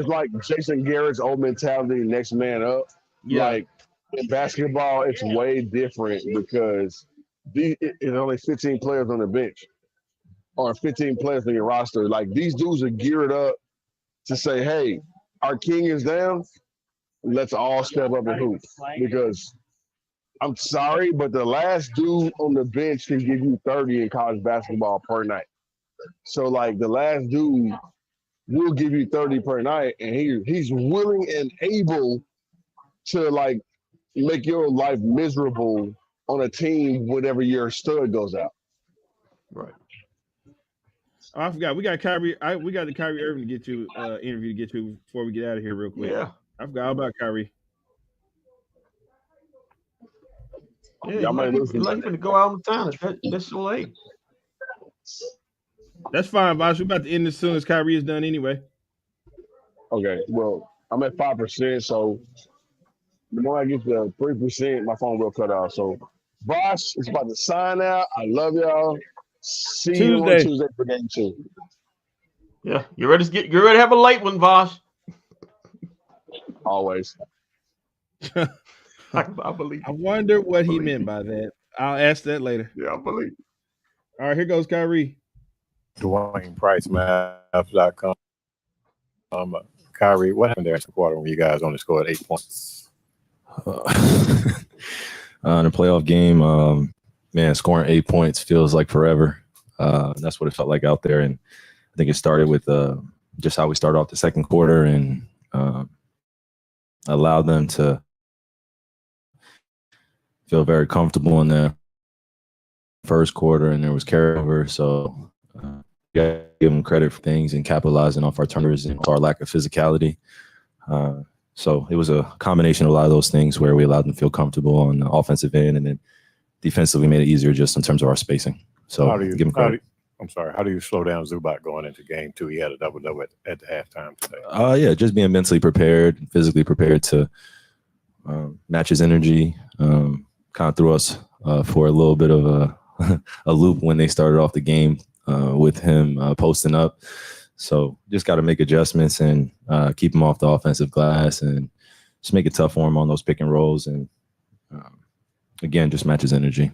like Jason Garrett's old mentality, next man up. Yeah. Like in basketball, it's way different because it's only 15 players on the bench or 15 players on your roster. Like these dudes are geared up to say, "Hey, our king is down. Let's all step up and hoop." Because I'm sorry, but the last dude on the bench can give you 30 in college basketball per night. So, like, the last dude will give you 30 per night, and he's willing and able to, like, make your life miserable on a team whenever your stud goes out. Right. Oh, I forgot. We got Kyrie. We got the Kyrie Irving to get to interview to get to before we get out of here real quick. Yeah. I forgot all about Kyrie. Yeah, y'all might going to go out on time. That's so late. That's fine, Vosh. We're about to end as soon as Kyrie is done anyway. Okay, well, I'm at 5%, so the more I get to 3%, my phone will cut off. So, Vosh is about to sign out. I love y'all. See you on Tuesday for game 2. Yeah, you're ready to have a late one, Vosh. Always. I believe. I wonder what he meant by that. I'll ask that later. Yeah, I believe. All right, here goes Kyrie. Dwayne Price, Mavs.com. Kyrie, what happened there in the quarter when you guys only scored 8 points? In a playoff game, man, scoring 8 points feels like forever. That's what it felt like out there. And I think it started with just how we started off the second quarter and allowed them to feel very comfortable in the first quarter, and there was carryover. So you got to give them credit for things and capitalizing off our turnovers and our lack of physicality. So it was a combination of a lot of those things where we allowed them to feel comfortable on the offensive end, and then defensively made it easier just in terms of our spacing. So give them credit. I'm sorry. How do you slow down Zubac going into game 2? He had a double-double at the halftime today. Yeah, just being mentally prepared, physically prepared to match his energy. Kind of threw us for a little bit of a loop when they started off the game with him posting up. So just got to make adjustments and keep him off the offensive glass and just make it tough for him on those pick and rolls. And again, just match his energy.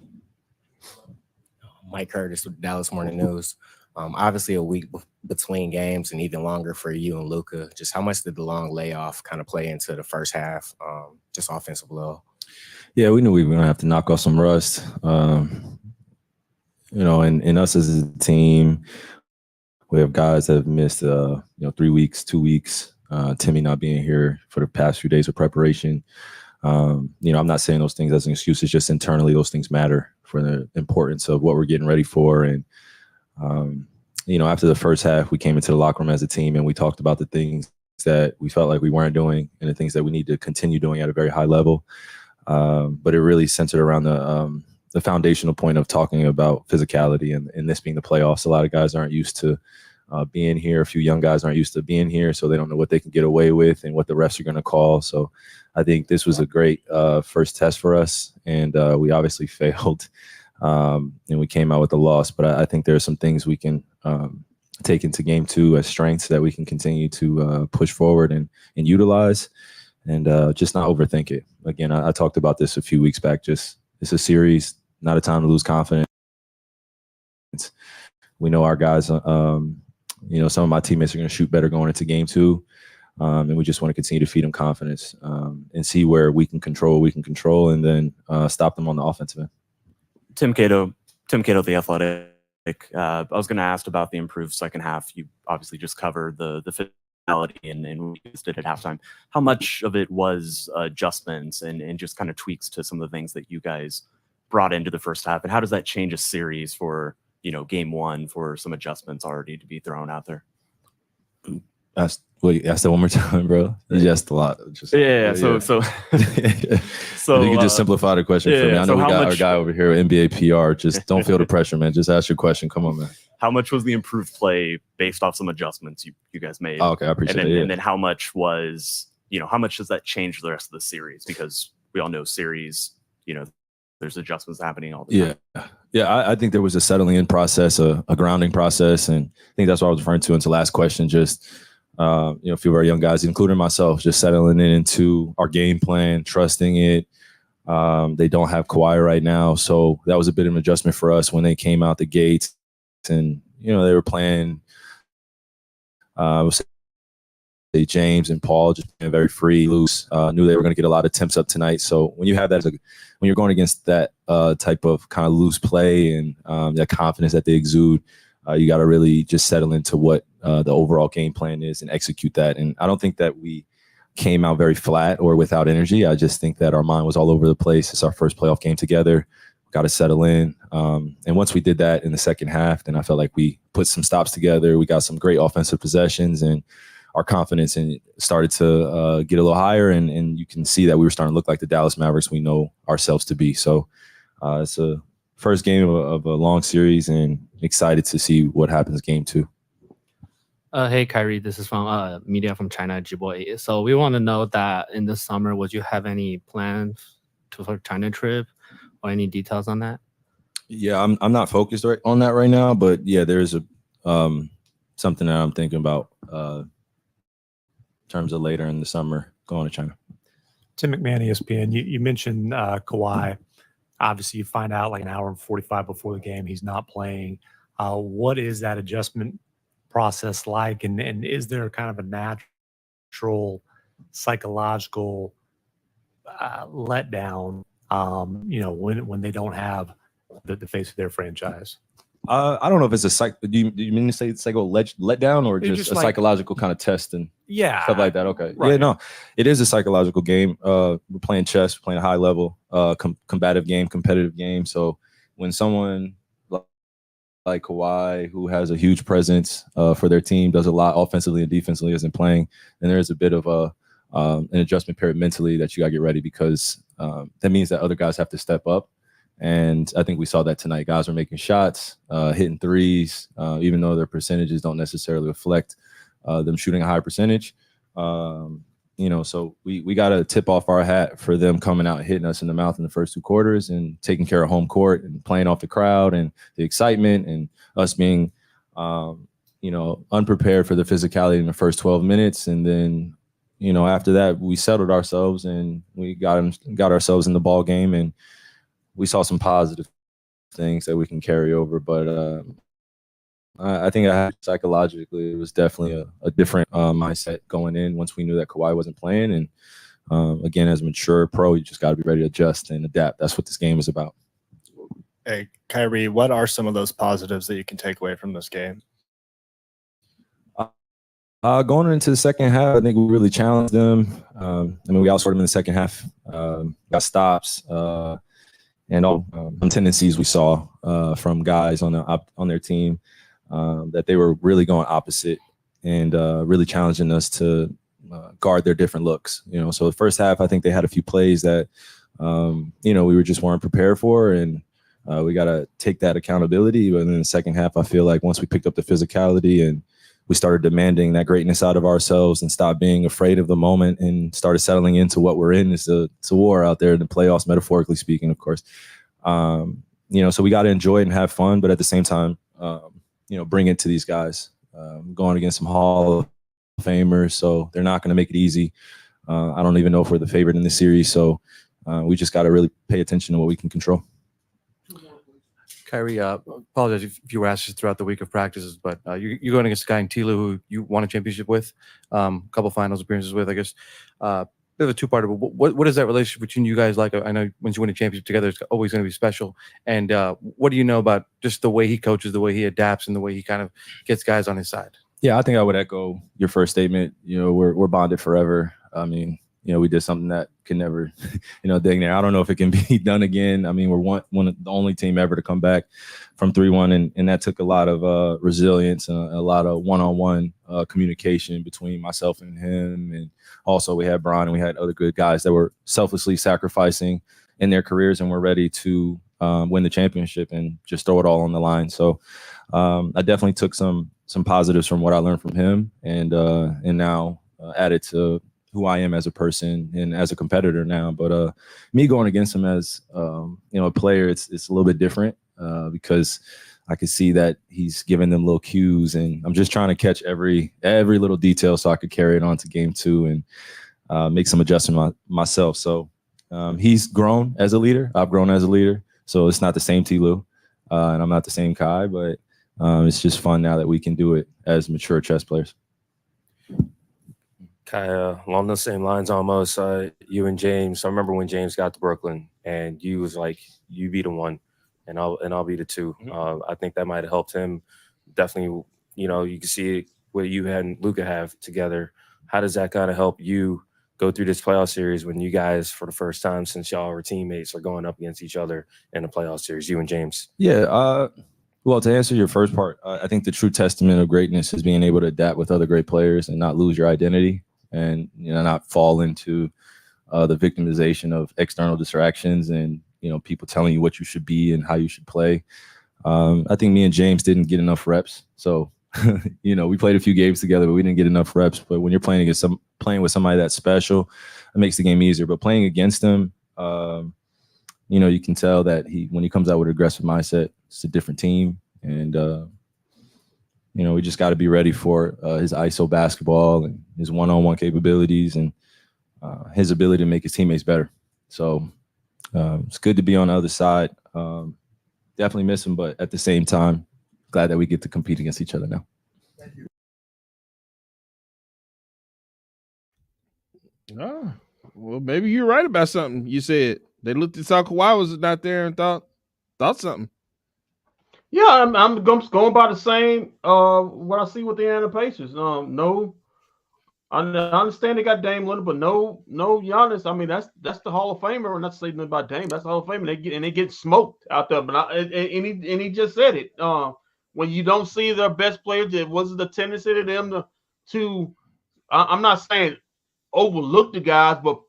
Mike Curtis with Dallas Morning News. Obviously a week between games and even longer for you and Luka. Just how much did the long layoff kind of play into the first half, just offensive blow? Yeah, we knew we were going to have to knock off some rust. And us as a team, we have guys that have missed, 3 weeks, 2 weeks. Timmy not being here for the past few days of preparation. I'm not saying those things as an excuse. It's just internally those things matter for the importance of what we're getting ready for. And, after the first half, we came into the locker room as a team and we talked about the things that we felt like we weren't doing and the things that we need to continue doing at a very high level. But it really centered around the foundational point of talking about physicality and this being the playoffs. A lot of guys aren't used to being here. A few young guys aren't used to being here, so they don't know what they can get away with and what the refs are going to call. So I think this was a great first test for us, and we obviously failed, and we came out with a loss. But I think there are some things we can take into game 2 as strengths that we can continue to push forward and utilize, and just not overthink it. Again, I talked about this a few weeks back. Just it's a series, not a time to lose confidence. We know our guys. Some of my teammates are going to shoot better going into game 2. And we just want to continue to feed them confidence and see where we can control, and then stop them on the offensive end. Tim Cato, The Athletic. I was going to ask about the improved second half. You obviously just covered the physicality and we just did at halftime. How much of it was adjustments and just kind of tweaks to some of the things that you guys brought into the first half? And how does that change a series for, game 1 for some adjustments already to be thrown out there? Ask that one more time, bro. You asked a lot. So if you could just simplify the question for me. I know we got our guy over here at NBA PR. Just don't feel the pressure, man. Just ask your question. Come on, man. How much was the improved play based off some adjustments you guys made? Oh, okay, I appreciate it. And then how much was, how much does that change the rest of the series? Because we all know series, there's adjustments happening all the time. Yeah, I think there was a settling in process, a grounding process. And I think that's what I was referring to into the last question. Just, a few of our young guys, including myself, just settling into our game plan, trusting it. They don't have Kawhi right now. So that was a bit of an adjustment for us when they came out the gates. And, they were playing James and Paul just being very free, loose. Knew they were going to get a lot of attempts up tonight. So when you have that, when you're going against that type of kind of loose play and that confidence that they exude, you got to really just settle into what the overall game plan is and execute that. And I don't think that we came out very flat or without energy. I just think that our mind was all over the place. It's our first playoff game together. Got to settle in. And once we did that in the second half, then I felt like we put some stops together. We got some great offensive possessions and our confidence and started to get a little higher. And you can see that we were starting to look like the Dallas Mavericks we know ourselves to be. So it's a first game of a long series and excited to see what happens game 2. Hey, Kyrie, this is from media from China, Jiboy. So we want to know that in the summer, would you have any plans for China trip or any details on that? Yeah, I'm not focused on that right now, but yeah, there's a something that I'm thinking about in terms of later in the summer going to China. Tim McMahon, ESPN. You mentioned Kawhi. Obviously, you find out like an hour and 45 before the game he's not playing. What is that adjustment process like? And is there kind of a natural psychological letdown, when they don't have the face of their franchise? I don't know if it's a do you mean to say psycho letdown or just a psychological kind of test and stuff like that? Okay. Right. Yeah, no, it is a psychological game. We're playing chess, we're playing a high level, competitive game. So when someone like Kawhi, who has a huge presence for their team, does a lot offensively and defensively, isn't playing, then there's a bit of an adjustment period mentally that you got to get ready because that means that other guys have to step up. And I think we saw that tonight. Guys were making shots, hitting threes, even though their percentages don't necessarily reflect them shooting a high percentage. So we got to tip off our hat for them coming out and hitting us in the mouth in the first 2 quarters and taking care of home court and playing off the crowd and the excitement, and us being, unprepared for the physicality in the first 12 minutes. And then, after that, we settled ourselves and we got ourselves in the ball game, and we saw some positive things that we can carry over. But I think psychologically, it was definitely a different mindset going in once we knew that Kawhi wasn't playing. And again, as a mature pro, you just got to be ready to adjust and adapt. That's what this game is about. Hey, Kyrie, what are some of those positives that you can take away from this game? Going into the second half, I think we really challenged them. We outscored them in the second half, got stops, and all tendencies we saw from guys on their team. That they were really going opposite and really challenging us to guard their different looks. So the first half, I think they had a few plays that, we just weren't prepared for, and we got to take that accountability. But in the second half, I feel like once we picked up the physicality and we started demanding that greatness out of ourselves and stopped being afraid of the moment and started settling into what we're in. It's a war out there in the playoffs, metaphorically speaking, of course. So we got to enjoy it and have fun, but at the same time, bring it to these guys. Going against some Hall of Famers, so they're not going to make it easy. I don't even know if we're the favorite in this series, so we just got to really pay attention to what we can control. Kyrie, apologize if you were asked this throughout the week of practices, but you're going against a guy in Tilo who you won a championship with, a couple finals appearances with, I guess. Bit of a two-parter, but what is that relationship between you guys like? I know once you win a championship together, it's always going to be special. And what do you know about just the way he coaches, the way he adapts, and the way he kind of gets guys on his side? Yeah, I think I would echo your first statement. We're bonded forever. I mean, we did something that can never, dang near. I don't know if it can be done again. I mean, we're one of the only team ever to come back from 3-1, and that took a lot of resilience and a lot of one-on-one communication between myself and him. And also we had Bron and we had other good guys that were selflessly sacrificing in their careers and were ready to win the championship and just throw it all on the line. So I definitely took some positives from what I learned from him, and now added to who I am as a person and as a competitor now. But me going against him as a player, it's a little bit different because I could see that he's giving them little cues, and I'm just trying to catch every little detail so I could carry it on to game 2 and make some adjustment myself. So he's grown as a leader. I've grown as a leader. So it's not the same Tilo, and I'm not the same Kai, but it's just fun now that we can do it as mature chess players. Kai, along those same lines almost, you and James, I remember when James got to Brooklyn and you was like, you be the one and I'll be the two. I think that might have helped him. Definitely, you can see what you had and Luka have together. How does that kind of help you go through this playoff series when you guys, for the first time since y'all were teammates, are going up against each other in the playoff series, you and James? Yeah, well, to answer your first part, I think the true testament of greatness is being able to adapt with other great players and not lose your identity and not fall into the victimization of external distractions and people telling you what you should be and how you should play. I think me and James didn't get enough reps, so we played a few games together, but we didn't get enough reps. But when you're playing with somebody that's special, it makes the game easier. But playing against him, you can tell that when he comes out with an aggressive mindset, it's a different team. And, we just got to be ready for his ISO basketball and his one-on-one capabilities and his ability to make his teammates better. So it's good to be on the other side. Definitely miss him, but at the same time, glad that we get to compete against each other now. Thank you. Oh, well, maybe you're right about something you said. They looked and saw Kawhi was not there and thought something. Yeah, I'm going by the same what I see with the Indiana Pacers. No, I understand they got Dame Lillard, but no Giannis. I mean, that's the Hall of Famer. Not to say nothing about Dame. That's the Hall of Famer. They get smoked out there. But he just said it. When you don't see their best players, it wasn't the tendency to them to I'm not saying overlook the guys, but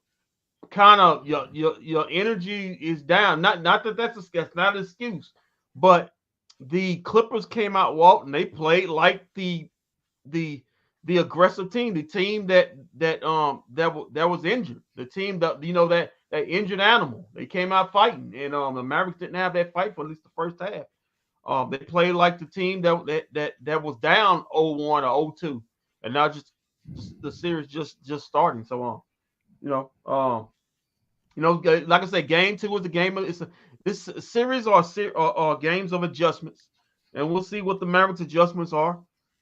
kind of your energy is down. Not that's not an excuse, but the Clippers came out, Walt, and they played like the aggressive team, the team that was injured, the team that that injured animal. They came out fighting, and the Mavericks didn't have that fight for at least the first half. They played like the team that was down 0-1 or 0-2, and now just the series just starting. So like I said, game 2 is a game of this series are games of adjustments, and we'll see what the Mavericks adjustments are.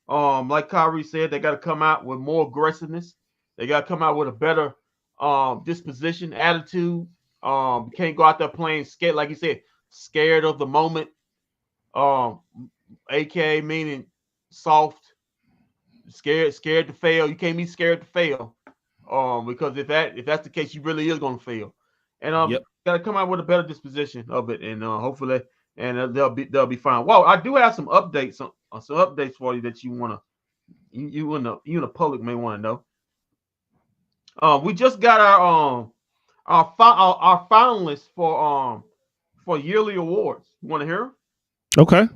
Like Kyrie said, they got to come out with more aggressiveness. They got to come out with a better disposition, attitude. Can't go out there playing scared, like you said, scared of the moment. AKA meaning soft, scared to fail. You can't be scared to fail. Because if that's the case, you really is gonna fail. And got to come out with a better disposition of it, and hopefully, and they'll be fine. Well, I do have some updates, some updates for you that you and the public may want to know. We just got our finalists for yearly awards. You want to hear them? Okay.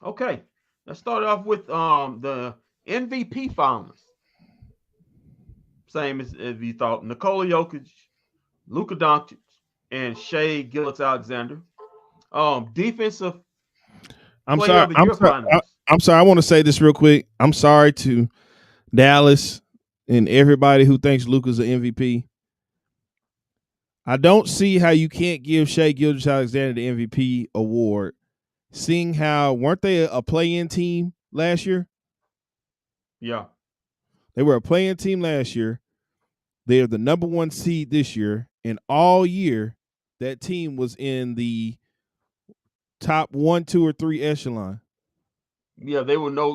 Okay. Let's start off with the MVP finalists. Same as you thought: Nikola Jokic, Luka Doncic, and Shai Gilgeous-Alexander. Defensive I'm player sorry. of the year finalists. I'm sorry. I want to say this real quick. I'm sorry to Dallas and everybody who thinks Luka's an MVP. I don't see how you can't give Shai Gilgeous-Alexander the MVP award, seeing how weren't they a play-in team last year? Yeah. They were a play-in team last year. They're the number 1 seed this year, and all year that team was in the top 1, 2, or 3 echelon. Yeah, they were no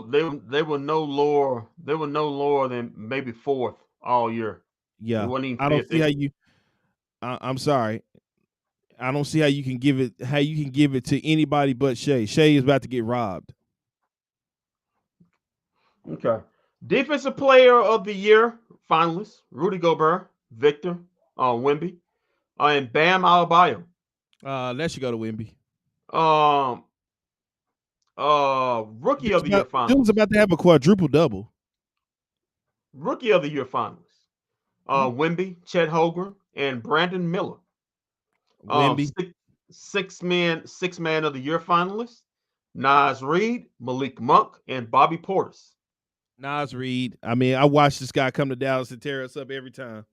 lower than maybe 4th all year. Yeah, even I don't fifth. see how you. I'm sorry, I don't see how you can give it. How you can give it to anybody but Shai. Shai is about to get robbed. Okay. Defensive player of the year finalists: Rudy Gobert, Victor Wemby, and Bam Adebayo. That should go to Wemby. Rookie of the year finalists. He was about to have a quadruple double. Rookie of the year finalists: Wemby, Chet Holmgren, and Brandon Miller. Wemby. Six man of the year finalists: Naz Reid, Malik Monk, and Bobby Portis. Naz Reid. I mean, I watched this guy come to Dallas and tear us up every time.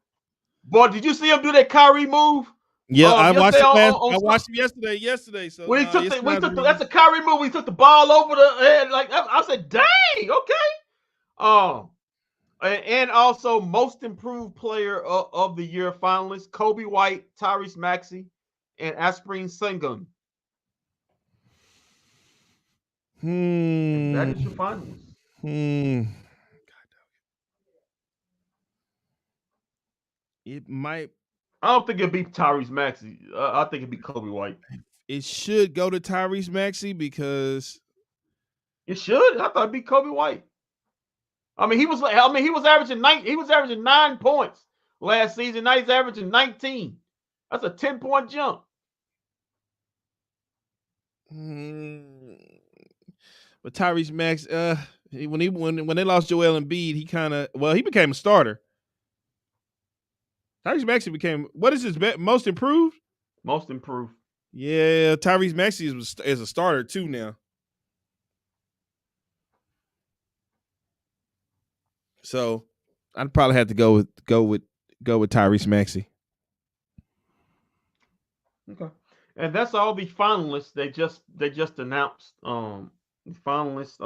Boy, did you see him do that Kyrie move? Yeah, I watched it I watched him yesterday. So when he took that's a Kyrie move. He took the ball over the head. Like I said, dang, okay. And also most improved player of the year finalists: Kobe White, Tyrese Maxey, and Asprin Sengun. That is your finalists. It might. I don't think it'd be Tyrese Maxey. I think it'd be Kobe White. It should go to Tyrese Maxey because it should. I thought it'd be Kobe White. I mean, he was averaging 9 points last season. Now he's averaging 19. That's a 10-point jump. But Tyrese Max, when they lost Joel Embiid, he became a starter. Tyrese Maxey became, what is his most improved? Most improved. Yeah, Tyrese Maxey is a starter too now. So I'd probably have to go with Tyrese Maxey. Okay, and that's all the finalists. They just announced the finalists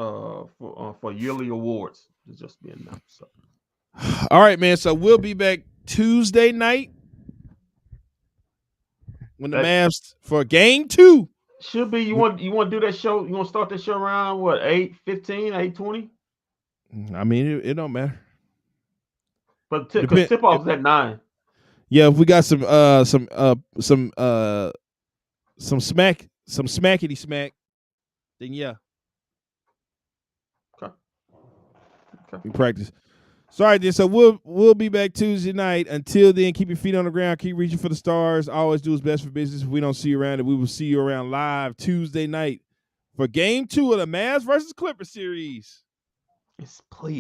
for yearly awards to just be announced. So. All right, man. So we'll be back Tuesday night when the Mavs for game 2. Should be you want to do that show? You want to start that show around what 8:15, 8:20? I mean, it don't matter. But because tip off's at 9. Yeah, if we got some smackety smack, then yeah. Okay. We practice. So all right, then. So we'll be back Tuesday night. Until then, keep your feet on the ground. Keep reaching for the stars. Always do what's best for business. If we don't see you around, and we will see you around live Tuesday night for Game 2 of the Mavs versus Clippers series. Please.